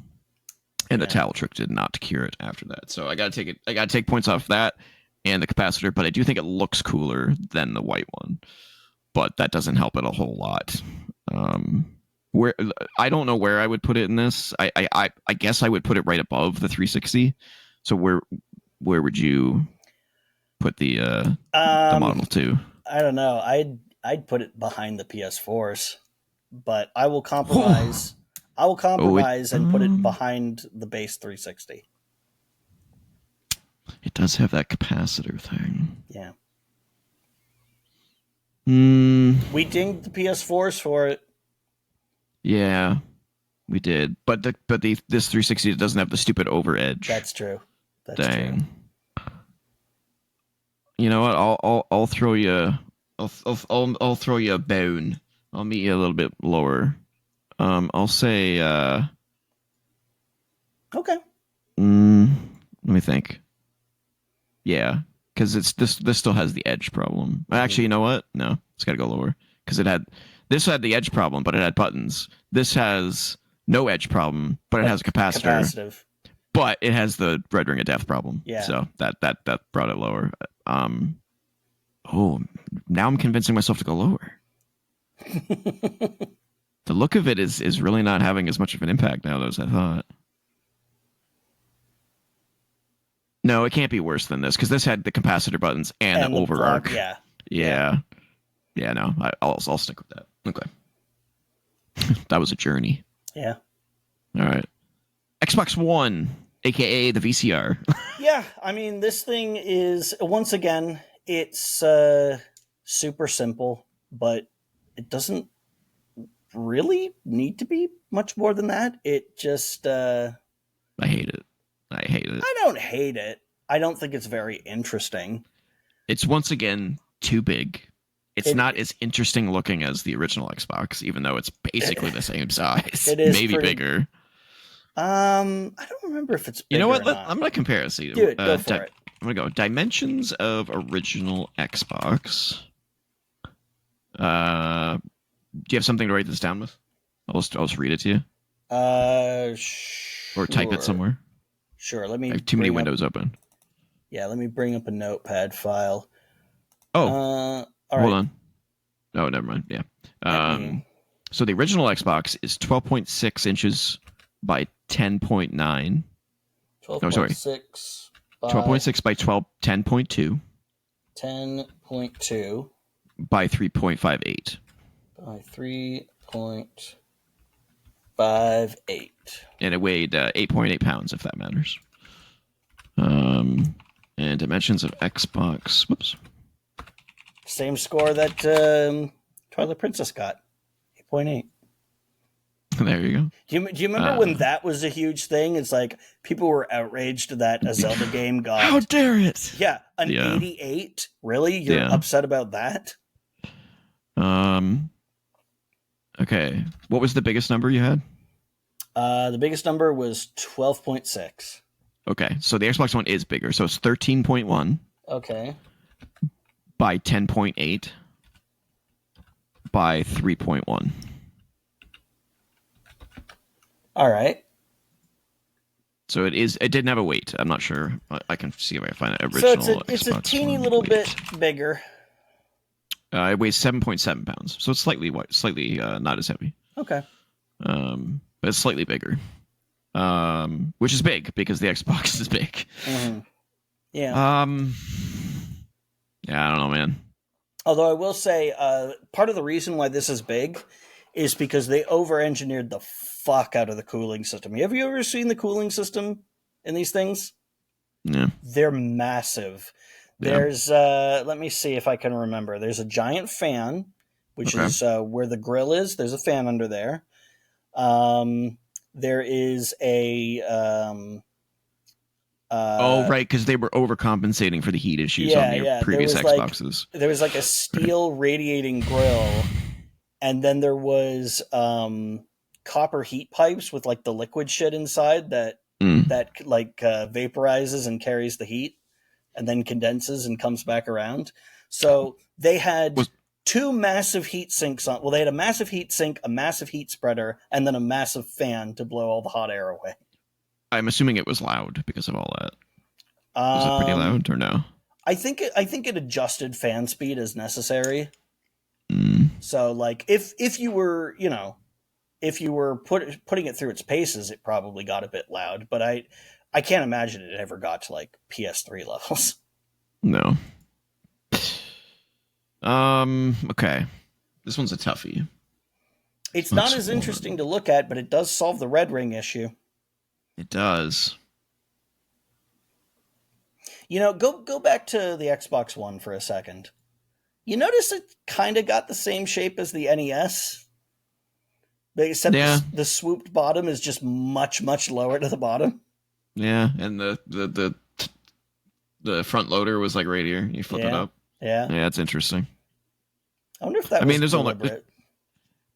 And the towel trick did not cure it after that. So I gotta take it. I gotta take points off that and the capacitor, but I do think it looks cooler than the white one. But that doesn't help it a whole lot. Where I don't know where I would put it in this. I guess I would put it right above the 360. So where would you put the Model 2? I don't know. I'd put it behind the PS4s, but I will compromise. I will compromise and put it behind the base 360. It does have that capacitor thing. Yeah. We dinged the PS4s for it. Yeah, we did. But this 360 doesn't have the stupid over edge. That's true. Dang. True. You know what? I'll throw you. I'll throw you a bone. I'll meet you a little bit lower. I'll say. Okay. Let me think. Yeah, because this still has the edge problem. Actually, you know what? No, it's got to go lower because this had the edge problem, but it had buttons. This has no edge problem, but it has a capacitor. Capacitive. But it has the Red Ring of Death problem. Yeah. So that brought it lower. Oh, now I'm convincing myself to go lower. The look of it is really not having as much of an impact now as I thought. No, it can't be worse than this because this had the capacitor buttons and the over arc. Yeah. No, I'll stick with that. Okay. That was a journey. Yeah. All right. Xbox One, aka the VCR. Yeah, I mean, this thing is once again, it's super simple, but it doesn't really need to be much more than that. It just I hate it. I don't hate it. I don't think it's very interesting. It's once again too big. It's not as interesting looking as the original Xbox, even though it's basically the same size. It is maybe bigger. I don't remember if it's bigger. You know what? I'm gonna compare it. See, do it. Go for it. I'm gonna go dimensions of original Xbox. Do you have something to write this down with? I'll just read it to you. Sure. Or type it somewhere. Sure. Let me. I have too many windows open. Yeah, let me bring up a notepad file. Oh. All hold on. Oh, never mind. Yeah. So the original Xbox is 12.6 inches by 10.9. 12.6. Oh, sorry. 12.6 by 10.2. 10.2. By 3.58. By 3.58. And it weighed 8.8 pounds, if that matters. And dimensions of Xbox. Whoops. Same score that Twilight Princess got. 8.8. There you go. Do you remember when that was a huge thing? It's like people were outraged that a Zelda game got... How dare it? Yeah, 88? Really? You're upset about that? Okay. What was the biggest number you had? The biggest number was 12.6. Okay, so the Xbox One is bigger. So it's 13.1. Okay. By 10.8. By 3.1. All right. So it didn't have a weight. I'm not sure. I can see if I can find an original. So it's a teeny little bit bigger. It weighs 7.7 pounds. So it's slightly not as heavy. Okay. But it's slightly bigger. Which is big because the Xbox is big. Mm-hmm. Yeah. Yeah, I don't know, man. Although I will say, part of the reason why this is big is because they over-engineered the fuck out of the cooling system. Have you ever seen the cooling system in these things? Yeah. They're massive. Yeah. There's, let me see if I can remember. There's a giant fan, which is where the grill is. There's a fan under there. There is a... right, because they were overcompensating for the heat issues on your previous Xboxes. There was like a steel radiating grill, and then there was copper heat pipes with like the liquid shit inside that vaporizes and carries the heat, and then condenses and comes back around. So they had two massive heat sinks on. Well, they had a massive heat sink, a massive heat spreader, and then a massive fan to blow all the hot air away. I'm assuming it was loud because of all that. Was it pretty loud or no? I think it adjusted fan speed as necessary. Mm. So like if you were, you know, if you were putting it through its paces, it probably got a bit loud, but I can't imagine it ever got to like PS3 levels. No. Okay. This one's a toughie. It's not as interesting to look at, but it does solve the red ring issue. It does. You know, go back to the Xbox One for a second. You notice it kind of got the same shape as the NES, except the swooped bottom is just much, much lower to the bottom. Yeah, and the front loader was like right here. You flip it up. Yeah, it's interesting. I wonder if that. I mean, there's deliberate. Only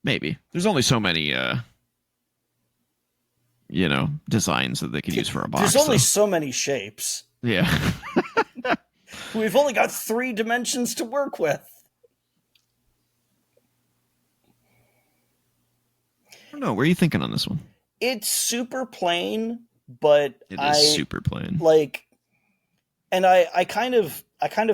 maybe there's only so many designs that they could use for a box. There's only so many shapes. Yeah. We've only got 3 dimensions to work with. I don't know. Where are you thinking on this one? It's super plain, but it is super plain. Like, and I kind of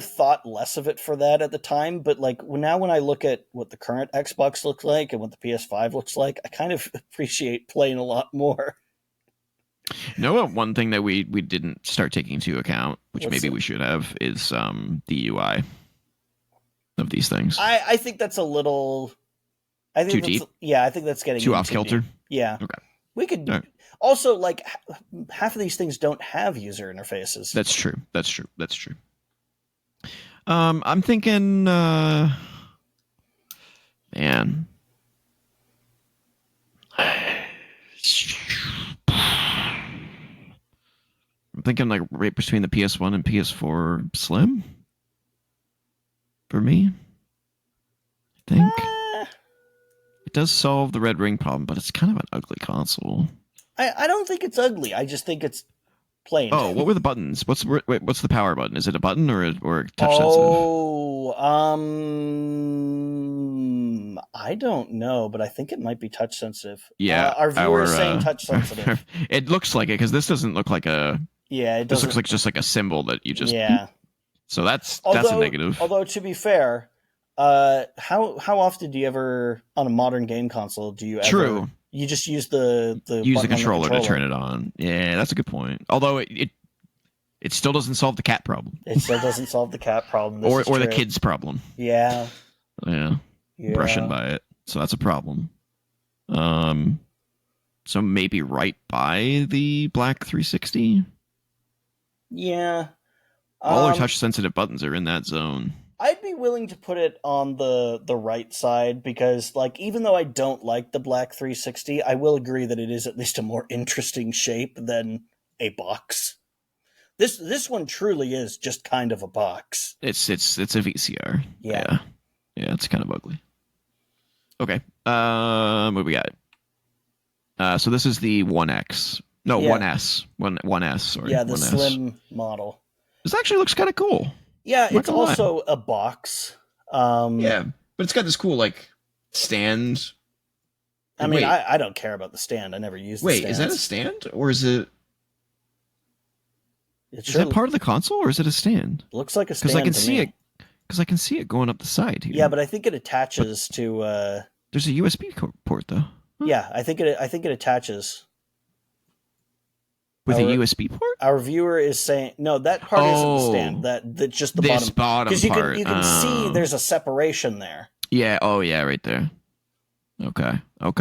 thought less of it for that at the time, but like now when I look at what the current Xbox looks like and what the PS5 looks like, I kind of appreciate plain a lot more. You know what? One thing that we didn't start taking into account, which maybe we should have, is the UI of these things. I think that's a little. I think too deep. Yeah, I think that's getting too off kilter. Yeah. Okay. We could also like half of these things don't have user interfaces. That's true. I'm thinking, man. I'm thinking like right between the PS1 and PS4 Slim. For me, I think it does solve the red ring problem, but it's kind of an ugly console. I don't think it's ugly. I just think it's plain. Oh, what were the buttons? What's the power button? Is it a button or touch sensitive? Oh, I don't know, but I think it might be touch sensitive. Yeah, our viewer is saying touch sensitive. It looks like it because this doesn't look like a. Yeah, this looks like just like a symbol that you just. Yeah. So that's a negative. Although to be fair, how often do you ever on a modern game console do you ever? True. You just use the controller to turn it on. Yeah, that's a good point. Although it still doesn't solve the cat problem. It still doesn't solve the cat problem. or the kids problem. Yeah. Yeah. Brushing by it. So that's a problem. So maybe right by the black 360. Yeah. All our touch sensitive buttons are in that zone. I'd be willing to put it on the right side because, like, even though I don't like the black 360, I will agree that it is at least a more interesting shape than a box. This one truly is just kind of a box. It's a VCR. Yeah. Yeah, it's kind of ugly. Okay. What do we got? So this is the 1X. No, 1S. 1S, sorry. Yeah, the 1S. slim model. This actually looks kind of cool. Yeah, it's also a box. Yeah, but it's got this cool, like, stand. I mean, I don't care about the stand. I never used the stand. Wait, is that a stand? Or is it... Is that part of the console, or is it a stand? Looks like a stand Because I can see it going up the side here. Yeah, but I think it attaches to... There's a USB port, though. Huh. Yeah, I think it attaches... With a USB port? Our viewer is saying no. That part isn't the stand. That's just the bottom part. Because you can see there's a separation there. Yeah. Oh, yeah. Right there. Okay. I don't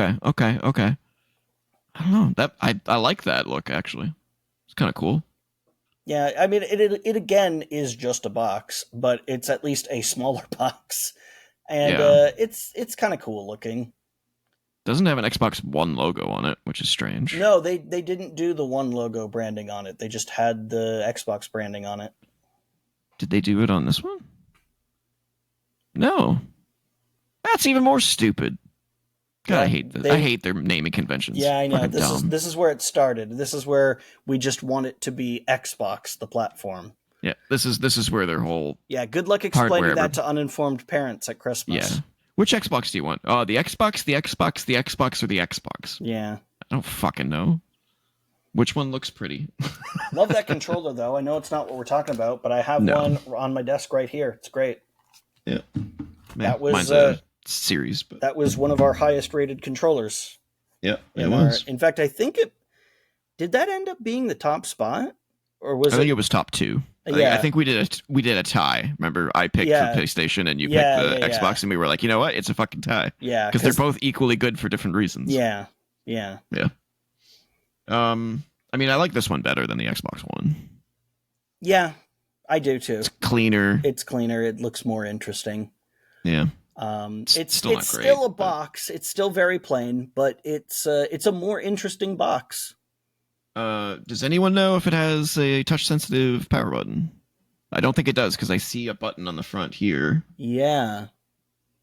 know. That I like that look. Actually, it's kind of cool. Yeah. I mean, it again is just a box, but it's at least a smaller box, and it's kind of cool looking. Doesn't have an Xbox One logo on it, which is strange. No, they didn't do the One logo branding on it. They just had the Xbox branding on it. Did they do it on this one? No. That's even more stupid. God, I hate this. I hate their naming conventions. Yeah, I know. This is where it started. This is where we just want it to be Xbox, the platform. Yeah, this is where their whole good luck explaining that to uninformed parents at Christmas. Yeah. Which Xbox do you want? Oh, the Xbox, or the Xbox? Yeah. I don't fucking know. Which one looks pretty? Love that controller, though. I know it's not what we're talking about, but I have one on my desk right here. It's great. Yeah. That was mine's a series, but that was one of our highest rated controllers. Yeah, it was. In fact, I think did that end up being the top spot, or was I think it was top 2. Yeah, I think we did a tie. Remember, I picked the PlayStation and you picked the Xbox, and we were like, you know what? It's a fucking tie. Yeah, because they're both equally good for different reasons. Yeah. I mean, I like this one better than the Xbox One. Yeah, I do too. It's cleaner. It looks more interesting. Yeah. It's still a box. It's still very plain, but it's a more interesting box. Does anyone know if it has a touch-sensitive power button? I don't think it does, because I see a button on the front here. Yeah.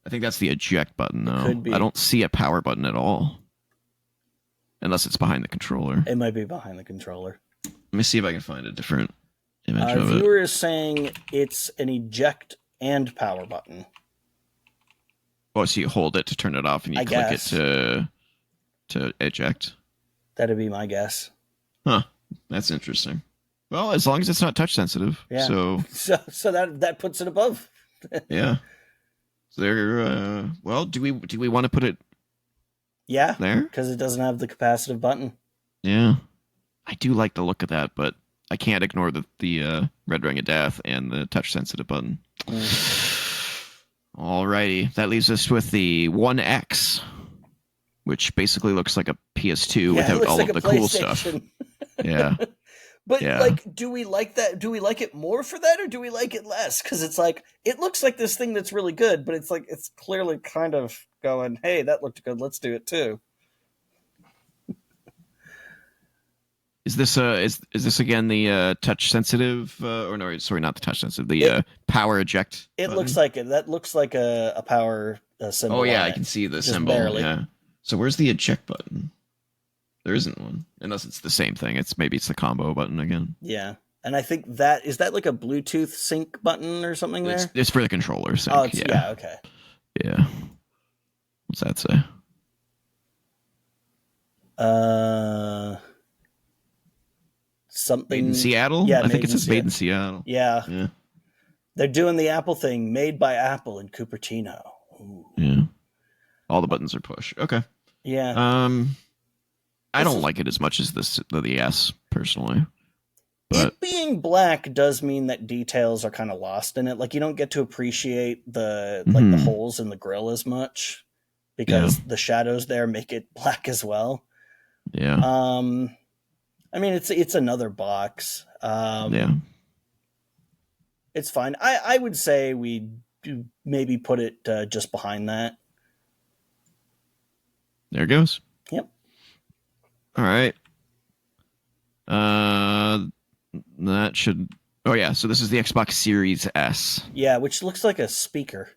I think that's the eject button, though. Could be. I don't see a power button at all. Unless it's behind the controller. It might be behind the controller. Let me see if I can find a different image of it. Viewer is saying it's an eject and power button. Oh, so you hold it to turn it off, and you click it to eject? That'd be my guess. Huh. That's interesting. Well, as long as it's not touch sensitive. Yeah. So that puts it above. Yeah. So there. Well, do we want to put it? Yeah. There, because it doesn't have the capacitive button. Yeah. I do like the look of that, but I can't ignore the red ring of death and the touch sensitive button. Alrighty, that leaves us with the One X, which basically looks like a PS2 without all of the cool stuff. Yeah. But do we like that? Do we like it more for that, or do we like it less? Because it's like, it looks like this thing that's really good, but it's like, it's clearly kind of going, hey, that looked good, let's do it too. Is this again the touch sensitive or no? Sorry, not the touch sensitive. The power eject. It button? Looks like it. That looks like a power symbol. Oh yeah, I can see the symbol. Barely. Yeah. So where's the eject button? There isn't one, unless it's the same thing. Maybe it's the combo button again. Yeah, and I think is that like a Bluetooth sync button or something there? It's for the controller sync. Oh, yeah. Okay. Yeah. What's that say? Something. Made in Seattle? Yeah, I think it says made in Seattle. Yeah. They're doing the Apple thing, made by Apple in Cupertino. Ooh. Yeah. All the buttons are push. Okay. Yeah. I don't like it as much as the S, personally. But it being black does mean that details are kind of lost in it. Like, you don't get to appreciate the holes in the grill as much because the shadows there make it black as well. Yeah. I mean, it's another box. Yeah. It's fine. I would say we do maybe put it just behind that. There it goes. Yep. All right. That should. Oh yeah. So this is the Xbox Series S. Yeah, which looks like a speaker.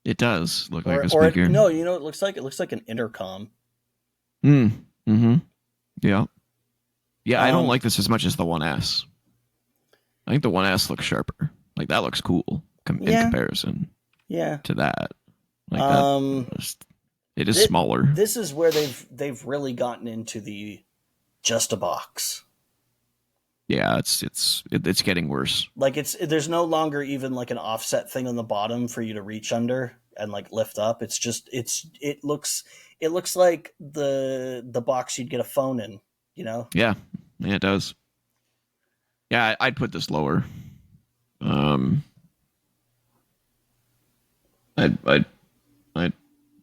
It does look like a speaker. No, you know what it looks like? It looks like an intercom. Mm-hmm. Yeah. Yeah, I don't like this as much as the One S. I think the One S looks sharper. Like, that looks cool in comparison. Yeah. To that. Like it is smaller. This is where they've really gotten into the just a box. Yeah, it's getting worse. Like, there's no longer even like an offset thing on the bottom for you to reach under and like lift up. It's just it looks like the box you'd get a phone in, you know? Yeah, it does. Yeah, I'd put this lower.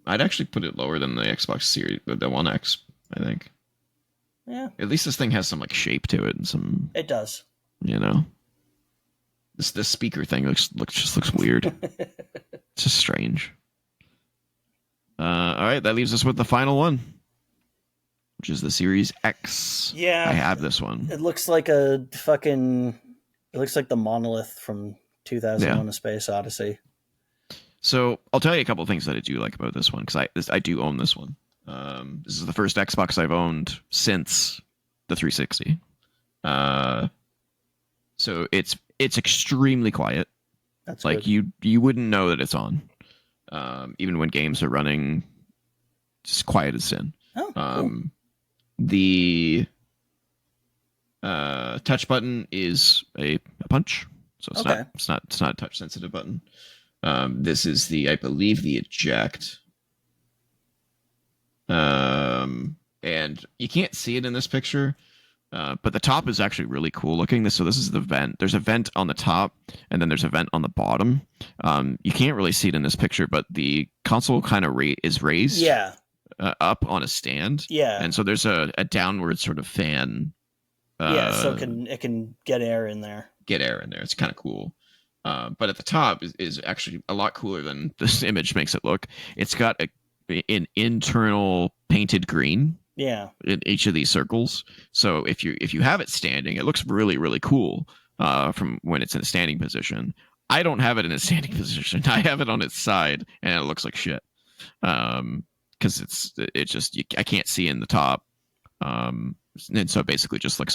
I'd actually put it lower than the Xbox Series, the One X, I think. Yeah. At least this thing has some like shape to it and some. It does. You know. This speaker thing looks weird. It's just strange. All right, that leaves us with the final one, which is the Series X. Yeah. I have this one. It looks like it looks like the monolith from 2001: A Space Odyssey. So I'll tell you a couple of things that I do like about this one, because I do own this one. This is the first Xbox I've owned since the 360. So it's extremely quiet. That's like good. you wouldn't know that it's on, even when games are running. Just quiet as sin. Oh, cool. Touch button is a punch, so it's Okay. not a touch sensitive button. This is I believe the eject. And you can't see it in this picture, but the top is actually really cool looking. So this is the vent. There's a vent on the top, and then there's a vent on the bottom. You can't really see it in this picture, but the console kind of is raised Yeah. up on a stand. Yeah. And so there's a downward sort of fan. Yeah, so it can get air in there. Get air in there. It's kind of cool. But at the top is actually a lot cooler than this image makes it look. It's got an internal painted green. Yeah. In each of these circles. So if you have it standing, it looks really, really cool from when it's in a standing position. I don't have it in a standing position. I have it on its side, and it looks like shit. Because I can't see in the top. And so it basically just looks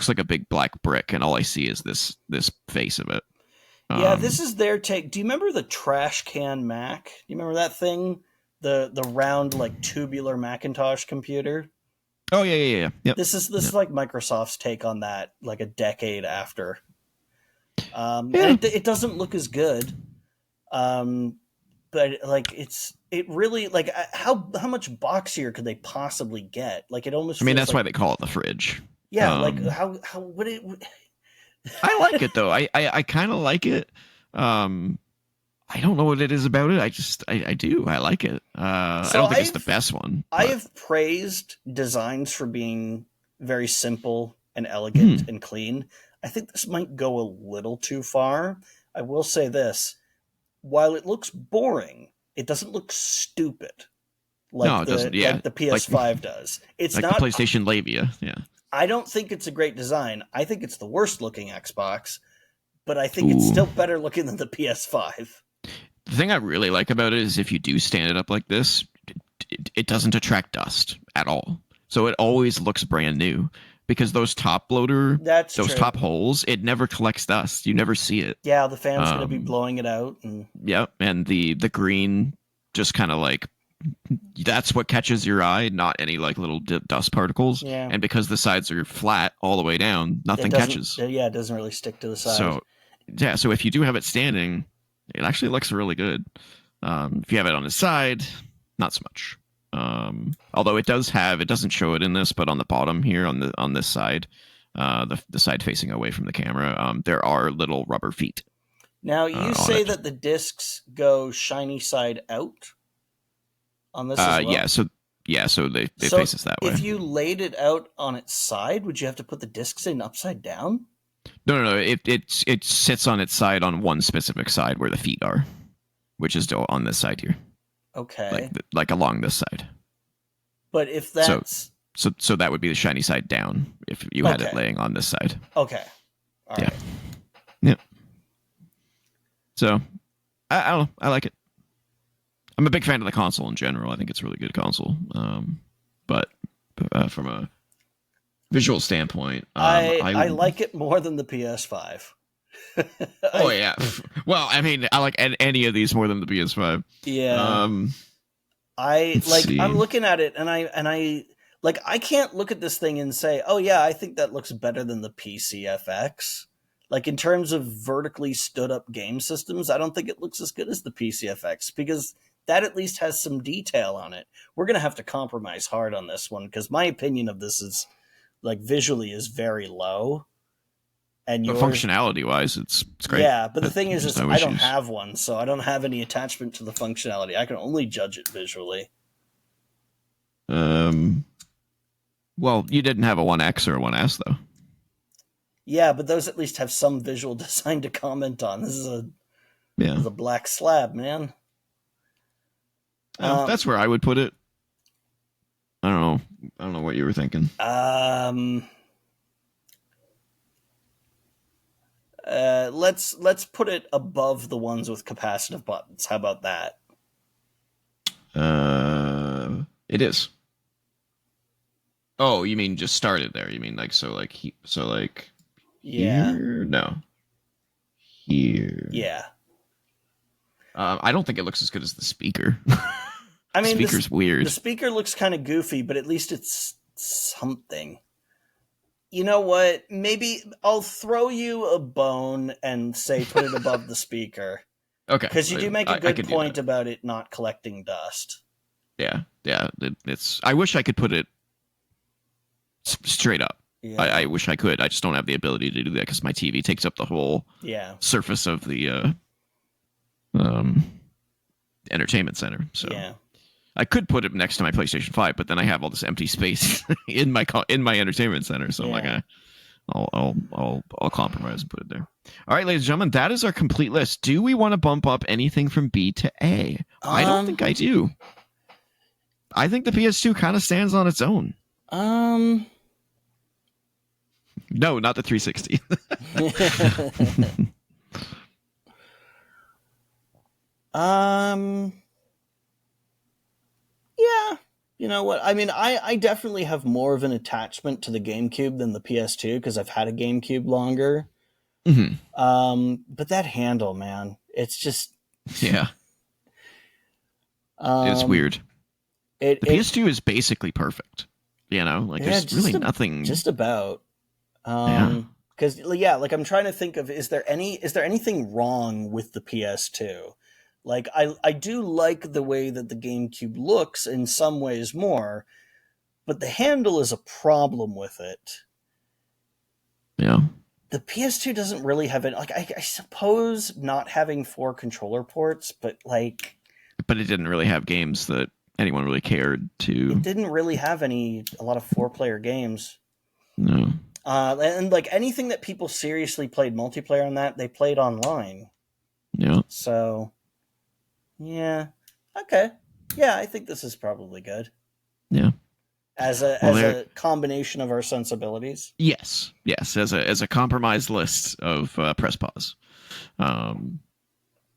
like a big black brick, and all I see is this face of it. Yeah, this is their take. Do you remember the trash can Mac? Do you remember that thing? The round, like, tubular Macintosh computer? Oh, yeah. Yep. This is like Microsoft's take on that, like a decade after. And it doesn't look as good. But like it really, like, how much boxier could they possibly get? Like, it almost. I mean, that's why they call it the fridge. Yeah, like how would it? I like it though. I kind of like it. I don't know what it is about it. I do. I like it. I don't think it's the best one. I have praised designs for being very simple and elegant and clean. I think this might go a little too far. I will say this. While it looks boring, it doesn't look stupid. Like the PS5 does. It's like not the PlayStation Labia. Yeah. I don't think it's a great design. I think it's the worst looking Xbox, but I think it's still better looking than the PS5. The thing I really like about it is if you do stand it up like this, it doesn't attract dust at all. So it always looks brand new because those top top holes, it never collects dust. You never see it. Yeah, the fan's going to be blowing it out. And the green just kind of like, that's what catches your eye, not any like little dust particles. Yeah. And because the sides are flat all the way down, nothing catches. Yeah, it doesn't really stick to the side. So if you do have it standing, it actually looks really good. If you have it on the side, not so much. Although it doesn't show it in this, but on the bottom here on this side, the side facing away from the camera, there are little rubber feet. Now you say that the discs go shiny side out on this as well? So they face us that way. If you laid it out on its side, would you have to put the discs in upside down? No. It sits on its side on one specific side where the feet are, which is on this side here. Okay. Like along this side. But if that's so that would be the shiny side down if you had it laying on this side. Okay. All right. Yeah. So I don't know. I like it. I'm a big fan of the console in general. I think it's a really good console. But from a visual standpoint, I like it more than the PS5. Yeah. Well, I mean, I like any of these more than the PS5. Yeah. I'm looking at it and I can't look at this thing and say, "Oh yeah, I think that looks better than the PCFX." Like, in terms of vertically stood up game systems, I don't think it looks as good as the PCFX because that at least has some detail on it. We're going to have to compromise hard on this one because my opinion of this is, like, visually is very low. And functionality wise, it's great. Yeah, but the thing is I don't have one, so I don't have any attachment to the functionality. I can only judge it visually. Well, you didn't have a 1X or a 1S though. Yeah, but those at least have some visual design to comment on. This is a black slab, man. That's where I would put it. I don't know what you were thinking. Let's put it above the ones with capacitive buttons. How about that? It is. Oh, you mean just started there? You mean yeah? Here? No. Here. Yeah. I don't think it looks as good as the speaker. I mean, the speaker's weird. The speaker looks kind of goofy, but at least it's something. You know what? Maybe I'll throw you a bone and say put it above the speaker. Okay. Because you do make a good do point about it not collecting dust. Yeah. It's. I wish I could put it straight up. Yeah. I wish I could. I just don't have the ability to do that because my TV takes up the whole surface of the entertainment center. So yeah. I could put it next to my PlayStation 5, but then I have all this empty space in my entertainment center. So I'm like, I'll compromise and put it there. All right, ladies and gentlemen, that is our complete list. Do we want to bump up anything from B to A? I don't think I do. I think the PS2 kind of stands on its own. No, not the 360. Yeah. You know what? I mean, I definitely have more of an attachment to the GameCube than the PS2 because I've had a GameCube longer. Mm-hmm. But that handle, man, it's just yeah. It's weird. The PS2 is basically perfect. You know, like there's really nothing. Just about. Because like I'm trying to think of is there anything wrong with the PS2? Like I do like the way that the GameCube looks in some ways more, but the handle is a problem with it. Yeah. The PS2 doesn't really have it. Like I suppose not having 4 controller ports, but like. But it didn't really have games that anyone really cared to. It didn't really have a lot of 4-player games. No. And like anything that people seriously played multiplayer on that, they played online. Yeah. So. Yeah. Okay. Yeah, I think this is probably good. Yeah. As a combination of our sensibilities. Yes. As a compromised list of press pause.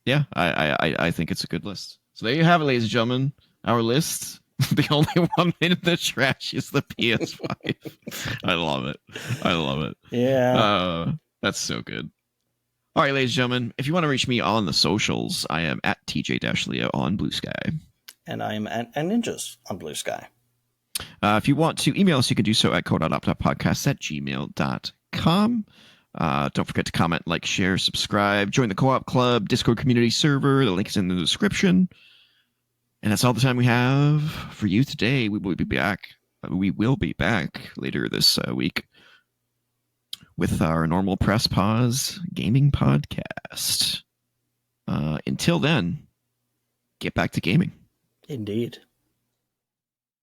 Yeah, I think it's a good list. So there you have it, ladies and gentlemen. Our list. The only one in the trash is the PS5. I love it. Yeah. That's so good. All right, ladies and gentlemen, if you want to reach me on the socials, I am at TJ-Leo on BlueSky. And I am at Ninjas on BlueSky. If you want to email us, you can do so at co.op.podcast@gmail.com. Don't forget to comment, like, share, subscribe, join the Co-op Club, Discord community server. The link is in the description. And that's all the time we have for you today. We will be back. Later this week with our normal press pause gaming podcast. Until then, get back to gaming. Indeed.